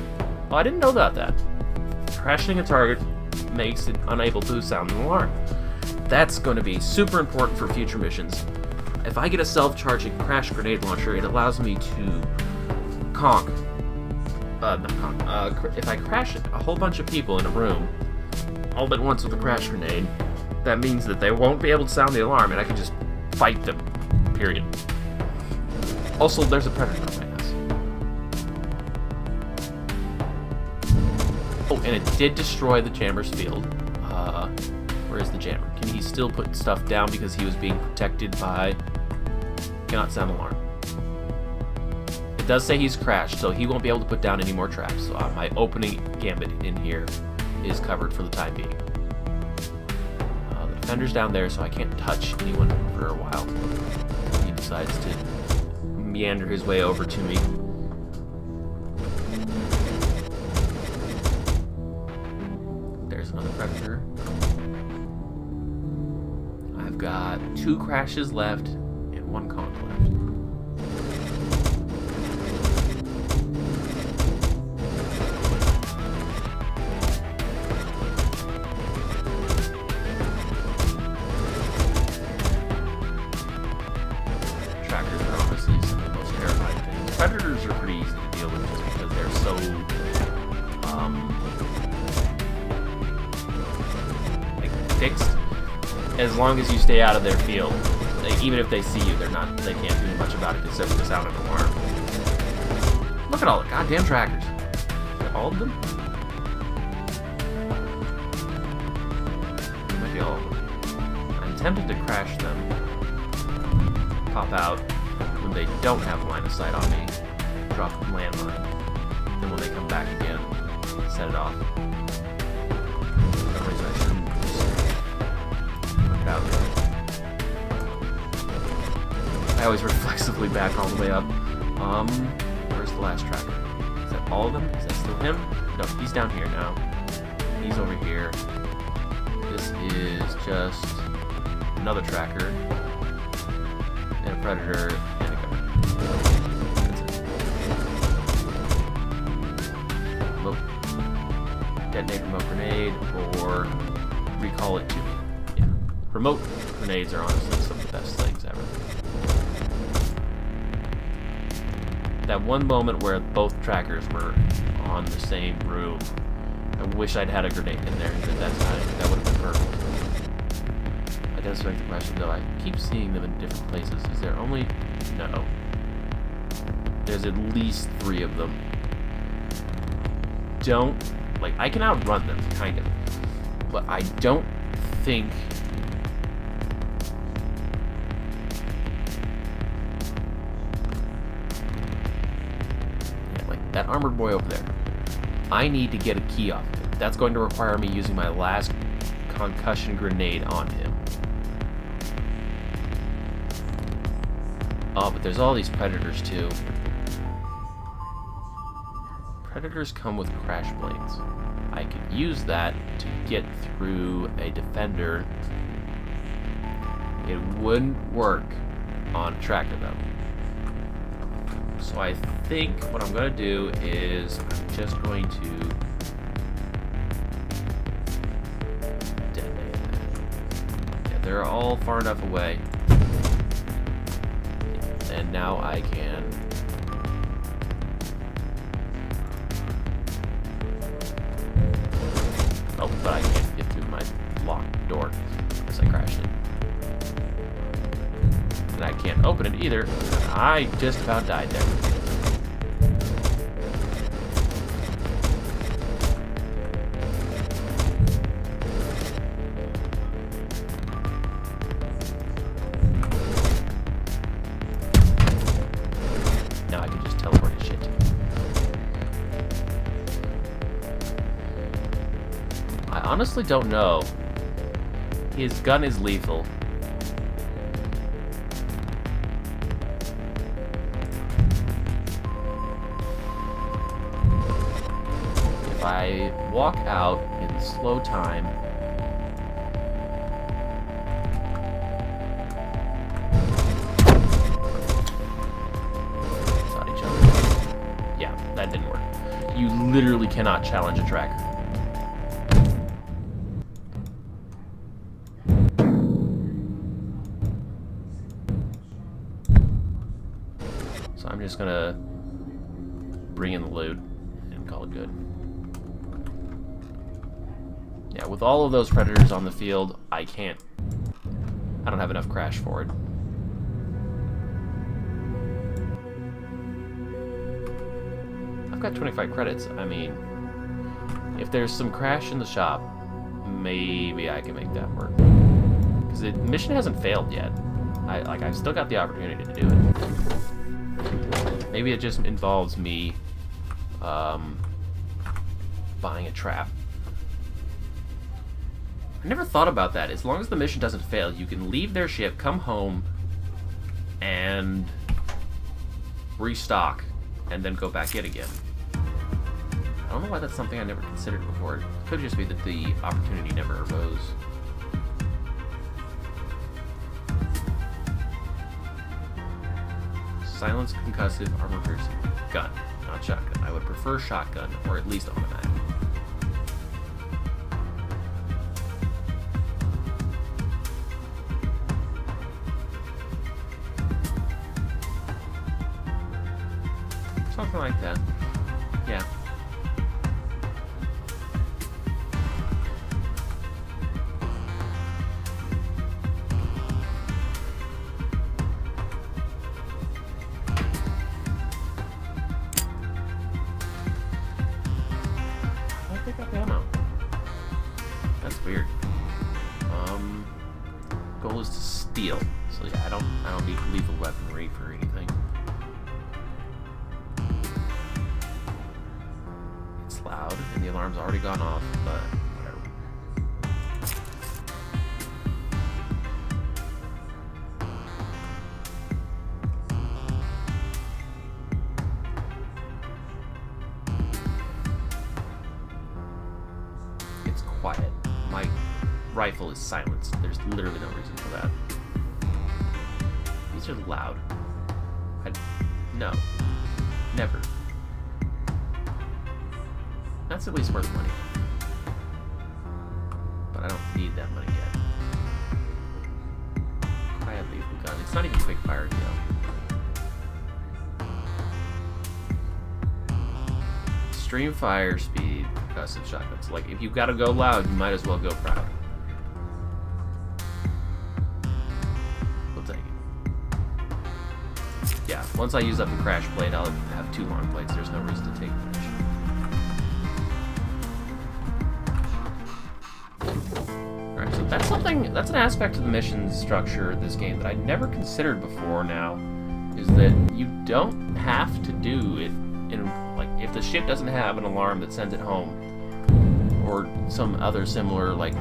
Oh, I didn't know about that. Crashing a target makes it unable to sound an alarm. That's going to be super important for future missions. If I get a self-charging crash grenade launcher, it allows me to conk. If I crash a whole bunch of people in a room, all at once with a crash grenade, that means that they won't be able to sound the alarm, and I can just fight them. Period. Also, there's a predator on my ass. Oh, and it did destroy the jammer's field. Where is the jammer? Can he still put stuff down because he was being protected by... Cannot sound alarm. It does say he's crashed, so he won't be able to put down any more traps. So my opening gambit in here is covered for the time being. The defender's down there, so I can't touch anyone for a while. He decides to meander his way over to me. Predator. I've got 2 crashes left and 1 conk left. Trackers are honestly some of the most terrifying things. Predators are pretty easy to deal with just because they're so like fixed. As long as you stay out of their field, like, even if they see you, they can't do much about it except for sound an alarm. Look at all the goddamn trackers. All of them? Might be all of them. I'm tempted to crash them. Pop out when they don't have line of sight on me. Drop a landmine. Then when they come back again, set it off. For some reason I shouldn't just put it out there. I always reflexively back all the way up. Where's the last tracker? Is that all of them? Is that still him? No, he's down here now. He's over here. This is just another tracker. And a predator, and a gun. That's it. Detonate remote grenade, or recall it to me. Yeah. Remote grenades are honestly some of the best things ever. That one moment where both trackers were on the same room, I wish I'd had a grenade in there at that time. That would have been perfect. I guess back to the question though, I keep seeing them in different places. Is there only... No. There's at least 3 of them. Don't... Like, I can outrun them, kind of. But I don't think... Yeah, like, that armored boy over there. I need to get a key off of it. That's going to require me using my last concussion grenade on him. Oh, but there's all these predators too. Predators come with crash plates. I could use that to get through a defender. It wouldn't work on a tractor though. So I think what I'm going to do is I'm just going to detonate that. Yeah, they're all far enough away. And now I can... Oh, but I can't get through my locked door because I crashed it. And I can't open it either. I just about died there. Now I can just teleport his shit. I honestly don't know. His gun is lethal. If I walk out in slow time, yeah, that didn't work. You literally cannot challenge a tracker. So I'm just gonna bring in the loot and call it good. Yeah, with all of those predators on the field, I don't have enough crash for it. I've got 25 credits. I mean, if there's some crash in the shop, maybe I can make that work. Because the mission hasn't failed yet. I've still got the opportunity to do it. Maybe it just involves me buying a trap. I never thought about that. As long as the mission doesn't fail, you can leave their ship, come home, and restock, and then go back in again. I don't know why that's something I never considered before. It could just be that the opportunity never arose. Silenced, concussive, armor piercing. Gun, not shotgun. I would prefer shotgun, or at least automatic. Something like that. Yeah. I pick up ammo. That's weird. Goal is to steal. So yeah, I don't need lethal weaponry for anything. It's loud and the alarm's already gone off, but whatever. It's quiet. My rifle is silenced. There's literally no reason for that. These are loud. No. Never. That's at least worth money. But I don't need that money yet. Quiet lethal gun. It's not even quick fire deal. Extreme fire speed, concussive shotguns. Like, if you've got to go loud, you might as well go proud. We'll take it. Yeah, once I use up the crash blade, I'll have 2 long blades. There's no reason to take much. Alright, so that's an aspect of the mission structure of this game that I never considered before now, is that you don't have to do it in, like, if the ship doesn't have an alarm that sends it home, or some other similar, like,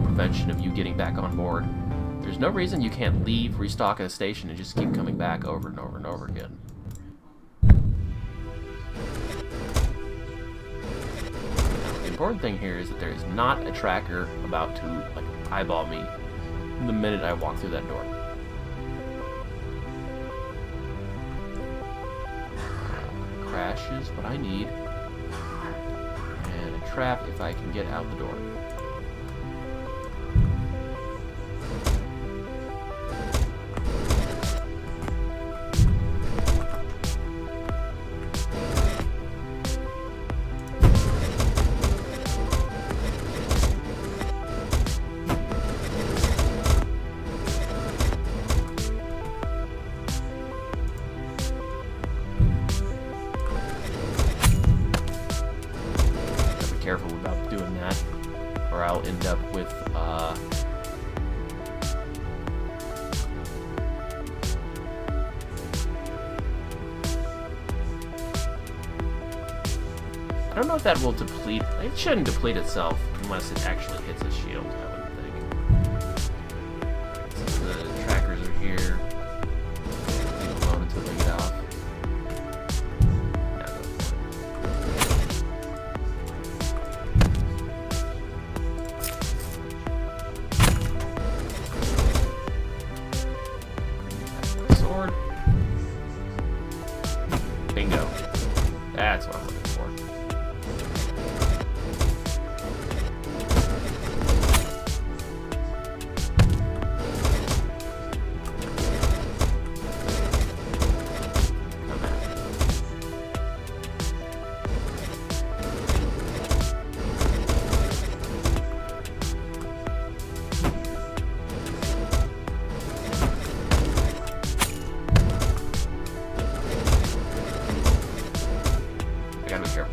prevention of you getting back on board, there's no reason you can't leave, restock at a station, and just keep coming back over and over and over again. The important thing here is that there is not a tracker about to, like, eyeball me the minute I walk through that door. Crash is what I need, and a trap if I can get out the door. Careful about doing that, or I'll end up with I don't know if that will deplete. It shouldn't deplete itself unless it actually hits a shield, I would think. Since the trackers are here, leave them alone until they get off. Bingo. That's what I'm looking for.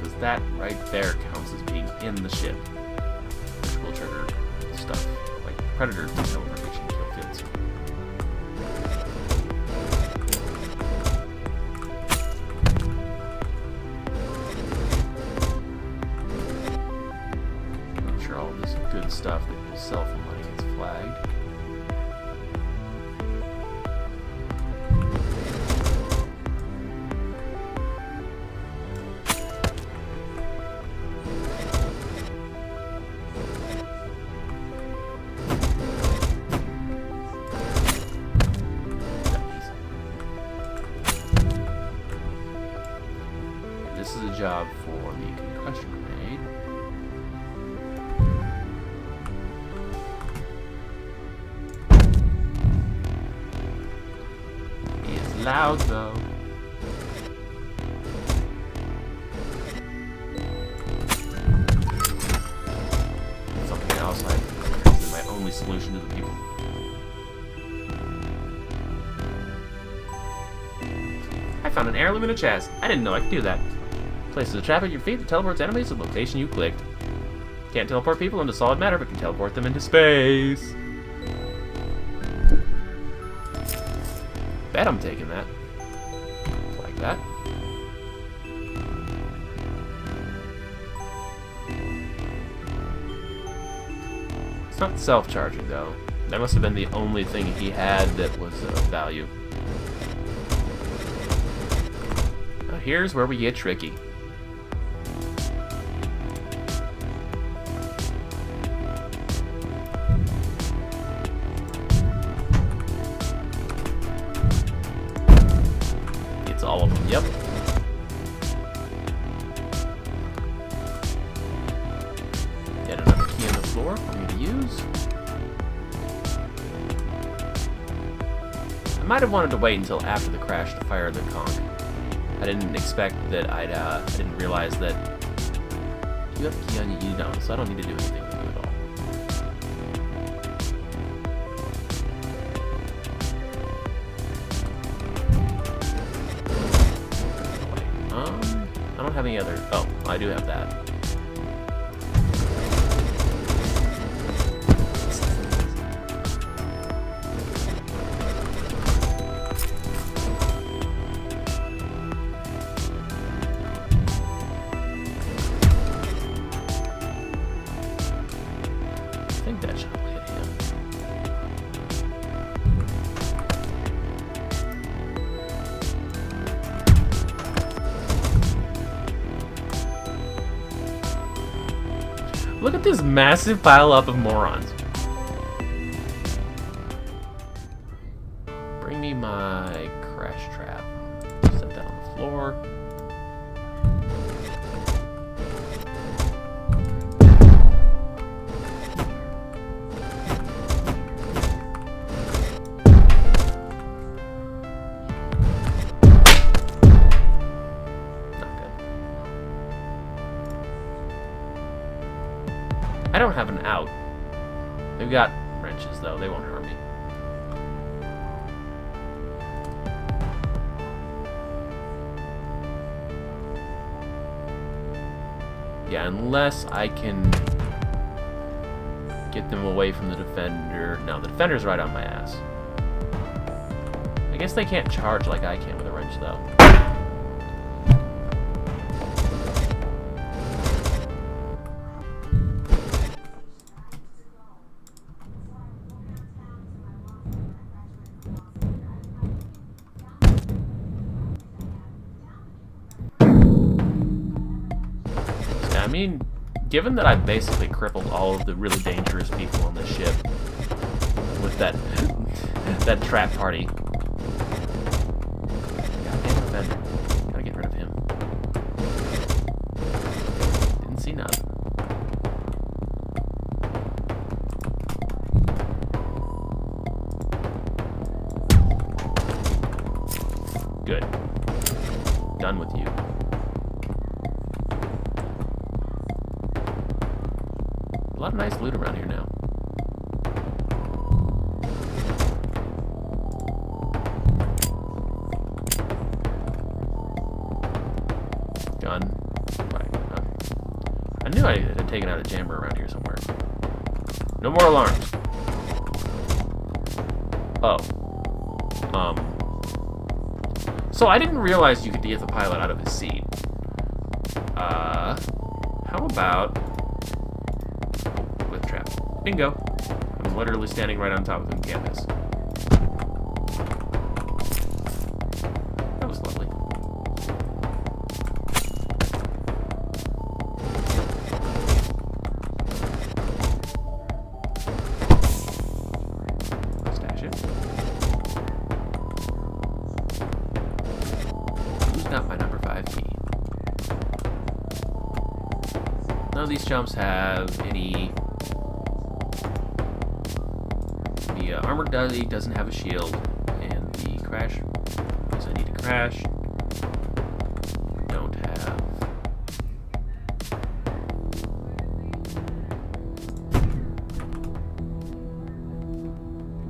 Because that right there counts as being in the ship, which will trigger stuff like predator teleportation kill fields. I'm sure all this good stuff that will sell for money gets flagged. this is a job for the concussion grenade. It's loud though. Something else is my only solution to the people. I found an heirloom in a chest. I didn't know I could do that. Places a trap at your feet that teleports enemies to the location you clicked. Can't teleport people into solid matter, but can teleport them into space. Bet I'm taking that. Like that. It's not self-charging, though. That must have been the only thing he had that was of value. Now here's where we get tricky. It's all of them, yep. Yet another key on the floor for me to use. I might have wanted to wait until after the crash to fire the conch. I didn't expect that I didn't realize that you have a key on you, you don't, so I don't need to do anything with you at all. Wait, I don't have any other. Oh, I do have that. I think that shot will hit him. Look at this massive pile up of morons. Bring me my crash trap. Set that on the floor. I don't have an out. They've got wrenches, though. They won't hurt me. Yeah, unless I can get them away from the defender. No, the defender's right on my ass. I guess they can't charge like I can with a wrench, though. I mean, given that I've basically crippled all of the really dangerous people on the ship with that trap party. Goddamn offender. Gotta get rid of him. Didn't see nothing. Good. Done with you. A lot of nice loot around here now. Gun. Right. I knew I had taken out a jammer around here somewhere. No more alarms. Oh. So I didn't realize you could get the pilot out of his seat. How about with trap? Bingo. I'm literally standing right on top of him. Canvas. That was lovely. Stash it. Who's got my number 5 key? None of these jumps have any... The armored Dudley doesn't have a shield, and the crash, because I need to crash, don't have...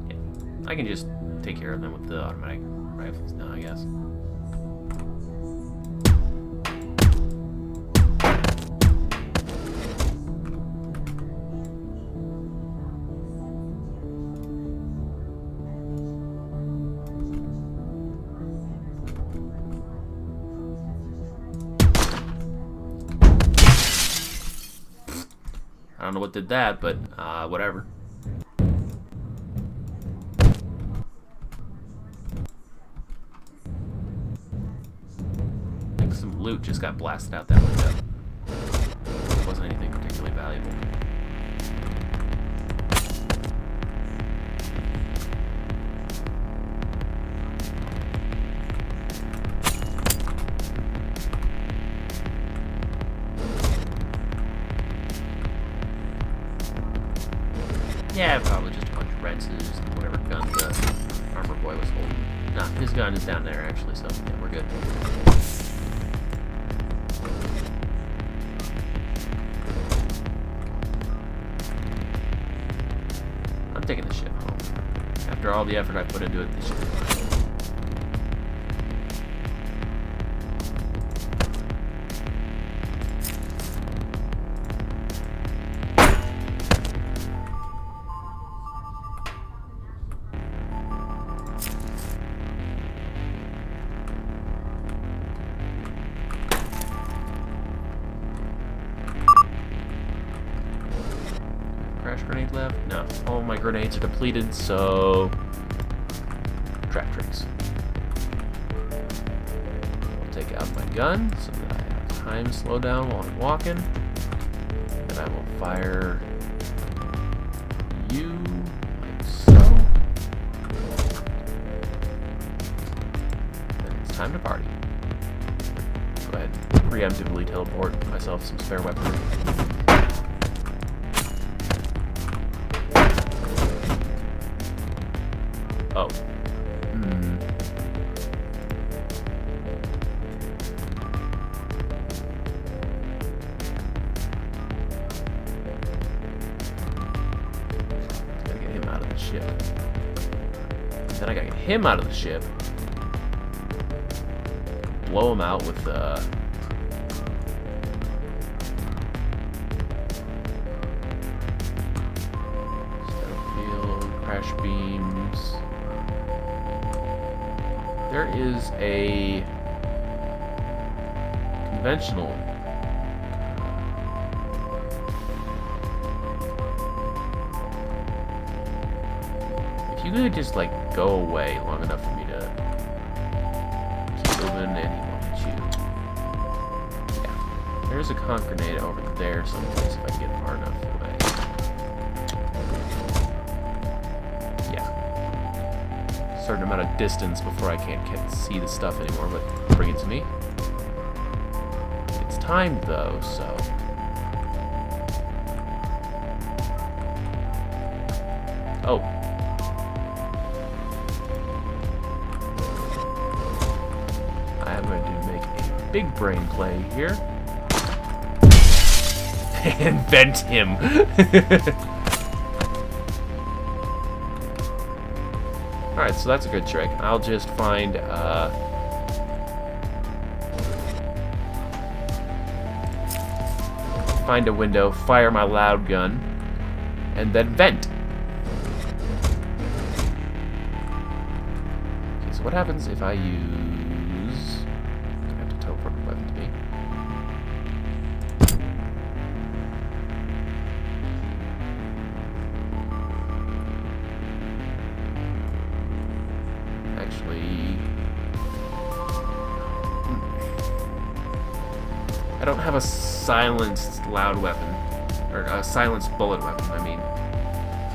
Yeah, I can just take care of them with the automatic rifles now, I guess. I don't know what did that, but whatever. I think some loot just got blasted out that window. It wasn't anything particularly valuable. Yeah, probably just a bunch of red suits and whatever gun the armor boy was holding. Nah, his gun is down there actually, so yeah, we're good. I'm taking the ship home. After all the effort I put into it, this ship is mine. Crash grenade left? No. All my grenades are depleted, so... Trap tricks. I'll take out my gun so that I have time to slow down while I'm walking. And I will fire you like so. Then it's time to party. Go ahead and preemptively teleport myself some spare weaponry. Oh. Gotta get him out of the ship. Then I gotta get him out of the ship. Blow him out with crash beams. There is a conventional if you could just like go away long enough for me to keep moving and he won't hit you. Yeah. There's a conch grenade over there someplace if I can get far enough away. Certain amount of distance before I can't see the stuff anymore, but bring it to me. It's timed though, so oh. I am going to make a big brain play here and vent him. Alright, so that's a good trick. I'll just find a window, fire my loud gun, and then vent. Okay, so what happens if I use... I have to teleport the weapon to me. I don't have a silenced loud weapon, or a silenced bullet weapon, I mean.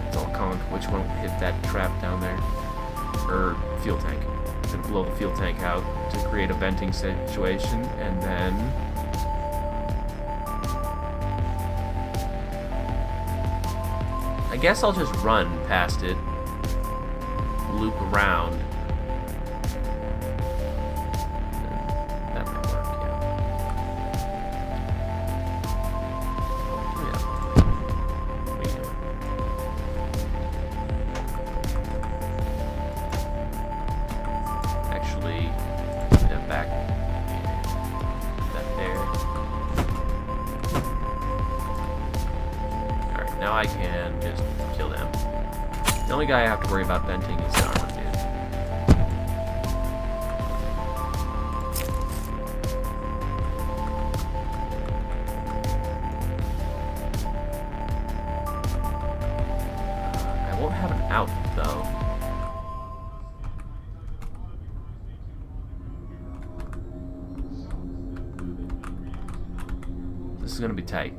It's all conch, which won't hit that trap down there. Or fuel tank. I'm gonna blow the fuel tank out to create a venting situation, and then... guess I'll just run past it. Loop around. That might work, yeah. Oh, yeah. What are you doing? Actually, put that back. That there. Alright, now I can just kill them. The only guy I have to worry about venting is the armor dude. I won't have an out, though. This is gonna be tight.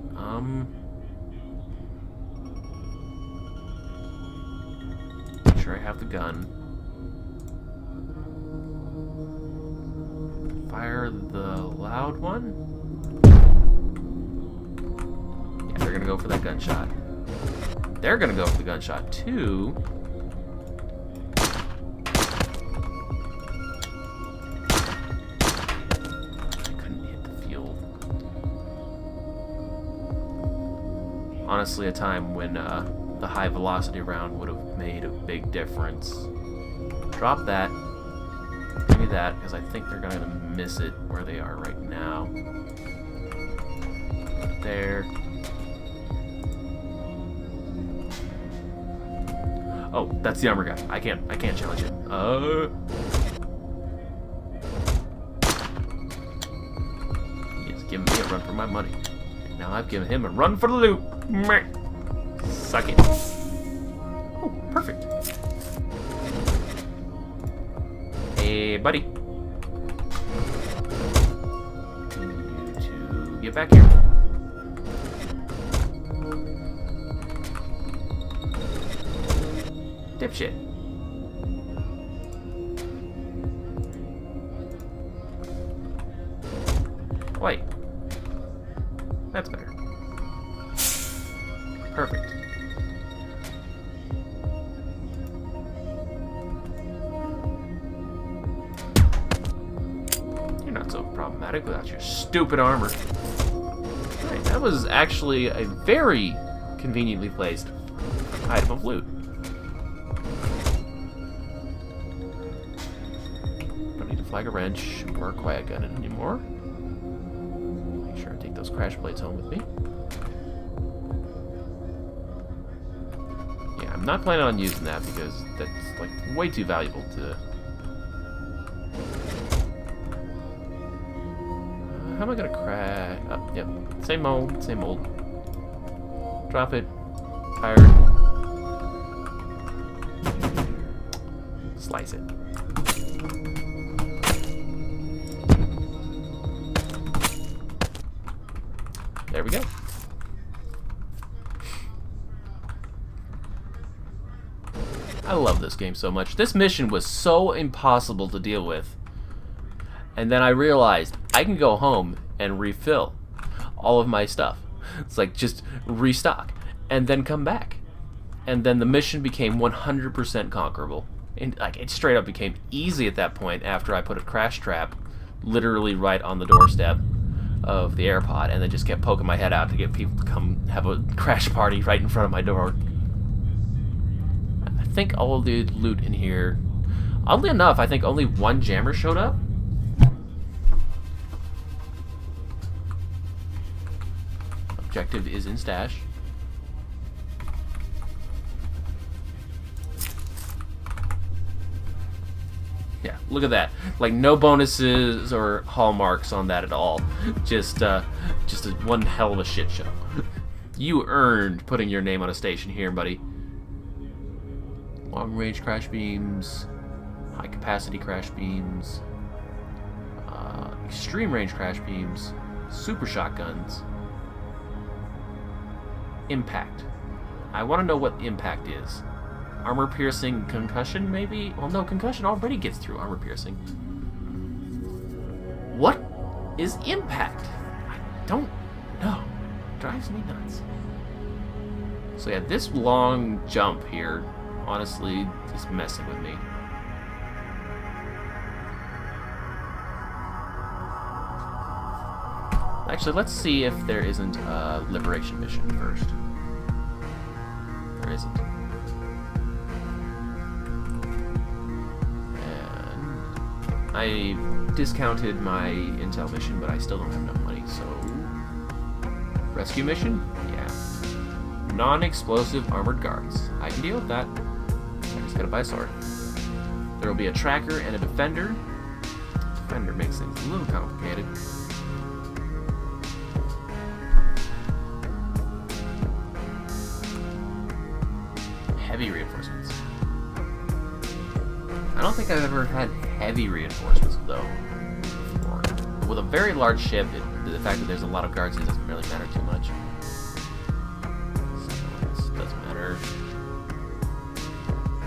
Sure, I have the gun. Fire the loud one? Yeah, they're gonna go for that gunshot. They're gonna go for the gunshot too. I couldn't hit the field. Honestly, a time when the high velocity round would have made a big difference. Drop that. Give me that, because I think they're gonna miss it where they are right now. There. Oh, that's the armor guy. I can't challenge him. He's giving me a run for my money. Now I've given him a run for the loot. Meh. Suck it. Oh, perfect. Hey, buddy. You two get back here. Dipshit. Wait. That's better. Perfect. You're not so problematic without your stupid armor. Right, that was actually a very conveniently placed item of loot. Don't need to flag a wrench or a quiet gun anymore. Make sure I take those crash plates home with me. Yeah, I'm not planning on using that because that's like way too valuable to. How am I gonna crash? Oh, yep. Same old, same old. Drop it. Tired. Slice it. There we go. I love this game so much. This mission was so impossible to deal with. And then I realized I can go home and refill all of my stuff. It's like just restock and then come back. And then the mission became 100% conquerable. And like it straight up became easy at that point after I put a crash trap literally right on the doorstep of the AirPod and then just kept poking my head out to get people to come have a crash party right in front of my door. I think all of the loot in here, oddly enough, I think only one jammer showed up. Objective is in stash. Yeah, look at that. Like no bonuses or hallmarks on that at all. Just one hell of a shit show. You earned putting your name on a station here, buddy. Long range crash beams, high capacity crash beams, extreme range crash beams, super shotguns. Impact. I want to know what impact is. Armor piercing concussion, maybe? Well, no, concussion already gets through armor piercing. What is impact? I don't know. Drives me nuts. So yeah, this long jump here, honestly, is messing with me. Actually, let's see if there isn't a liberation mission first. There isn't. And I discounted my intel mission, but I still don't have enough money, so... Rescue mission? Yeah. Non-explosive armored guards. I can deal with that. I just gotta buy a sword. There will be a tracker and a defender. Defender makes things a little complicated. Heavy reinforcements. I don't think I've ever had heavy reinforcements, though, before. With a very large ship, the fact that there's a lot of guards, it doesn't really matter too much. So, this doesn't matter.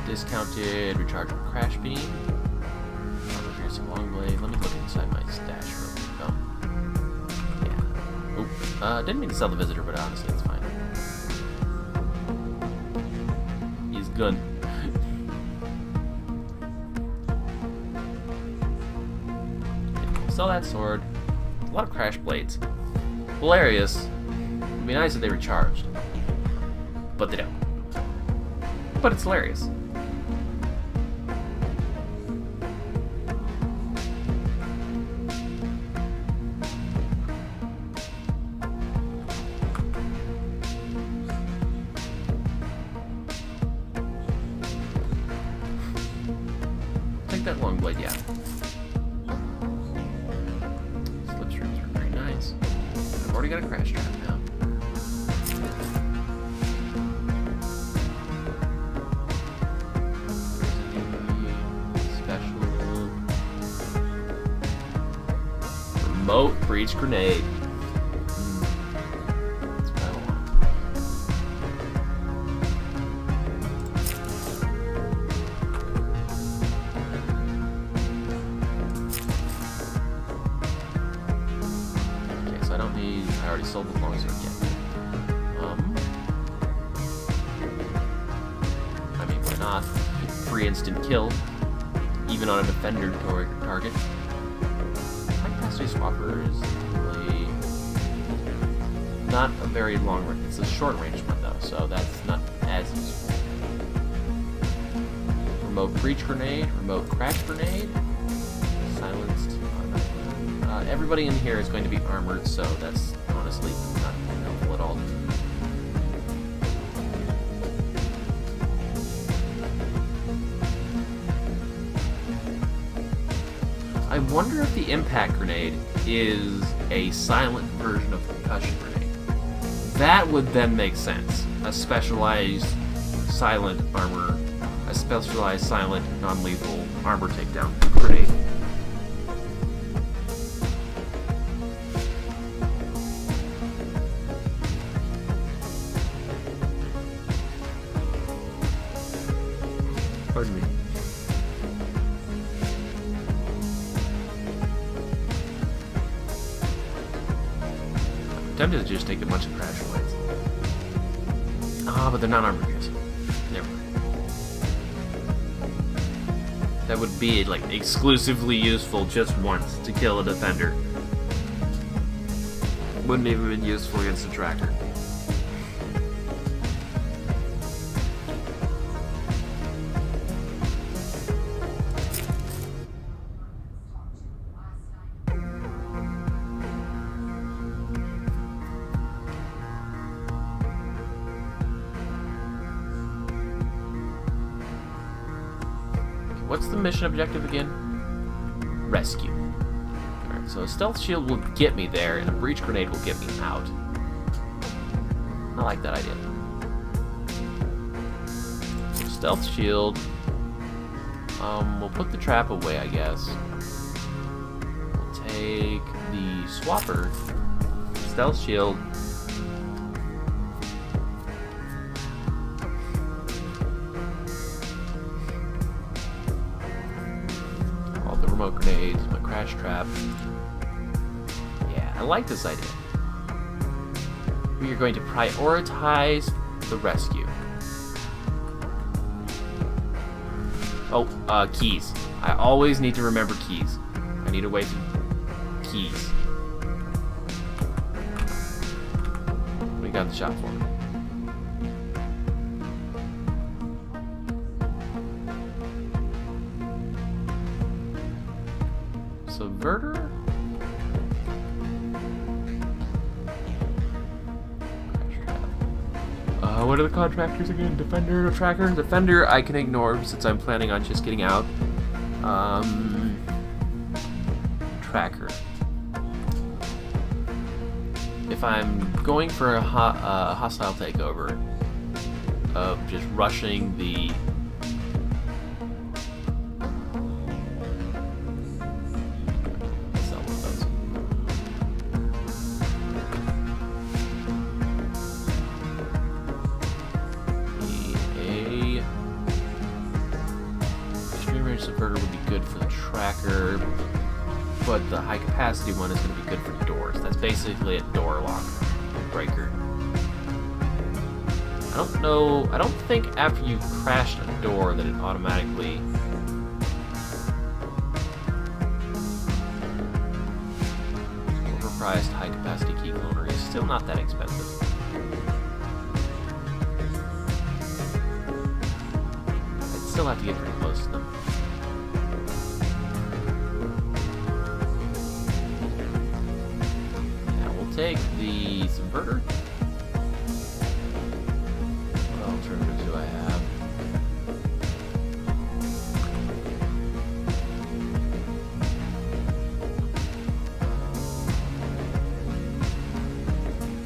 Discounted rechargeable crash beam. Piercing long blade. Let me look inside my stash real quick. Oh. Yeah. Oop. Didn't mean to sell the visitor, but honestly, it's fine. He's good. Sell that sword. A lot of crash blades. Hilarious. It'd be nice if they recharged. But they don't. But it's hilarious. Take that long blade, yeah. Slipstreams are very nice. I've already got a crash trap now. Special remote breach grenade. That's what I want. Okay, so I don't need. I already sold the long sword yet. I mean, why not? Free instant kill, even on a defender target. High capacity swapper is really not a very long range. It's a short range one though, so that's not as useful. Remote breach grenade, remote crash grenade, silenced. Everybody in here is going to be armored, so that's honestly not helpful at all. I wonder if the impact grenade is a silent version of the concussion grenade. That would then make sense. A specialized silent armor, a specialized silent non-lethal armor takedown grenade. Pardon me. I'm tempted to just take a bunch of crash blades. Ah, but they're not armored gears. Never mind. That would be like exclusively useful just once to kill a defender. Wouldn't even been useful against a tracker. What's the mission objective again? Rescue. Alright, so a stealth shield will get me there, and a breach grenade will get me out. I like that idea. So stealth shield. We'll put the trap away, I guess. We'll take the swapper. Stealth shield. Remote grenades, my crash trap. Yeah, I like this idea. We are going to prioritize the rescue. Oh, keys. I always need to remember keys. I need a way to... Keys. What do you got in the shop for? Subverter? What are the contractors again? Defender, tracker? Defender I can ignore since I'm planning on just getting out. Tracker. If I'm going for a hostile takeover of just rushing the... Subverter would be good for the tracker, but the high capacity one is going to be good for doors. That's basically a door lock breaker. I don't think after you crashed a door that it automatically... Overpriced high capacity key cloner is still not that expensive. I'd still have to get pretty close to them. Take the subverter. What alternatives do I have?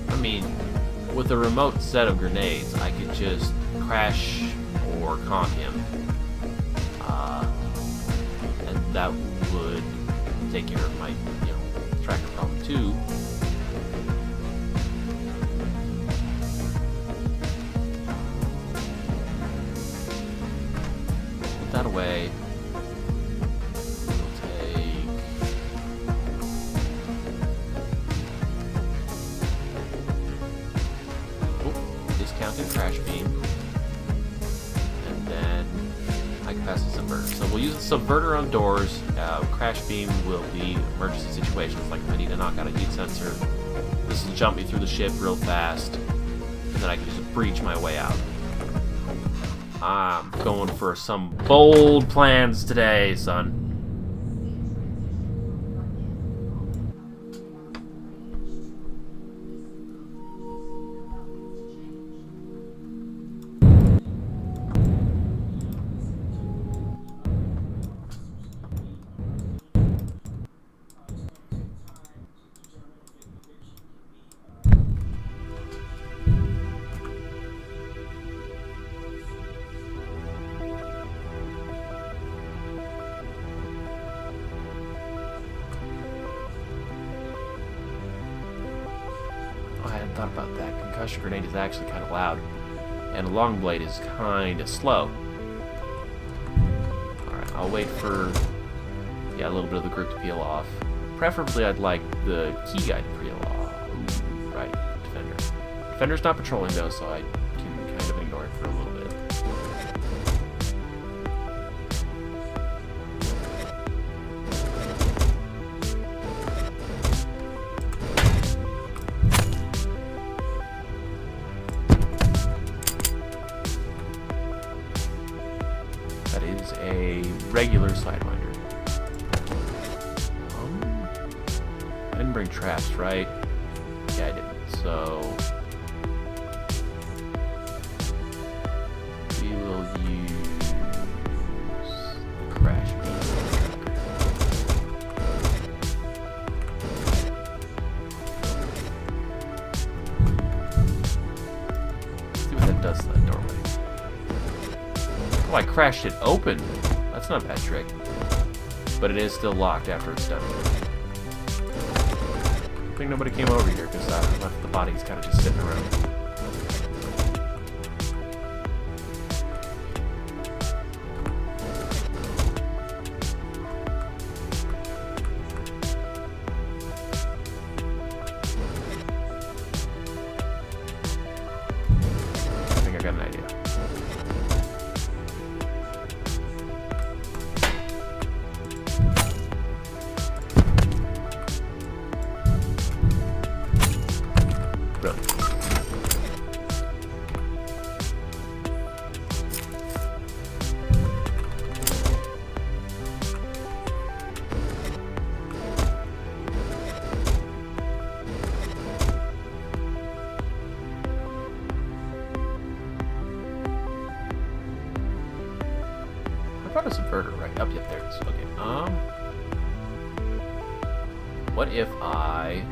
I mean, with a remote set of grenades, I could just crash or con him. And that would take care of my, tracker problem too. That away. We'll take... discounted crash beam. And then high capacity subverter. So we'll use the subverter on doors. Crash beam will be emergency situations, like if I need to knock out a heat sensor. This will jump me through the ship real fast. And then I can just breach my way out. I'm going for some bold plans today, son. I hadn't thought about that. Concussion grenade is actually kind of loud, and a long blade is kind of slow. Alright, I'll wait for a little bit of the group to peel off. Preferably, I'd like the key guy to peel off. Ooh, right, Defender. Defender's not patrolling though, so I can kind of ignore it for a little bit. That is a regular Sidewinder. I didn't bring traps, right? Yeah, I didn't. So we will use crash beam. See what that does to that doorway. Oh, I crashed it open. That's not a bad trick. But it is still locked after it's done. I think nobody came over here because left the bodies kind of just sitting around. a subverter right up. Yep, there it is. Okay. What if I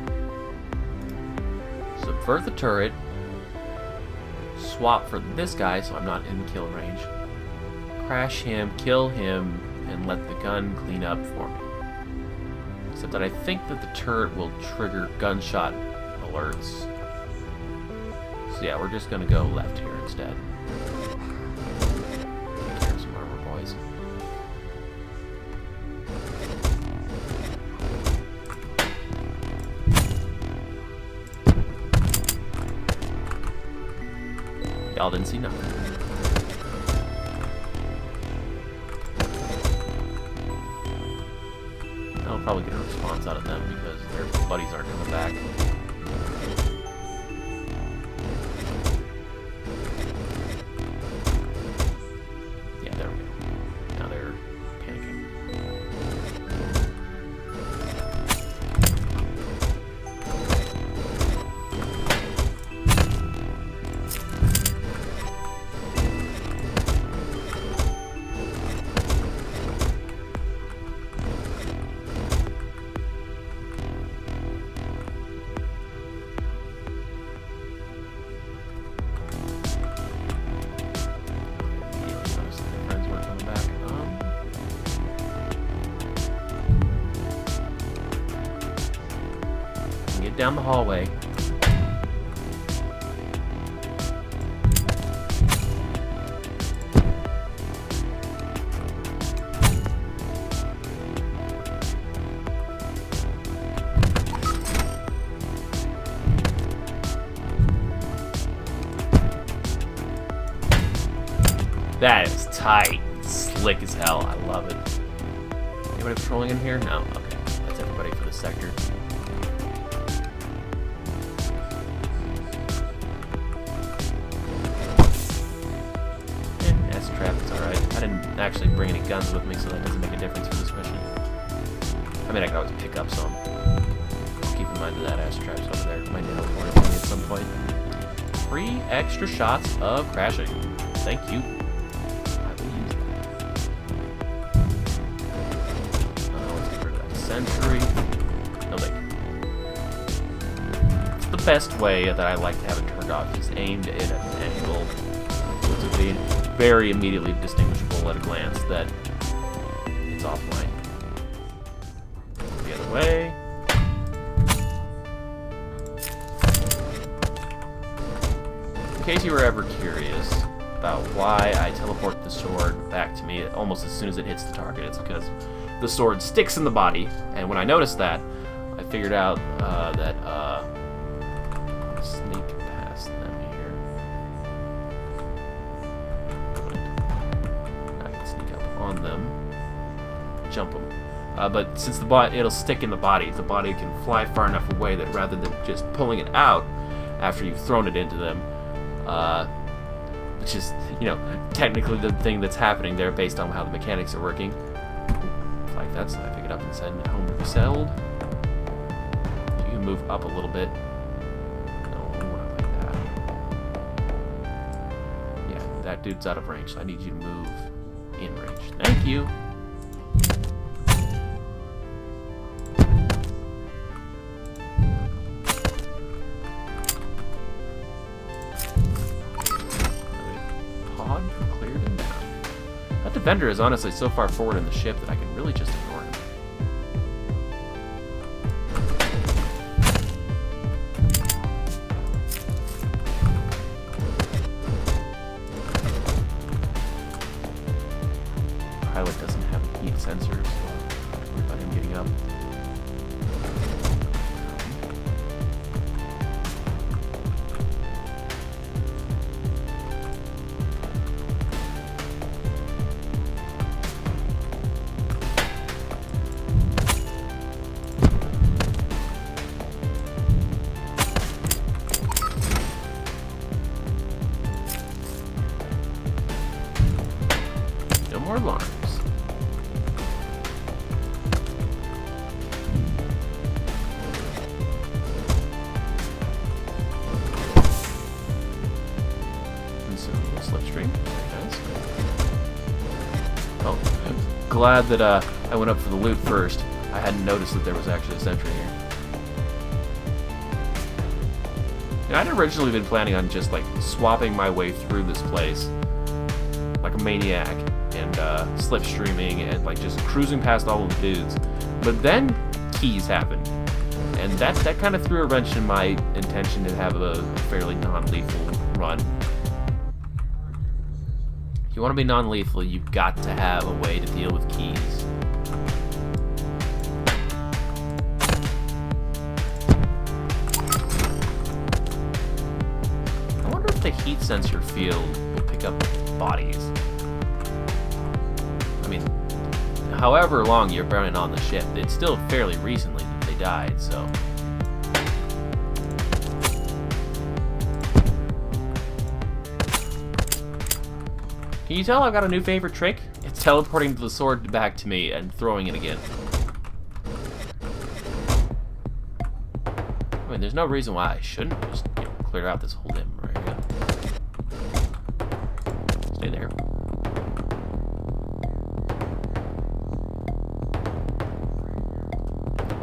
subvert the turret, swap for this guy so I'm not in kill range, crash him, kill him, and let the gun clean up for me. Except that I think that the turret will trigger gunshot alerts. So yeah, we're just gonna go left here instead. Take care of some armor, boys. Y'all didn't see nothing. I'll probably get a response out of them because their buddies aren't coming back. Yeah, there we go. Now they're panicking. Down the hallway. That is tight. Slick as hell. I love it. Anybody patrolling in here? No? Okay. That's everybody for this sector. Actually bring any guns with me, so that doesn't make a difference for this mission. I mean, I can always pick up some. Keep in mind that that ass trap's over there. Might need help for me at some point. 3 extra shots of crashing. Thank you. I will use that. Let's get rid of that sentry. No, thank you. It's the best way that I like to have it turned off. Just aimed at an angle. So it's a very immediately distinguishable at a glance that it's offline. The other way. In case you were ever curious about why I teleport the sword back to me almost as soon as it hits the target, it's because the sword sticks in the body, and when I noticed that, I figured out that sneak past them here. On them, jump them. But since it'll stick in the body can fly far enough away that rather than just pulling it out after you've thrown it into them, which is, technically the thing that's happening there based on how the mechanics are working. Like that, so I pick it up and send it home resettled. You can move up a little bit. No, not like that. Yeah, that dude's out of range, so I need you to move in range. Thank you. Pod cleared and down. That defender is honestly so far forward in the ship that I can really just ignore him. Pilot doesn't have heat sensors, so don't worry about him getting up. glad that I went up for the loot first. I hadn't noticed that there was actually a sentry here. And I'd originally been planning on just like swapping my way through this place like a maniac and slipstreaming and like just cruising past all of the dudes. But then keys happened. And that kind of threw a wrench in my intention to have a fairly non-lethal run. If you want to be non-lethal, you've got to have a way to deal with keys. I wonder if the heat sensor field will pick up bodies. I mean, however long you're burning on the ship, it's still fairly recently that they died, so... Can you tell I've got a new favorite trick? It's teleporting the sword back to me and throwing it again. I mean, there's no reason why I shouldn't just, you know, clear out this whole dim area. Stay there.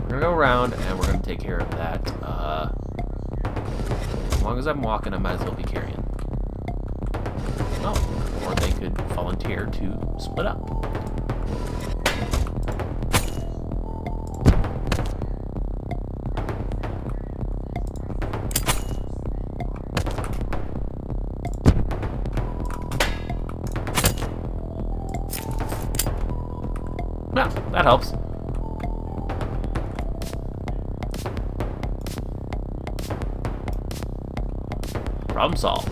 We're gonna go around and we're gonna take care of that. As long as I'm walking, I might as well be carrying. Oh. Or they could volunteer to split up. Well, that helps. Problem solved.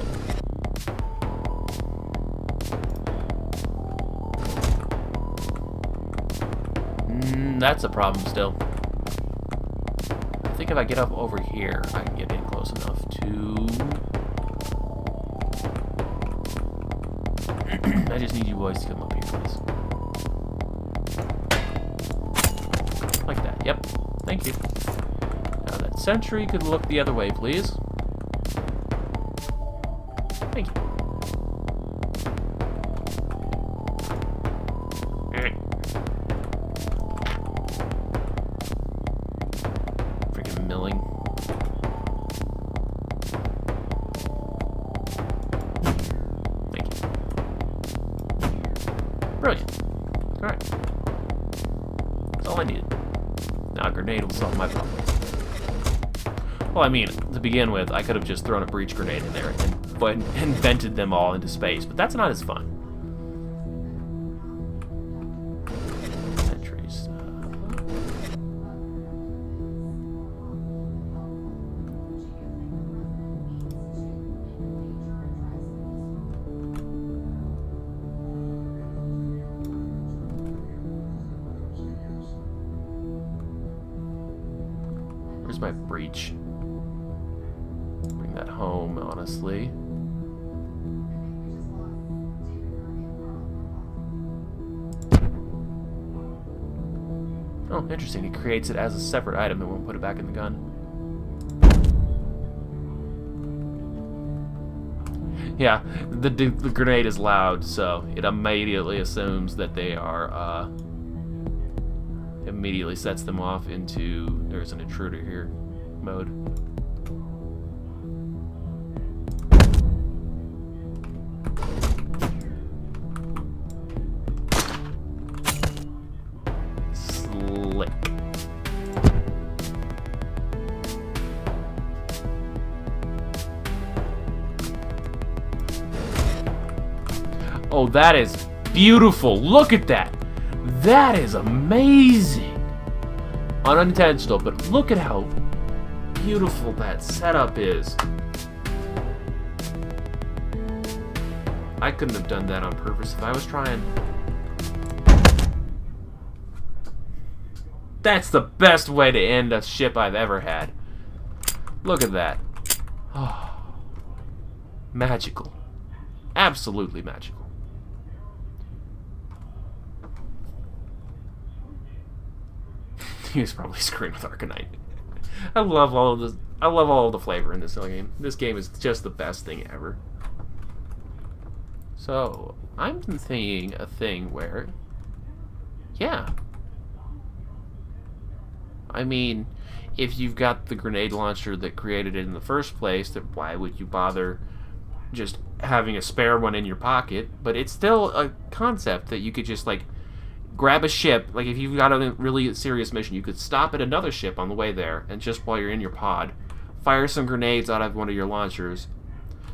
That's a problem still. I think if I get up over here, I can get in close enough to... I just need you boys to come up here, please. Like that, yep. Thank you. Now that sentry could look the other way, please. Thank you. Milling. Thank you. Brilliant. Alright. That's all I needed. Now a grenade will solve my problem. Well, I mean, to begin with, I could have just thrown a breach grenade in there and vented them all into space, but that's not as fun. Sentries. Where's my breach? Bring that home, honestly. Oh, interesting. It creates it as a separate item. It won't put it back in the gun. Yeah, the grenade is loud, so it immediately assumes that they are, immediately sets them off into there's an intruder here mode. Slick. Oh, that is beautiful. Look at that. That is amazing. Unintentional, but look at how beautiful that setup is. I couldn't have done that on purpose if I was trying. That's the best way to end a ship I've ever had. Look at that. Oh, magical. Absolutely magical. He was probably screwing with Arcanite. I love all of this. I love all of the flavor in this game. This game is just the best thing ever. So I'm thinking a thing where Yeah. I mean, if you've got the grenade launcher that created it in the first place, then why would you bother just having a spare one in your pocket? But it's still a concept that you could just, like, grab a ship. Like, if you've got a really serious mission, you could stop at another ship on the way there, and just while you're in your pod, fire some grenades out of one of your launchers,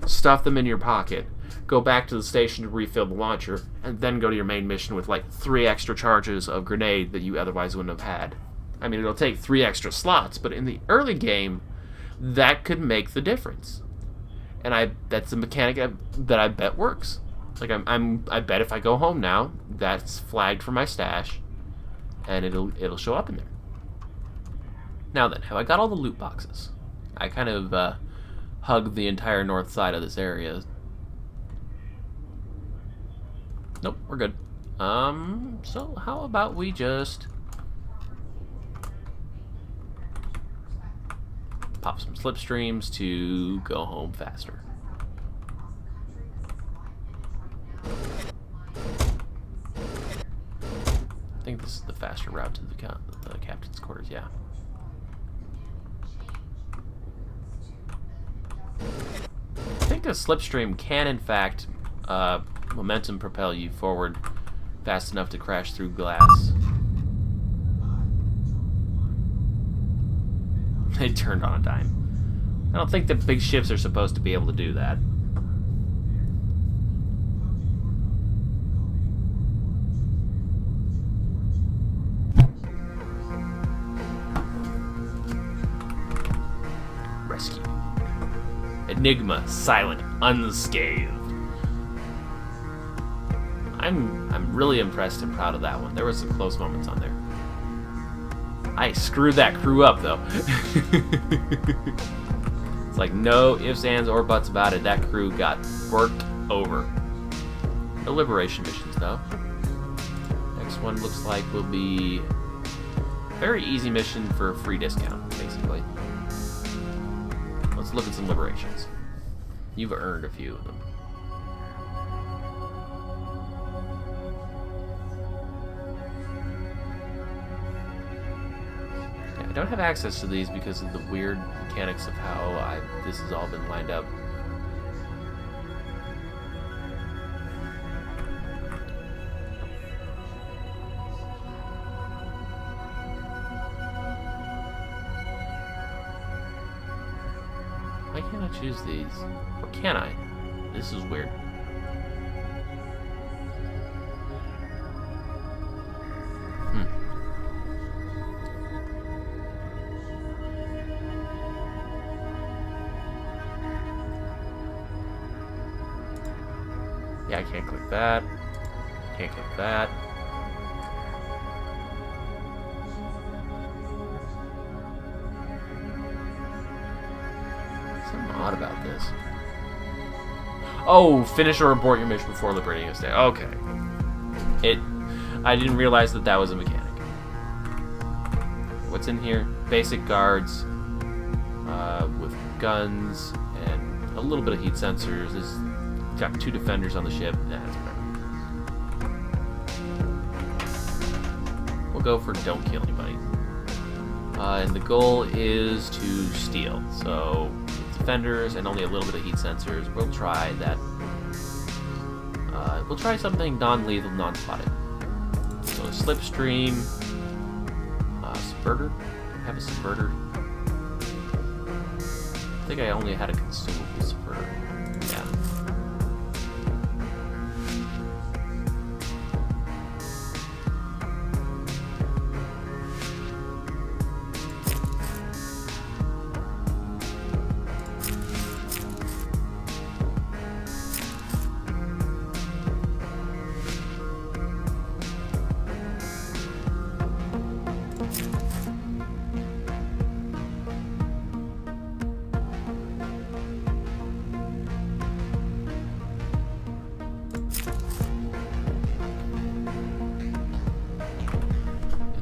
stuff them in your pocket, go back to the station to refill the launcher, and then go to your main mission with, like, 3 extra charges of grenade that you otherwise wouldn't have had. I mean, it'll take 3 extra slots, but in the early game, that could make the difference. And that's a mechanic that I bet works. Like, I bet if I go home now, that's flagged for my stash, and it'll show up in there. Now then, have I got all the loot boxes? I kind of hugged the entire north side of this area. Nope, we're good. So how about we just pop some slipstreams to go home faster. I think this is the faster route to the captain's quarters, yeah. I think the slipstream can, in fact, momentum propel you forward fast enough to crash through glass. They turned on a dime. I don't think that big ships are supposed to be able to do that. Rescue. Enigma, silent, unscathed. I'm really impressed and proud of that one. There were some close moments on there. I screwed that crew up, though. It's like no ifs, ands, or buts about it. That crew got worked over. No liberation missions, though. Next one looks like will be a very easy mission for a free discount, basically. Let's look at some liberations. You've earned a few of them. I don't have access to these because of the weird mechanics of how this has all been lined up. Why can't I choose these? Or can I? This is weird. Yeah, I can't click that. Can't click that. Something odd about this. Oh, finish or abort your mission before liberating a state. Okay. I didn't realize that that was a mechanic. What's in here? Basic guards with guns and a little bit of heat sensors. This got 2 defenders on the ship. Nah, that's better. We'll go for don't kill anybody. And the goal is to steal. So, defenders and only a little bit of heat sensors. We'll try that. We'll try something non-lethal, non-spotted. So, a slipstream. Subverter. Have a subverter. I think I only had a consumable subverter. Yeah.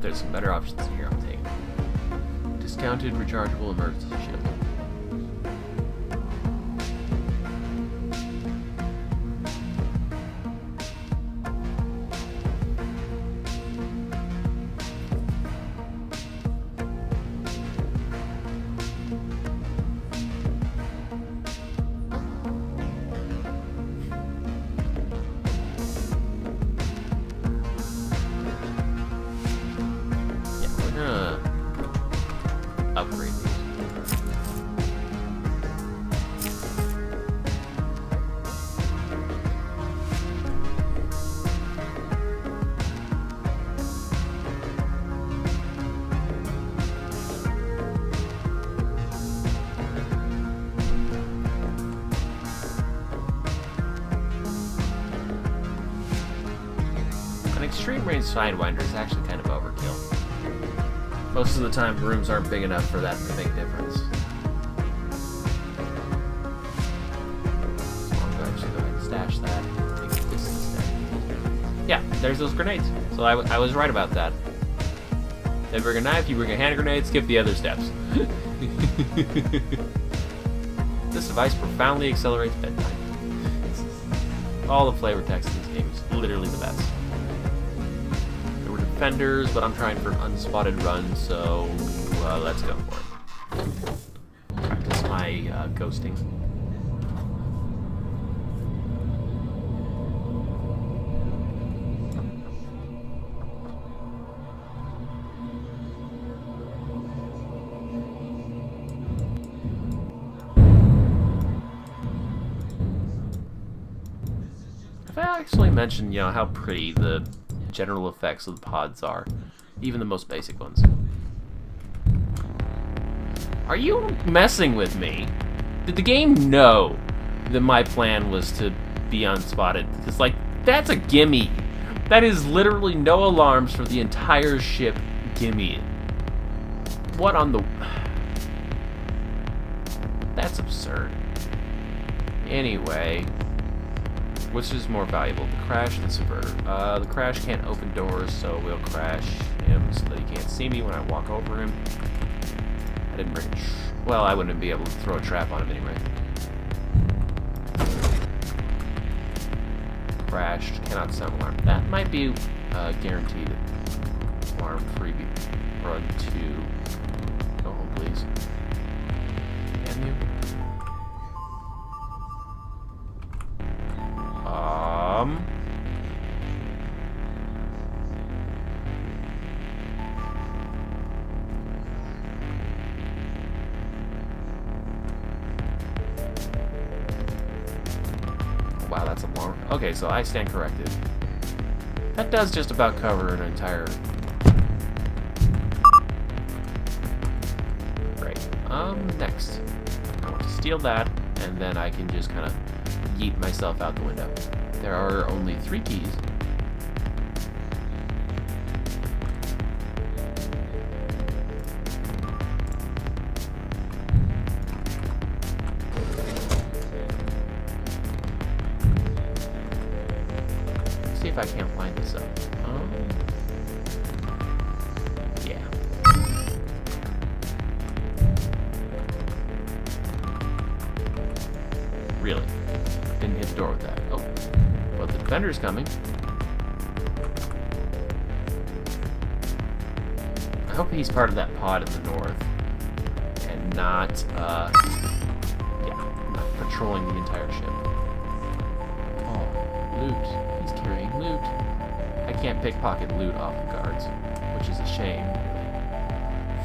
There's some better options here I'm taking. Discounted rechargeable emergency ship. Extreme range Sidewinder is actually kind of overkill. Most of the time, rooms aren't big enough for that to make a difference. So I'm going to actually go ahead and stash that. Take the distance there. Yeah, there's those grenades. So I was right about that. If you bring a knife, you bring a hand grenade, skip the other steps. This device profoundly accelerates bedtime. All the flavor text in this game is literally the best. Defenders, but I'm trying for an unspotted run, so let's go for it. Practice my ghosting. If I actually mentioned, you know, how pretty the general effects of the pods are, even the most basic ones. Are you messing with me? Did the game know that my plan was to be unspotted? Because, like, that's a gimme. That is literally no alarms for the entire ship. Gimme. What on the... That's absurd. Anyway... Which is more valuable, the crash and the subverter? The crash can't open doors, so we'll crash him so that he can't see me when I walk over him. I didn't bring well, I wouldn't be able to throw a trap on him anyway. Crashed, cannot sound alarm. That might be guaranteed alarm-free run 2. Go home, please. Can you? Wow, that's a long... Okay, so I stand corrected. That does just about cover an entire... Great. Next. I want to steal that, and then I can just kind of yeet myself out the window. There are only 3 keys. Let's see if I can't line this up. Yeah. Really? Didn't hit the door with that. Oh. Well, the defender's coming. I hope he's part of that pod in the north. And not, not patrolling the entire ship. Oh, loot. He's carrying loot. I can't pickpocket loot off the guards, which is a shame,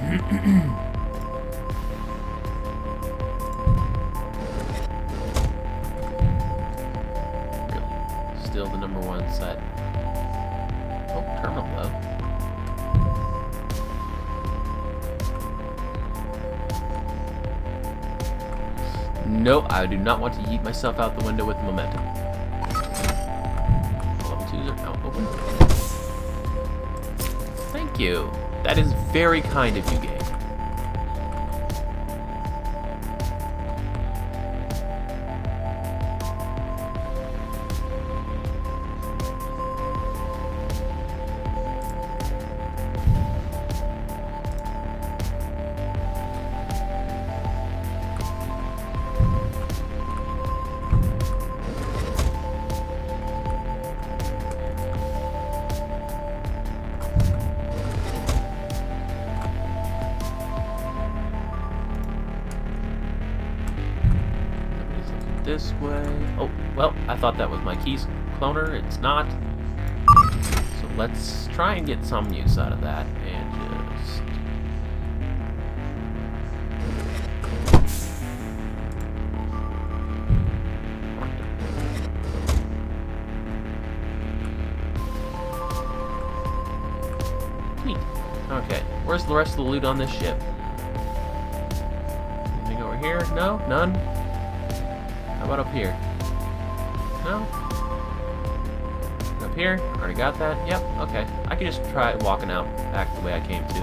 really. Still the #1 set. Oh, terminal low. No, I do not want to yeet myself out the window with momentum. Level 2s are now open. Thank you. That is very kind of you, game. This way. Oh, well, I thought that was my keys cloner. It's not. So let's try and get some use out of that and just... Where's the rest of the loot on this ship? Anything over here? No? None? How about up here? No? Up here? Already got that? Yep, okay. I can just try walking out back the way I came to.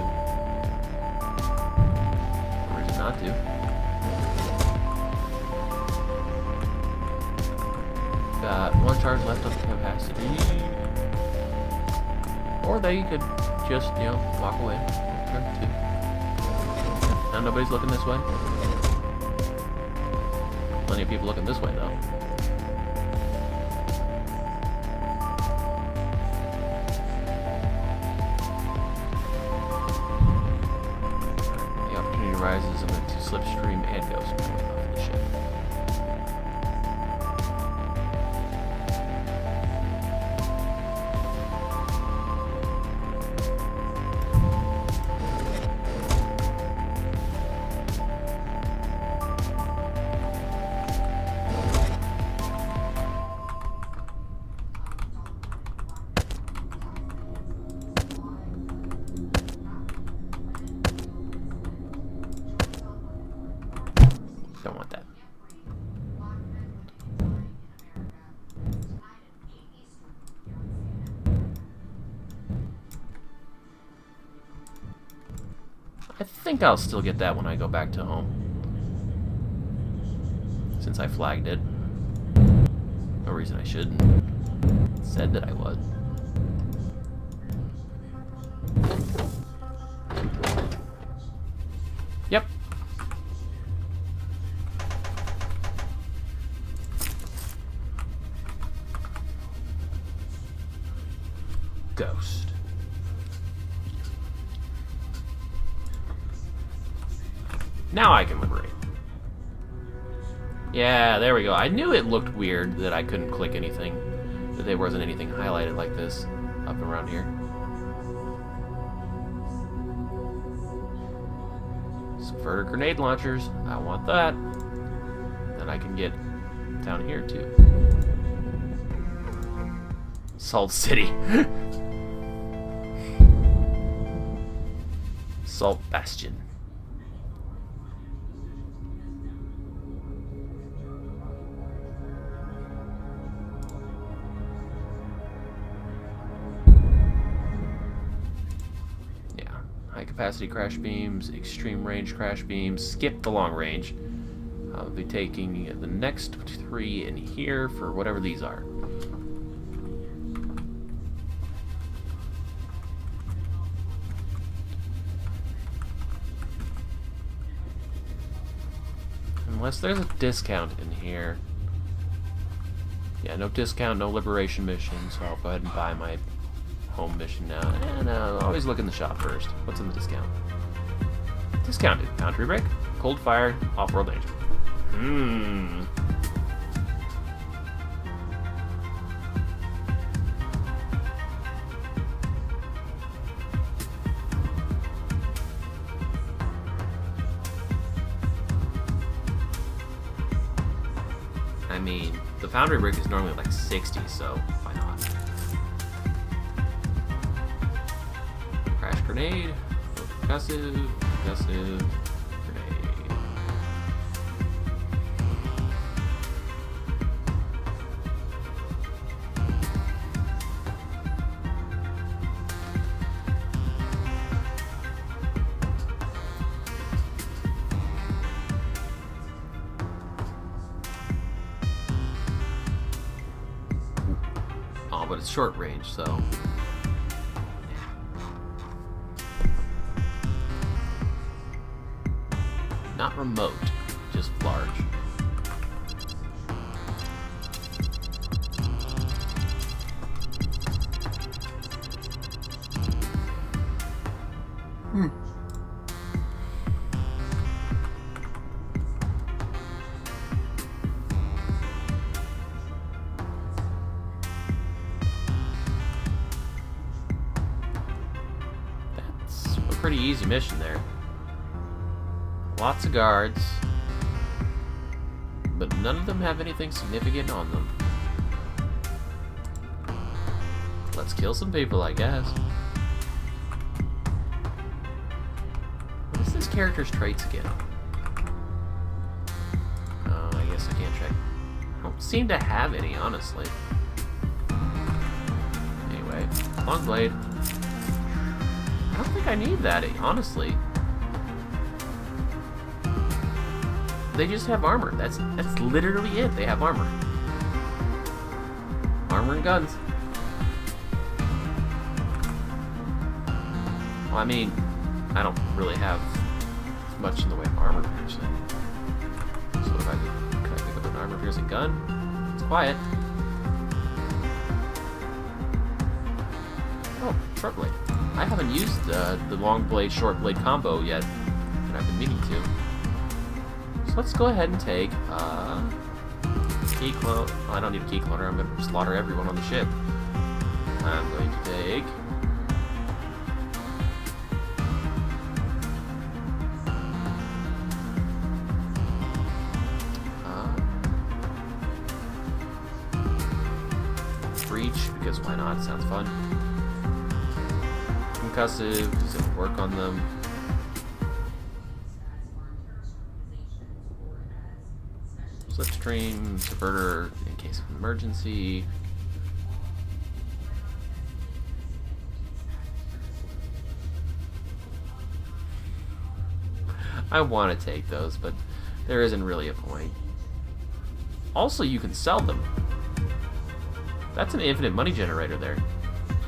Or is it not to? Got 1 charge left of capacity. Or they could just, you know, walk away. Now nobody's looking this way. Plenty of people looking this way, though. The opportunity rises into Slipstream and Ghost coming off the ship. Don't want that. I think I'll still get that when I go back to home. Since I flagged it. No reason I shouldn't. Said that I would. Yep. Ghost. Now I can liberate. Yeah, there we go. I knew it looked weird that I couldn't click anything. That there wasn't anything highlighted like this up around here. Subverter grenade launchers. I want that. Then I can get down here too. Salt City. Salt Bastion. Yeah, high capacity crash beams, extreme range crash beams, skip the long range. I'll be taking the next 3 in here for whatever these are. Unless there's a discount in here. Yeah, no discount, no liberation mission, so I'll go ahead and buy my home mission now. And always look in the shop first. What's in the discount? Discounted. Foundry Brick, Cold Fire, Off-World Danger. I mean, the Foundry Brick is normally like 60, so why not? Crash grenade, percussive, grenade. But it's short range, so not remote, just large. Pretty easy mission there. Lots of guards, but none of them have anything significant on them. Let's kill some people, I guess. this character's traits again? Oh, I guess I can't check. I don't seem to have any, honestly. Anyway, long blade. I don't think I need that, honestly. They just have armor. That's literally it. They have armor. Armor and guns. Well, I mean, I don't really have much in the way of armor piercing. So if could I pick up an armor piercing gun? It's quiet. Oh, short blade. I haven't used the long blade, short blade combo yet, and I've been meaning to. So let's go ahead and take key clone. Well, I don't need a key cloner. I'm going to slaughter everyone on the ship. I'm going to take breach, because why not? Sounds fun. Concussive, because it'll work on them. Slipstream, subverter in case of emergency. I want to take those, but there isn't really a point. Also, you can sell them. That's an infinite money generator there.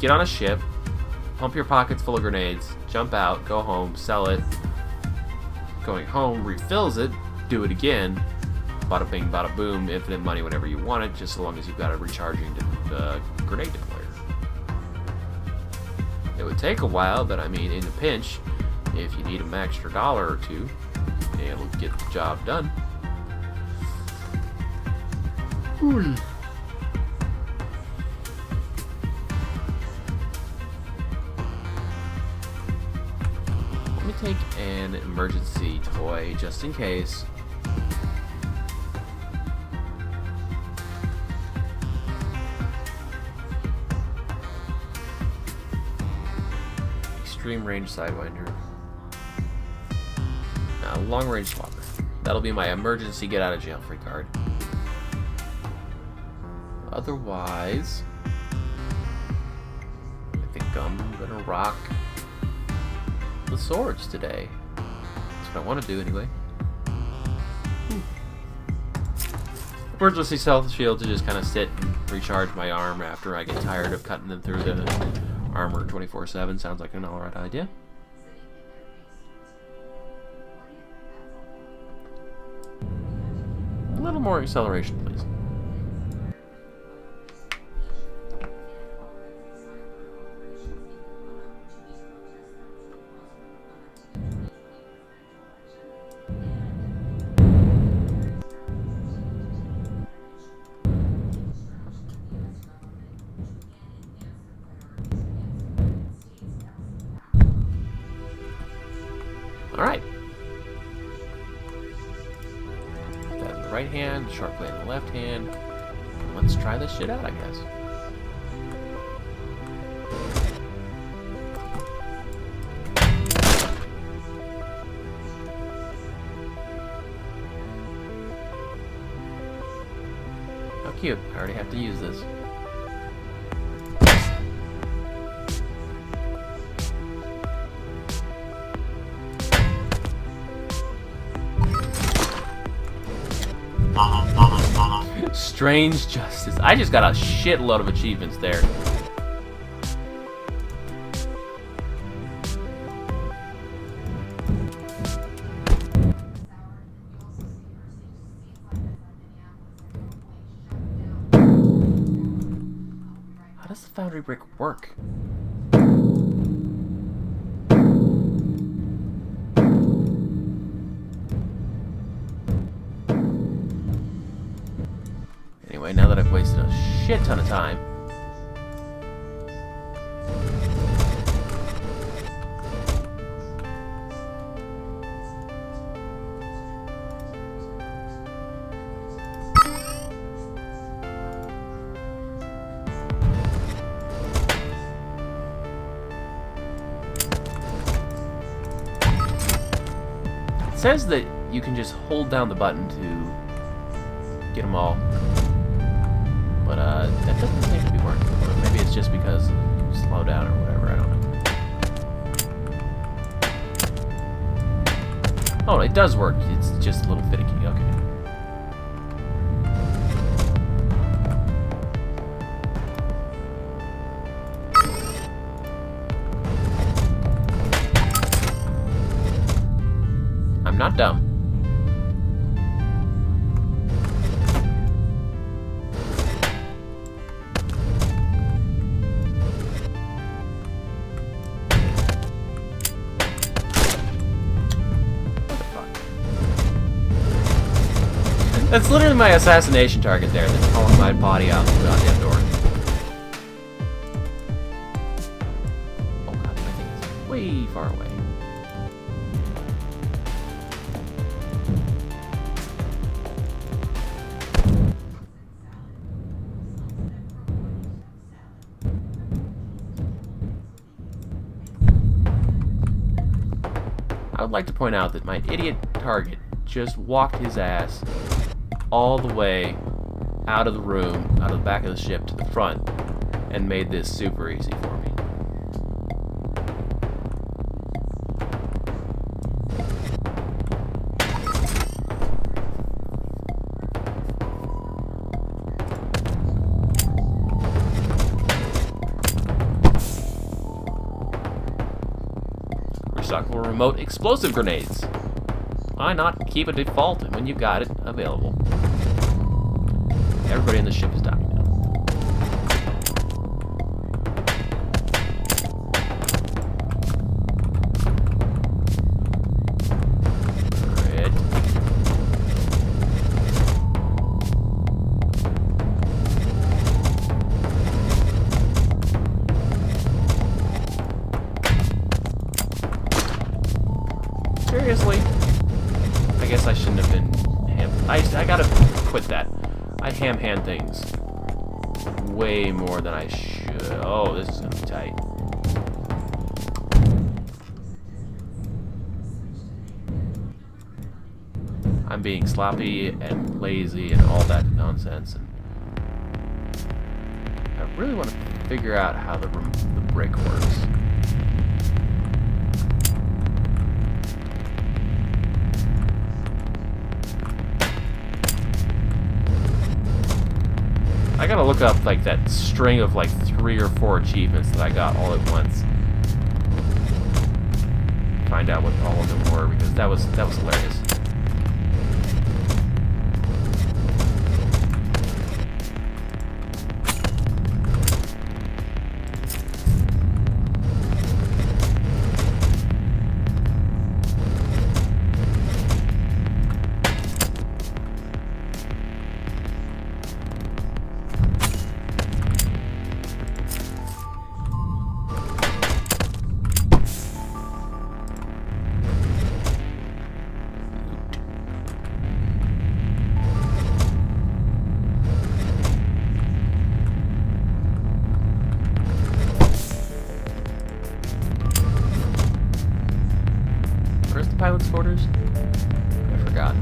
Get on a ship, pump your pockets full of grenades, jump out, go home, sell it. Going home refills it, do it again. Bada bing, bada boom, infinite money whenever you want it, just so long as you've got a recharging grenade deployer. It would take a while, but I mean, in a pinch, if you need an extra $1 or two, it'll get the job done. Ooh. Let me take an emergency toy just in case. Extreme range sidewinder. Long range swapper. That'll be my emergency get out of jail free card. Otherwise, I think I'm gonna rock the swords today. That's what I want to do anyway. Emergency stealth shield to just kind of sit and recharge my arm after I get tired of cutting them through the armor 24/7. Sounds like an alright idea. A little more acceleration, please. Alright. That in the right hand, sharp blade in the left hand. Let's try this shit out, I guess. How cute. I already have to use this. Strange Justice. I just got a shitload of achievements there. How does the foundry brick work? Anyway, now that I've wasted a shit ton of time, says that you can just hold down the button to get them all, but that doesn't seem to be working. Or maybe it's just because slow down or whatever. I don't know. Oh, it does work. It's just a little finicky. Okay. I'm not dumb. That's literally my assassination target there, that's pulling my body out the goddamn door. Oh god, I think it's way far away. I would like to point out that my idiot target just walked his ass all the way out of the room, out of the back of the ship to the front, and made this super easy for me. Recyclable remote explosive grenades. Why not keep a default when you've got it available? Everybody in the ship is dying now. Red. Seriously? I guess I shouldn't have been I gotta quit that. I ham-hand things way more than I should. Oh, this is gonna be tight. I'm being sloppy and lazy and all that nonsense, and I really want to figure out how the brick works. I gotta look up like that string of like 3 or 4 achievements that I got all at once. Find out what all of them were, because that was hilarious. Where's the pilot's quarters? I forgot.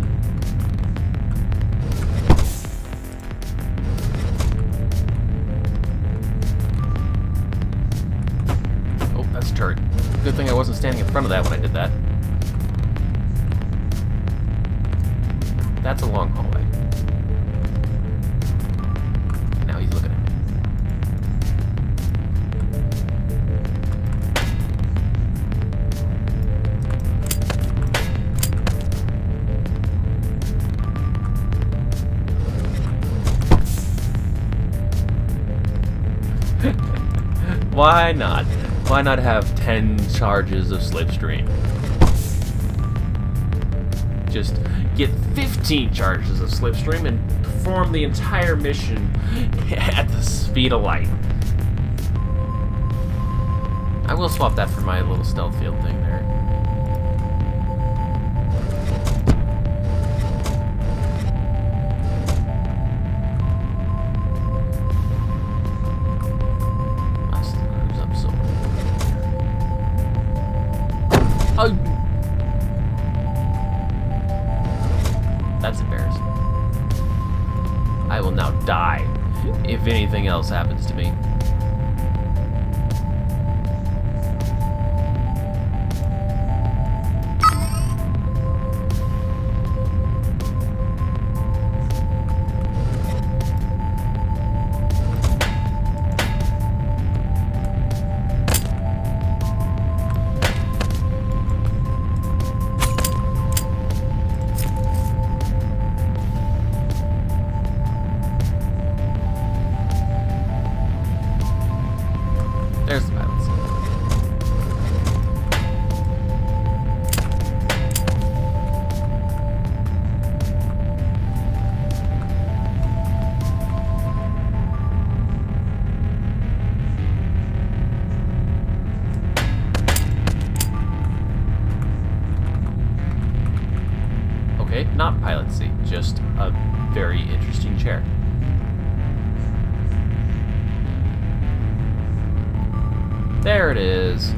Oh, that's a turret. Good thing I wasn't standing in front of that when I did that. That's a long hallway. Now he's looking at me. Why not? Why not have 10 charges of slipstream? Just get 15 charges of slipstream and perform the entire mission at the speed of light. I will swap that for my little stealth field thing there. That's embarrassing. I will now die if anything else happens to me. There's the pilots. Okay, not pilot seat, just a very interesting chair. There it is.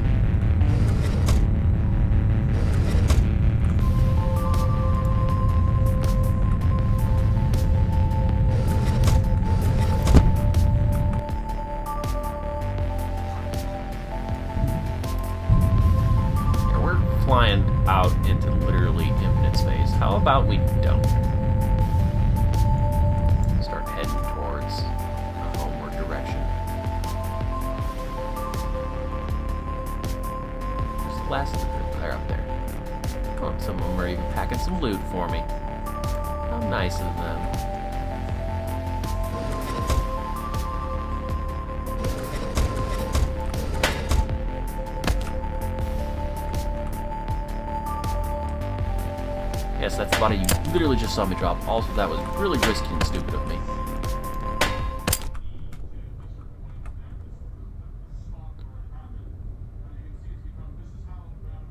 Yeah, we're flying out into literally infinite space. How about we don't? Start heading towards a homeward direction. Last they're up there. Oh, some of them are even packing some loot for me. How nice of them. Yes, that's the body you literally just saw me drop. Also, that was really risky and stupid of me.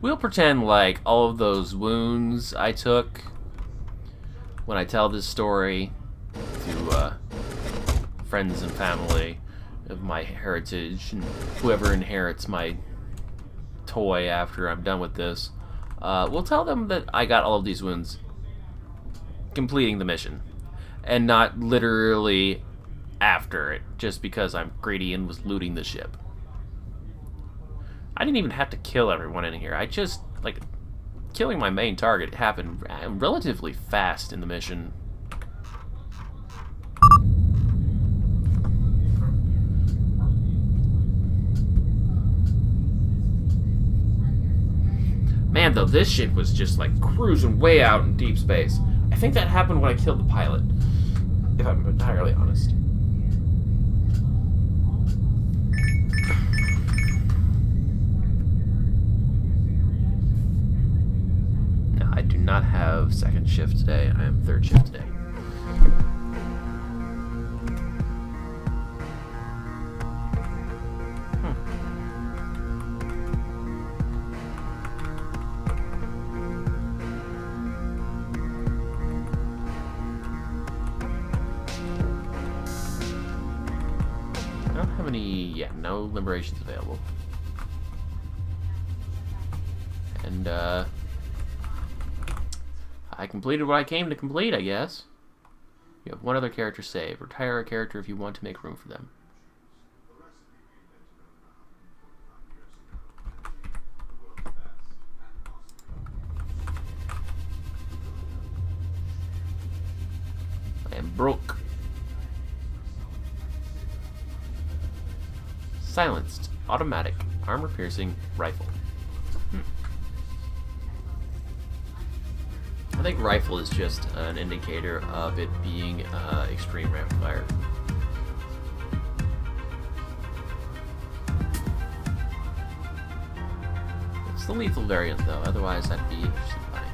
We'll pretend like all of those wounds I took when I tell this story to friends and family of my heritage and whoever inherits my toy after I'm done with this. We'll tell them that I got all of these wounds completing the mission and not literally after it just because I'm greedy and was looting the ship. I didn't even have to kill everyone in here. I just, like, killing my main target happened relatively fast in the mission. Man, though, this ship was just, like, cruising way out in deep space. I think that happened when I killed the pilot, if I'm entirely honest. I do not have second shift today. I am third shift today. I don't have any, no liberations available. And, I completed what I came to complete, I guess. You have one other character saved. Retire a character if you want to make room for them. I am broke. Silenced. Automatic. Armor-piercing rifle. I think rifle is just an indicator of it being extreme rapid fire. It's the lethal variant though, otherwise I'd be interested by it.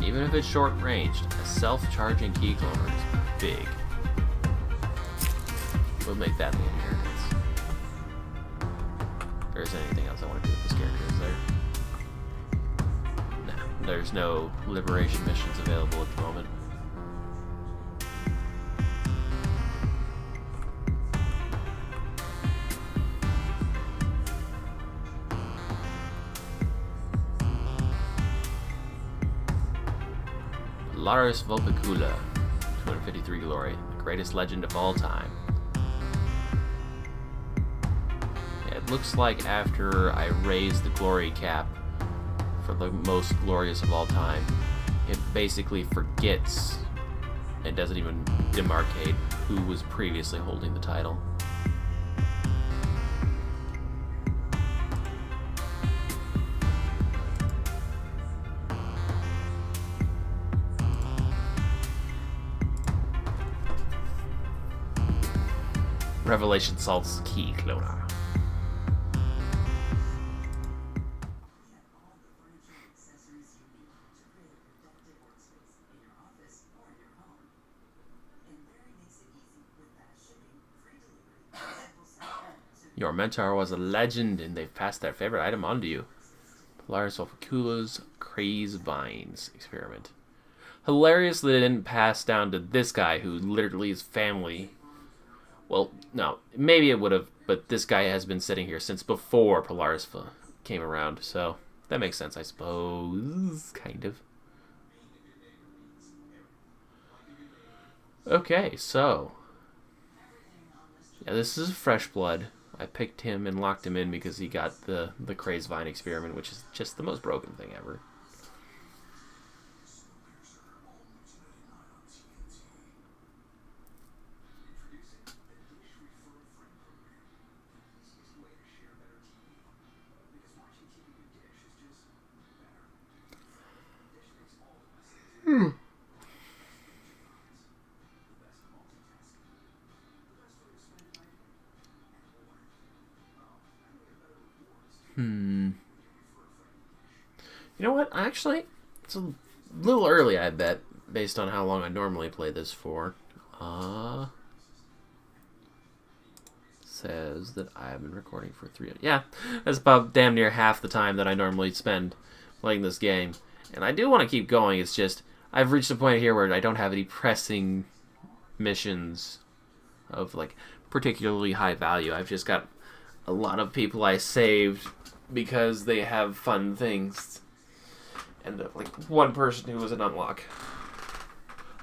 Even if it's short-ranged, a self-charging key cloner is big. We'll make that the inheritance. If there's anything else I want to do with this character, is there? Nah, there's no liberation missions available at the moment. Polaris Vulpicula, 253 glory, the greatest legend of all time. Yeah, it looks like after I raise the glory cap for the most glorious of all time, it basically forgets and doesn't even demarcate who was previously holding the title. Revelation Salt's key cloner. Your mentor was a legend, and they've passed their favorite item on to you. Polaris Vulpicula's Craze Vines experiment. Hilarious that it didn't pass down to this guy who literally is family. Well, no, maybe it would have, but this guy has been sitting here since before Polaris came around, so that makes sense, I suppose, kind of. Okay, so, yeah, this is Fresh Blood. I picked him and locked him in because he got the Craze Vine experiment, which is just the most broken thing ever. You know what? Actually, it's a little early, I bet, based on how long I normally play this for. Says that I've been recording for 3 hours. Yeah, that's about damn near half the time that I normally spend playing this game. And I do want to keep going, it's just, I've reached a point here where I don't have any pressing missions of, like, particularly high value. I've just got a lot of people I saved because they have fun things. And, like, one person who was an unlock.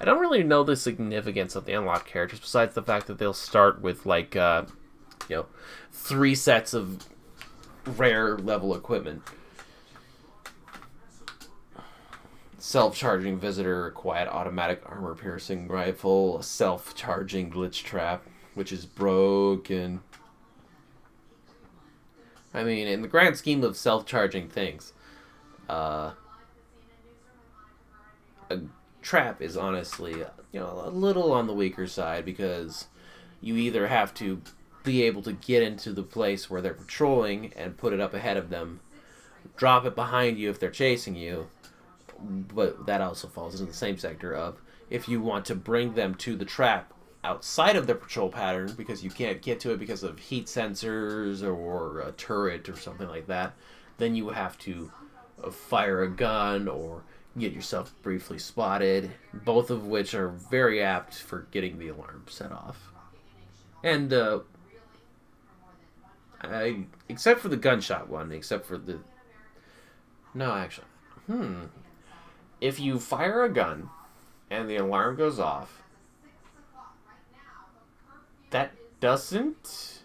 I don't really know the significance of the unlock characters, besides the fact that they'll start with, like, 3 sets of rare level equipment. Self-charging visitor, quiet automatic armor-piercing rifle, self-charging glitch trap, which is broken. I mean, in the grand scheme of self-charging things, a trap is honestly, a little on the weaker side, because you either have to be able to get into the place where they're patrolling and put it up ahead of them, drop it behind you if they're chasing you, but that also falls into the same sector of if you want to bring them to the trap outside of their patrol pattern because you can't get to it because of heat sensors or a turret or something like that, then you have to fire a gun or get yourself briefly spotted, both of which are very apt for getting the alarm set off. And, except for the gunshot one, except for the... No, actually. If you fire a gun and the alarm goes off, that doesn't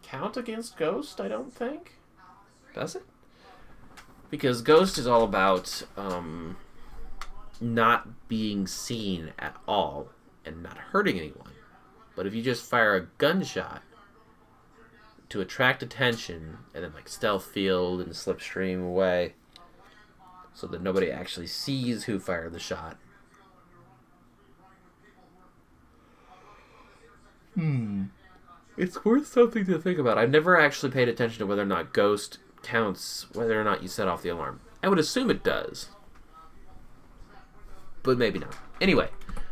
count against Ghost, I don't think. Does it? Because Ghost is all about not being seen at all and not hurting anyone. But if you just fire a gunshot to attract attention and then like stealth field and slipstream away so that nobody actually sees who fired the shot. It's worth something to think about. I've never actually paid attention to whether or not Ghost counts whether or not you set off the alarm. I would assume it does. but maybe not. Anyway,